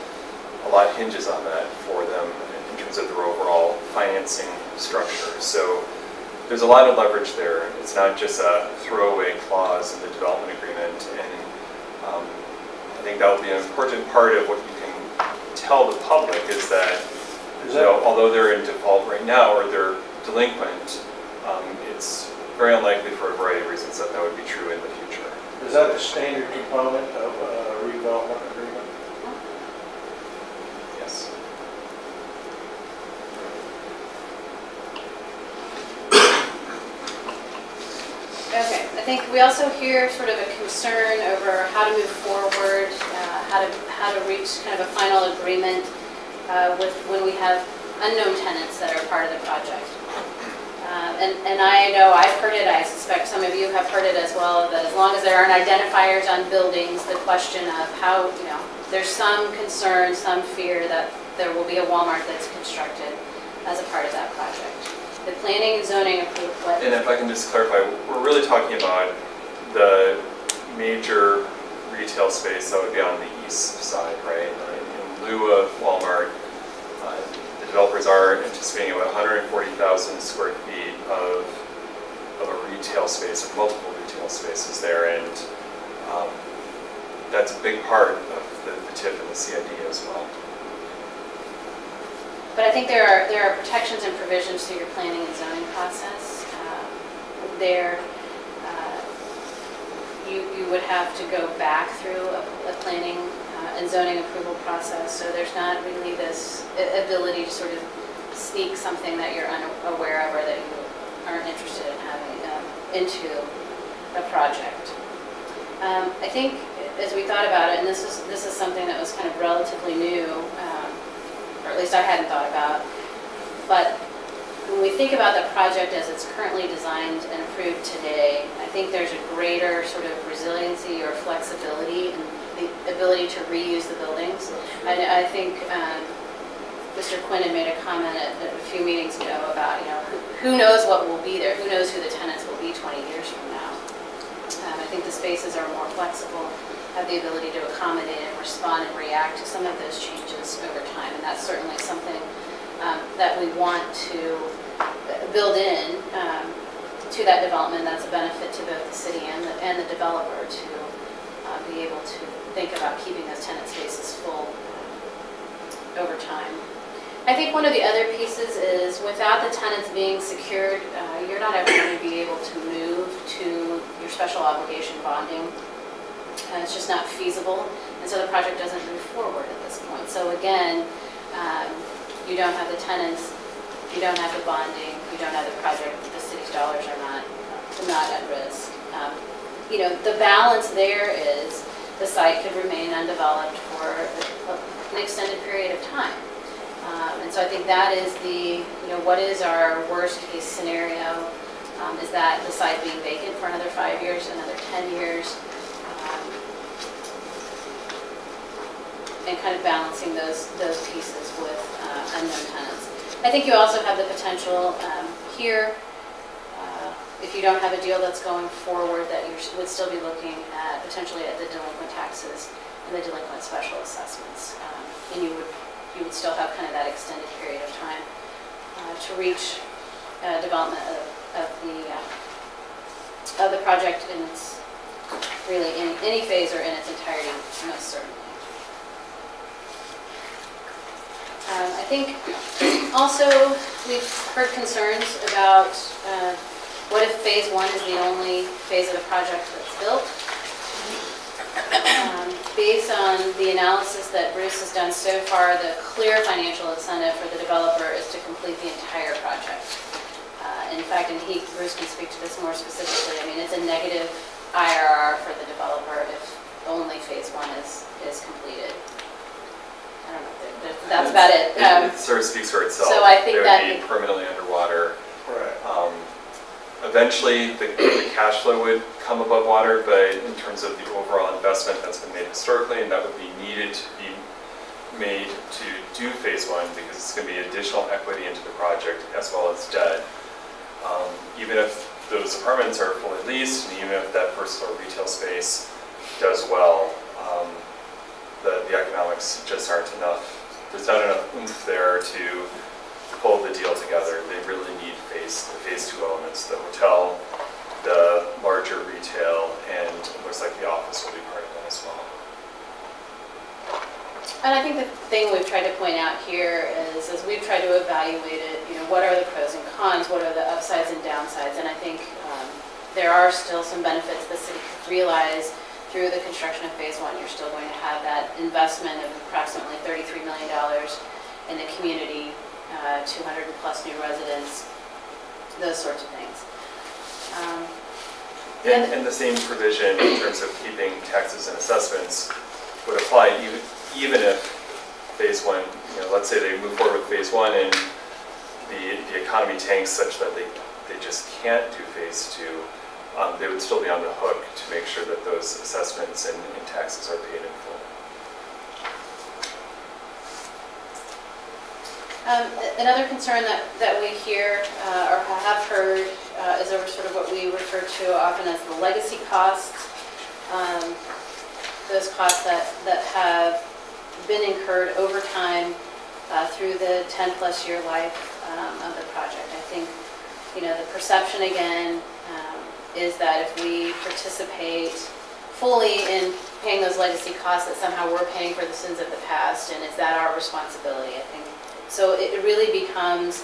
a lot hinges on that for them in terms of their overall financing structure. So there's a lot of leverage there. It's not just a throwaway clause in the development agreement, and I think that will be an important part of what you can tell the public is that, although they're in default right now or they're delinquent, it's very unlikely for a variety of reasons that would be true in the future. Is that a standard component of a redevelopment agreement? Yes. Okay. think we also hear sort of a concern over how to move forward, how to reach kind of a final agreement with when we have unknown tenants that are part of the project. And I know I've heard it, I suspect some of you have heard it as well, that as long as there aren't identifiers on buildings, the question of how, there's some concern, some fear that there will be a Walmart that's constructed as a part of that project. The planning and zoning approved what? And if I can just clarify, we're really talking about the major retail space that would be on the east side, right? In lieu of Walmart, the developers are anticipating about 140,000 square feet of a retail space, or multiple retail spaces there, and that's a big part of the TIF and the CID as well. But I think there are protections and provisions through your planning and zoning process. You would have to go back through a planning and zoning approval process, so there's not really this ability to sort of sneak something that you're unaware of or that you aren't interested in having into a project. I think as we thought about it, and this is something that was kind of relatively new, or at least I hadn't thought about, but when we think about the project as it's currently designed and approved today, I think there's a greater sort of resiliency or flexibility in the ability to reuse the buildings. I think Mr. Quinn had made a comment at a few meetings ago about, who knows what will be there, who knows who the tenants will be 20 years from now. I think the spaces are more flexible, have the ability to accommodate and respond and react to some of those changes over time, and that's certainly something that we want to build in to that development. That's a benefit to both the city and the developer to be able to think about keeping those tenant spaces full over time. I think one of the other pieces is without the tenants being secured, you're not ever going to be able to move to your special obligation bonding. It's just not feasible, and so the project doesn't move forward at this point. So again, you don't have the tenants, you don't have the bonding, you don't have the project, the city's dollars are not at risk. The balance there is the site could remain undeveloped for an extended period of time. And so I think that is what is our worst case scenario, is that the site being vacant for another 5 years, another 10 years, and kind of balancing those pieces with unknown tenants. I think you also have the potential here, if you don't have a deal that's going forward, that you would still be looking at potentially at the delinquent taxes and the delinquent special assessments, and you would still have kind of that extended period of time to reach development of the project in its really in any phase or in its entirety, most certainly. I think also we've heard concerns about what if phase one is the only phase of the project that's built. Based on the analysis that Bruce has done so far, the clear financial incentive for the developer is to complete the entire project. In fact, and Bruce can speak to this more specifically, I mean, it's a negative IRR for the developer if only phase one is completed. I don't know, that's about it. It sort of speaks for itself. So I think it that would be permanently underwater. Right. Eventually, the cash flow would come above water, but in terms of the overall investment that's been made historically, and that would be needed to be made to do phase one, because it's going to be additional equity into the project as well as debt. Even if those apartments are fully leased, and even if that first floor retail space does well, the economics just aren't enough. There's not enough oomph there to pull the deal together. They really need the phase two elements, the hotel, the larger retail, and it looks like the office will be part of that as well. And I think the thing we've tried to point out here is, as we've tried to evaluate it, what are the pros and cons, what are the upsides and downsides, and I think there are still some benefits the city could realize through the construction of phase one. You're still going to have that investment of approximately $33 million in the community, 200 plus new residents, those sorts of things. And the same provision in terms of keeping taxes and assessments would apply even if phase one, let's say they move forward with phase one and the economy tanks such that they just can't do phase two, they would still be on the hook to make sure that those assessments and taxes are paid in full. Another concern that we hear or have heard is over sort of what we refer to often as the legacy costs. Those costs that have been incurred over time through the 10-plus year life of the project. I think, the perception again is that if we participate fully in paying those legacy costs, that somehow we're paying for the sins of the past, and is that our responsibility? I think so. It really becomes,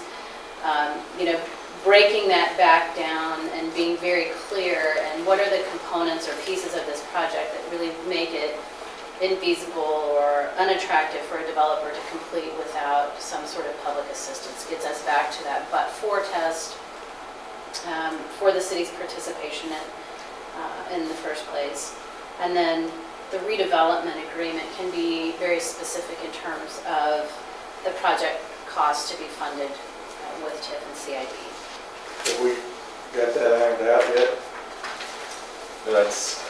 breaking that back down and being very clear, and what are the components or pieces of this project that really make it infeasible or unattractive for a developer to complete without some sort of public assistance. Gets us back to that but-for test for the city's participation in the first place. And then the redevelopment agreement can be very specific in terms of the project costs to be funded with TIF and CID. Have we got that ironed out yet? No, that's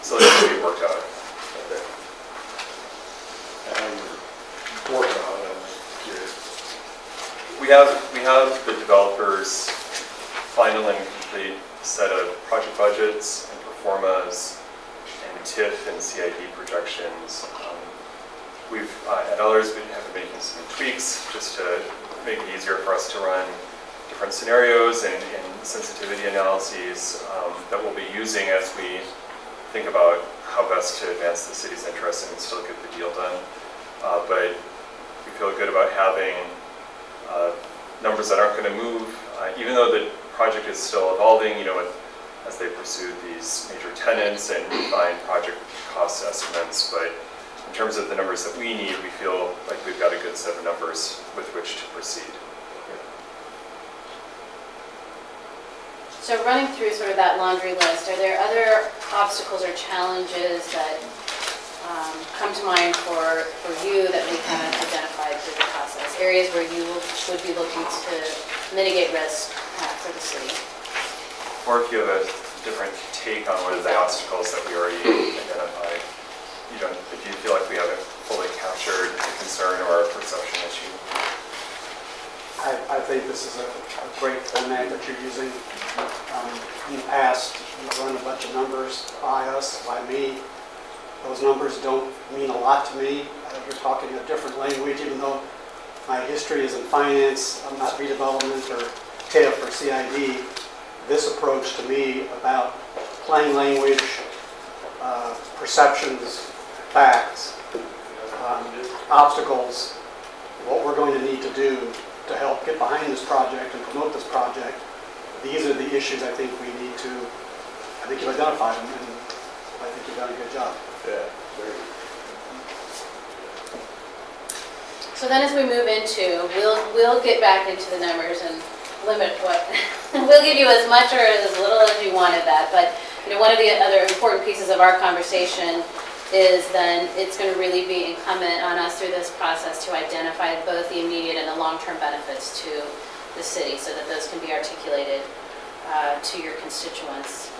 still needs to be worked out. Okay. I'm working on it, I'm curious. We have the developers' final and complete set of project budgets and performas and TIF and CID projections. We've, at others, we have been making some tweaks just to make it easier for us to run different scenarios and sensitivity analyses that we'll be using as we think about how best to advance the city's interests and still get the deal done. But we feel good about having numbers that aren't going to move, even though the project is still evolving, as they pursue these major tenants and refine project cost estimates. But in terms of the numbers that we need, we feel like we've got a good set of numbers with which to proceed. So running through sort of that laundry list, are there other obstacles or challenges that come to mind for you that we haven't identified through the process? Areas where you would be looking to mitigate risk for the city? Or if you have a different take on what are the obstacles that we already identified, if you feel like we haven't fully captured the concern or our perception issue. I think this is a great format that you're using. In the past, you've run a bunch of numbers by us, by me. Those numbers don't mean a lot to me. You're talking a different language, even though my history is in finance. I'm not redevelopment or TIF or CID. This approach to me about plain language, perceptions, facts, obstacles, what we're going to need to do to help get behind this project and promote this project. These are the issues I think we need to, I think you've identified them, and I think you've done a good job. Yeah, very good. So then as we move into, we'll get back into the numbers and limit what, we'll give you as much or as little as you want of that, but one of the other important pieces of our conversation is then it's going to really be incumbent on us through this process to identify both the immediate and the long-term benefits to the city so that those can be articulated to your constituents.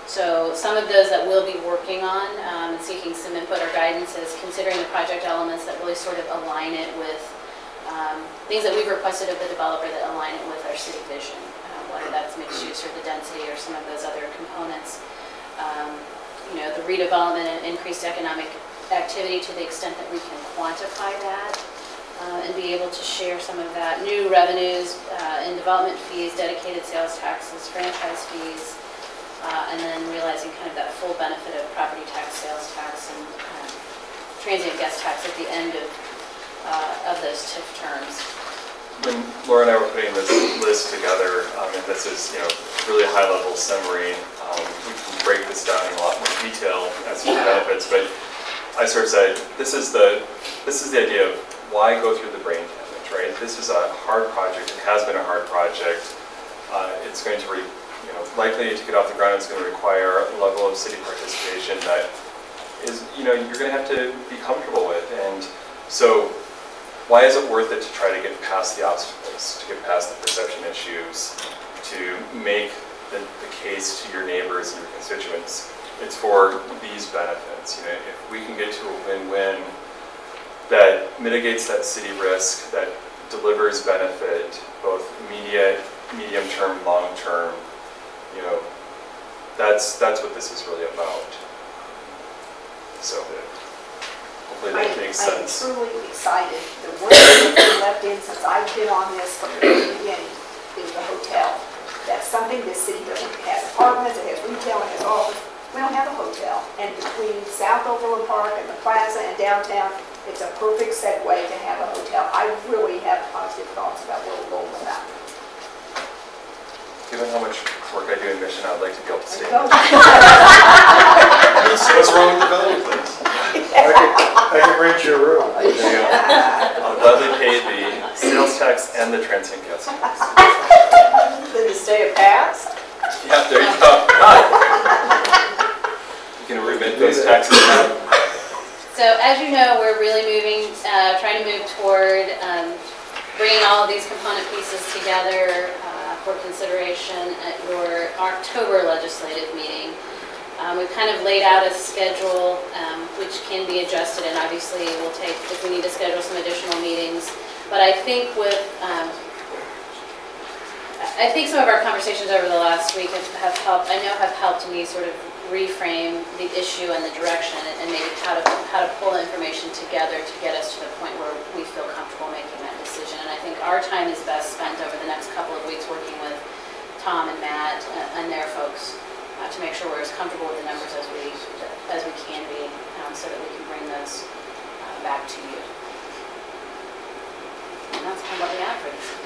So some of those that we'll be working on and seeking some input or guidance is considering the project elements that really sort of align it with things that we've requested of the developer that align it with our city vision, whether that's mixed use or the density or some of those other components. The redevelopment and increased economic activity to the extent that we can quantify that and be able to share some of that. New revenues in development fees, dedicated sales taxes, franchise fees, and then realizing kind of that full benefit of property tax, sales tax, and transient guest tax at the end of those TIF terms. When Laura and I were putting this list together, and this is really a high-level summary, we can break this down in a lot more detail as to the benefits, but I sort of said, this is the idea of why go through the brain damage, right? This is a hard project. It has been a hard project. It's going to likely to get off the ground, it's going to require a level of city participation that is, you're going to have to be comfortable with. And so why is it worth it to try to get past the obstacles, to get past the perception issues, to make the case to your neighbors and your constituents? It's for these benefits. If we can get to a win-win that mitigates that city risk, that delivers benefit, both immediate, medium-term, long-term, that's what this is really about. So hopefully that makes sense. I'm truly excited. The one thing that's been left in since I've been on this from the very beginning is the hotel. That's something this city doesn't. It has apartments, it has retail, it has office. We don't have a hotel. And between South Overland Park and the plaza and downtown, it's a perfect segue to have a hotel. I really have positive thoughts about where we're going with that. Given how much work I do in Mission, I'd like to be able to stay. What's wrong with the building, please? I can rent your room. There you go. I'll gladly pay the sales tax and the transient guest tax. Then to stay at Pat's? Yeah, there you go. You can remit those taxes now. So as you know, we're really trying to move toward bringing all of these component pieces together for consideration at your October legislative meeting. We've kind of laid out a schedule which can be adjusted, and obviously we'll take, if we need to schedule some additional meetings. But I think some of our conversations over the last week have helped me sort of reframe the issue and the direction, and maybe how to pull information together to get us to the point where we feel comfortable making that decision. And I think our time is best spent over the next couple of weeks working with Tom and Matt and their folks to make sure we're as comfortable with the numbers as we can be, so that we can bring those back to you. And that's kind of what we have for this.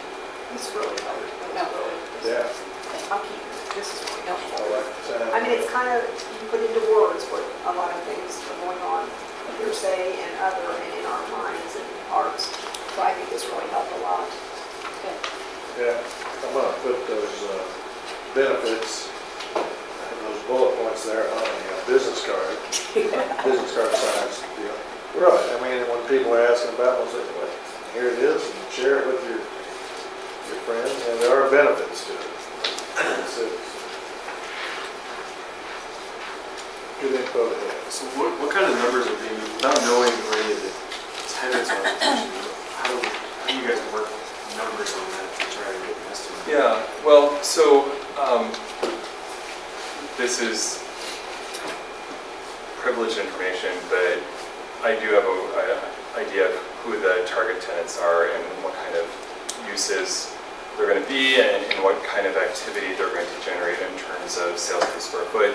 It's really hard. No. Yeah. I'll keep it. This is really helpful. I like the sound. I mean, it's kind of, you put into words what a lot of things are going on, hearsay and other, and in our minds and hearts. So I think this really helped a lot. Good. Yeah, I'm gonna put those benefits, those bullet points there on a business card size deal. Right, I mean, when people are asking about, we'll say, well, here it is, and share it with your friends, and there are benefits to it. Good info to have. So what kind of numbers are being, without knowing who any of the tenants are, how do you guys work numbers on that to try to get an estimate? Yeah, well, so this is privileged information, but I do have an idea of who the target tenants are and what kind of uses they're going to be and what kind of activity they're going to generate in terms of sales per square foot,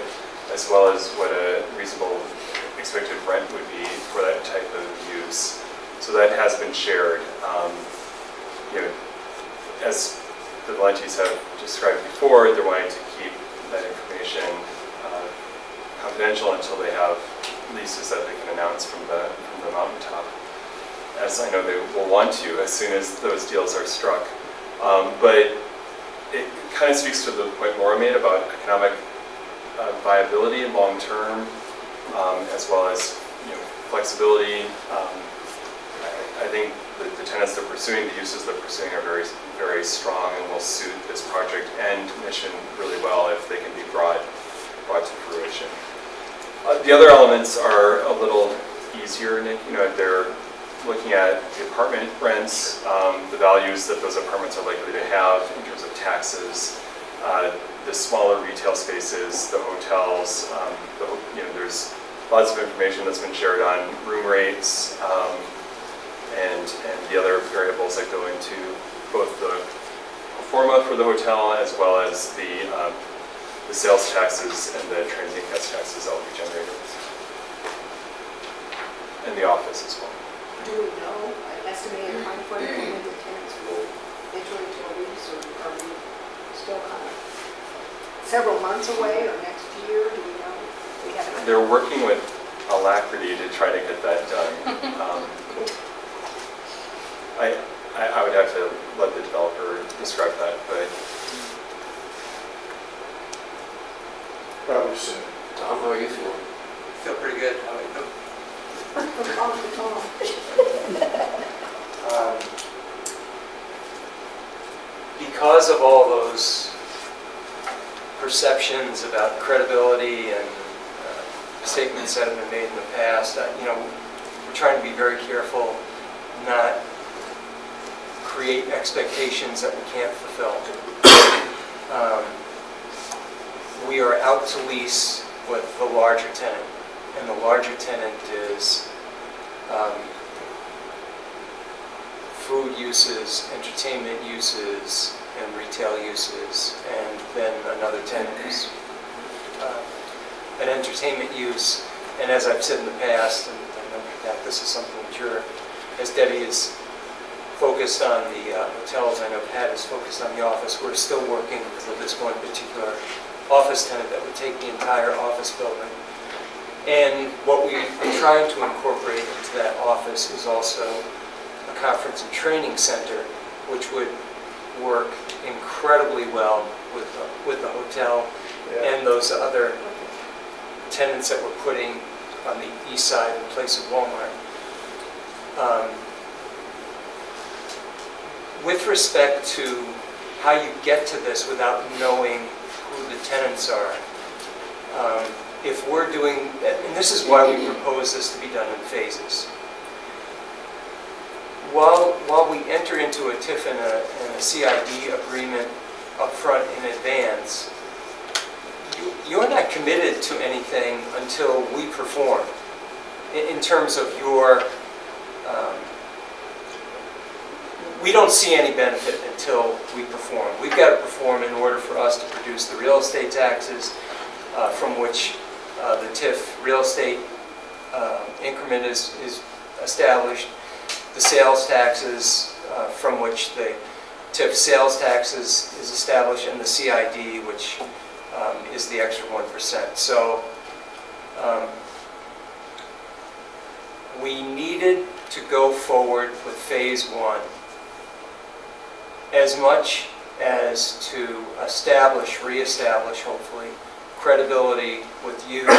as well as what a reasonable expected rent would be for that type of use. So that has been shared. As the Valentes have described before, they're wanting to keep that information confidential until they have leases that they can announce from the mountaintop, as I know they will want to as soon as those deals are struck. But it kind of speaks to the point Laura made about economic viability long-term, as well as flexibility. I think the tenants they're pursuing, the uses they're pursuing are very, very strong and will suit this project and mission really well if they can be brought to fruition. The other elements are a little easier, Nick. They're looking at the apartment rents, the values that those apartments are likely to have in terms of taxes, the smaller retail spaces, the hotels. There's lots of information that's been shared on room rates and the other variables that go into both the pro forma for the hotel as well as the sales taxes and the transient guest taxes that will be generated, and the office as well. Do we know an estimated time frame when the tenants will enter into a lease, or are we still kind of several months away or next year? Do we know? We haven't. They're working with alacrity to try to get that done. I would have to let the developer describe that, but Probably soon. Tom, how are you feeling? Feel pretty good. How about you? Because of all those perceptions about credibility and statements that have been made in the past, we're trying to be very careful not create expectations that we can't fulfill. We are out to lease with the larger tenant, and the larger tenant is food uses, entertainment uses, and retail uses, and then another tenant is an entertainment use. And as I've said in the past, and I know that this is something that you're, as Debbie is focused on the hotels, I know Pat is focused on the office, we're still working with this one particular office tenant that would take the entire office building. And what we're trying to incorporate into that office is also a conference and training center, which would work incredibly well with the hotel and those other tenants that we're putting on the east side in place of Walmart. With respect to how you get to this without knowing who the tenants are, if we're doing, and this is why we propose this to be done in phases. While we enter into a TIF and a CID agreement up front in advance, you're not committed to anything until we perform. In terms of your, we don't see any benefit until we perform. We've got to perform in order for us to produce the real estate taxes from which the TIF real estate increment is established, the sales taxes from which the TIF sales taxes is established, and the CID, which is the extra 1%. So we needed to go forward with phase one as much as to reestablish, hopefully, credibility with you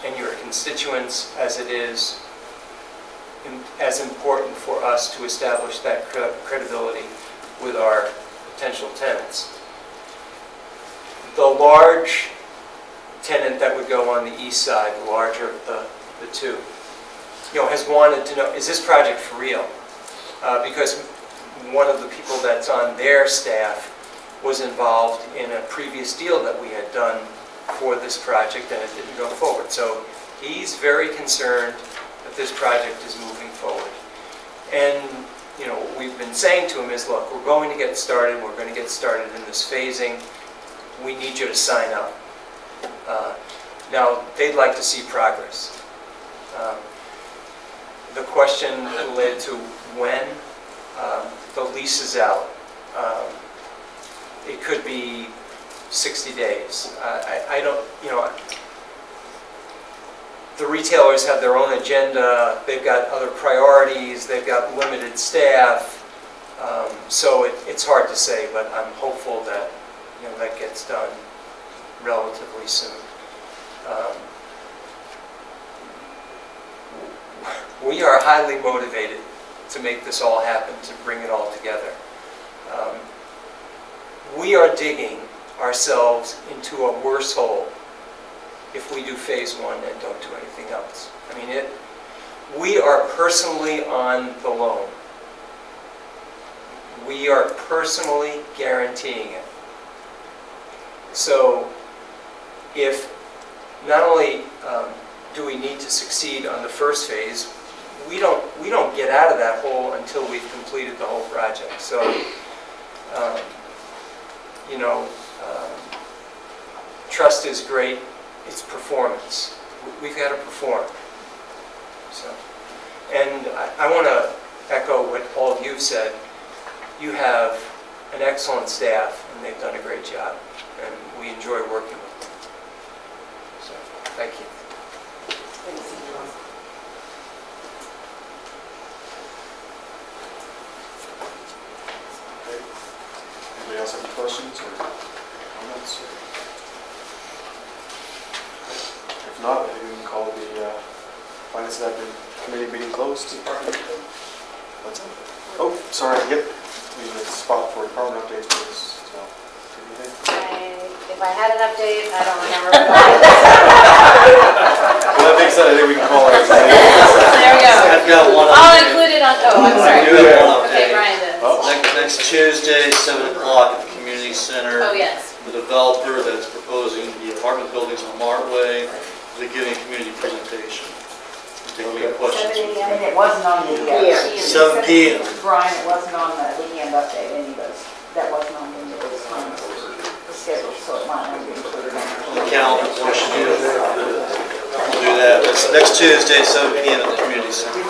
and your constituents as it is as important for us to establish that credibility with our potential tenants. The large tenant that would go on the east side, the larger of the two, has wanted to know, is this project for real? Because one of the people that's on their staff was involved in a previous deal that we had done for this project, and it didn't go forward. So he's very concerned that this project is moving forward. And what we've been saying to him is, look, we're going to get started. We're going to get started in this phasing. We need you to sign up. Now, they'd like to see progress. The question led to when the lease is out. It could be 60 days. I don't, the retailers have their own agenda. They've got other priorities. They've got limited staff. So it's hard to say, but I'm hopeful that that gets done relatively soon. We are highly motivated to make this all happen, to bring it all together. We are digging ourselves into a worse hole if we do phase one and don't do anything else. I mean, we are personally on the loan. We are personally guaranteeing it. So if not only do we need to succeed on the first phase, we don't get out of that hole until we've completed the whole project. So, trust is great. It's performance. We've got to perform. So, and I want to echo what all of you've said. You have an excellent staff, and they've done a great job, and we enjoy working with them. So, thank you. Anybody else have any questions or comments? not, I think we can call the Finance and Admin Committee meeting closed. What's up? Oh, sorry, yep. We have a spot for department updates for this, so. If I had an update, I don't remember. Well, that being said, I think we can call it. There we go. I've got one. I'll include it on, oh, I'm sorry. I do have one Okay, update. Brian does. Next Tuesday, 7 o'clock at the community center. Oh, yes. The developer that's proposing the apartment buildings on Martway will be giving a community presentation. Taking any questions. 7 a.m. and it wasn't on the, 7 p.m. Brian, it wasn't on the weekend update, any of those, that wasn't on any of those times scheduled, so it might not be included on The calendar, what should do. We'll do that. That's next Tuesday, 7 p.m. at the community center.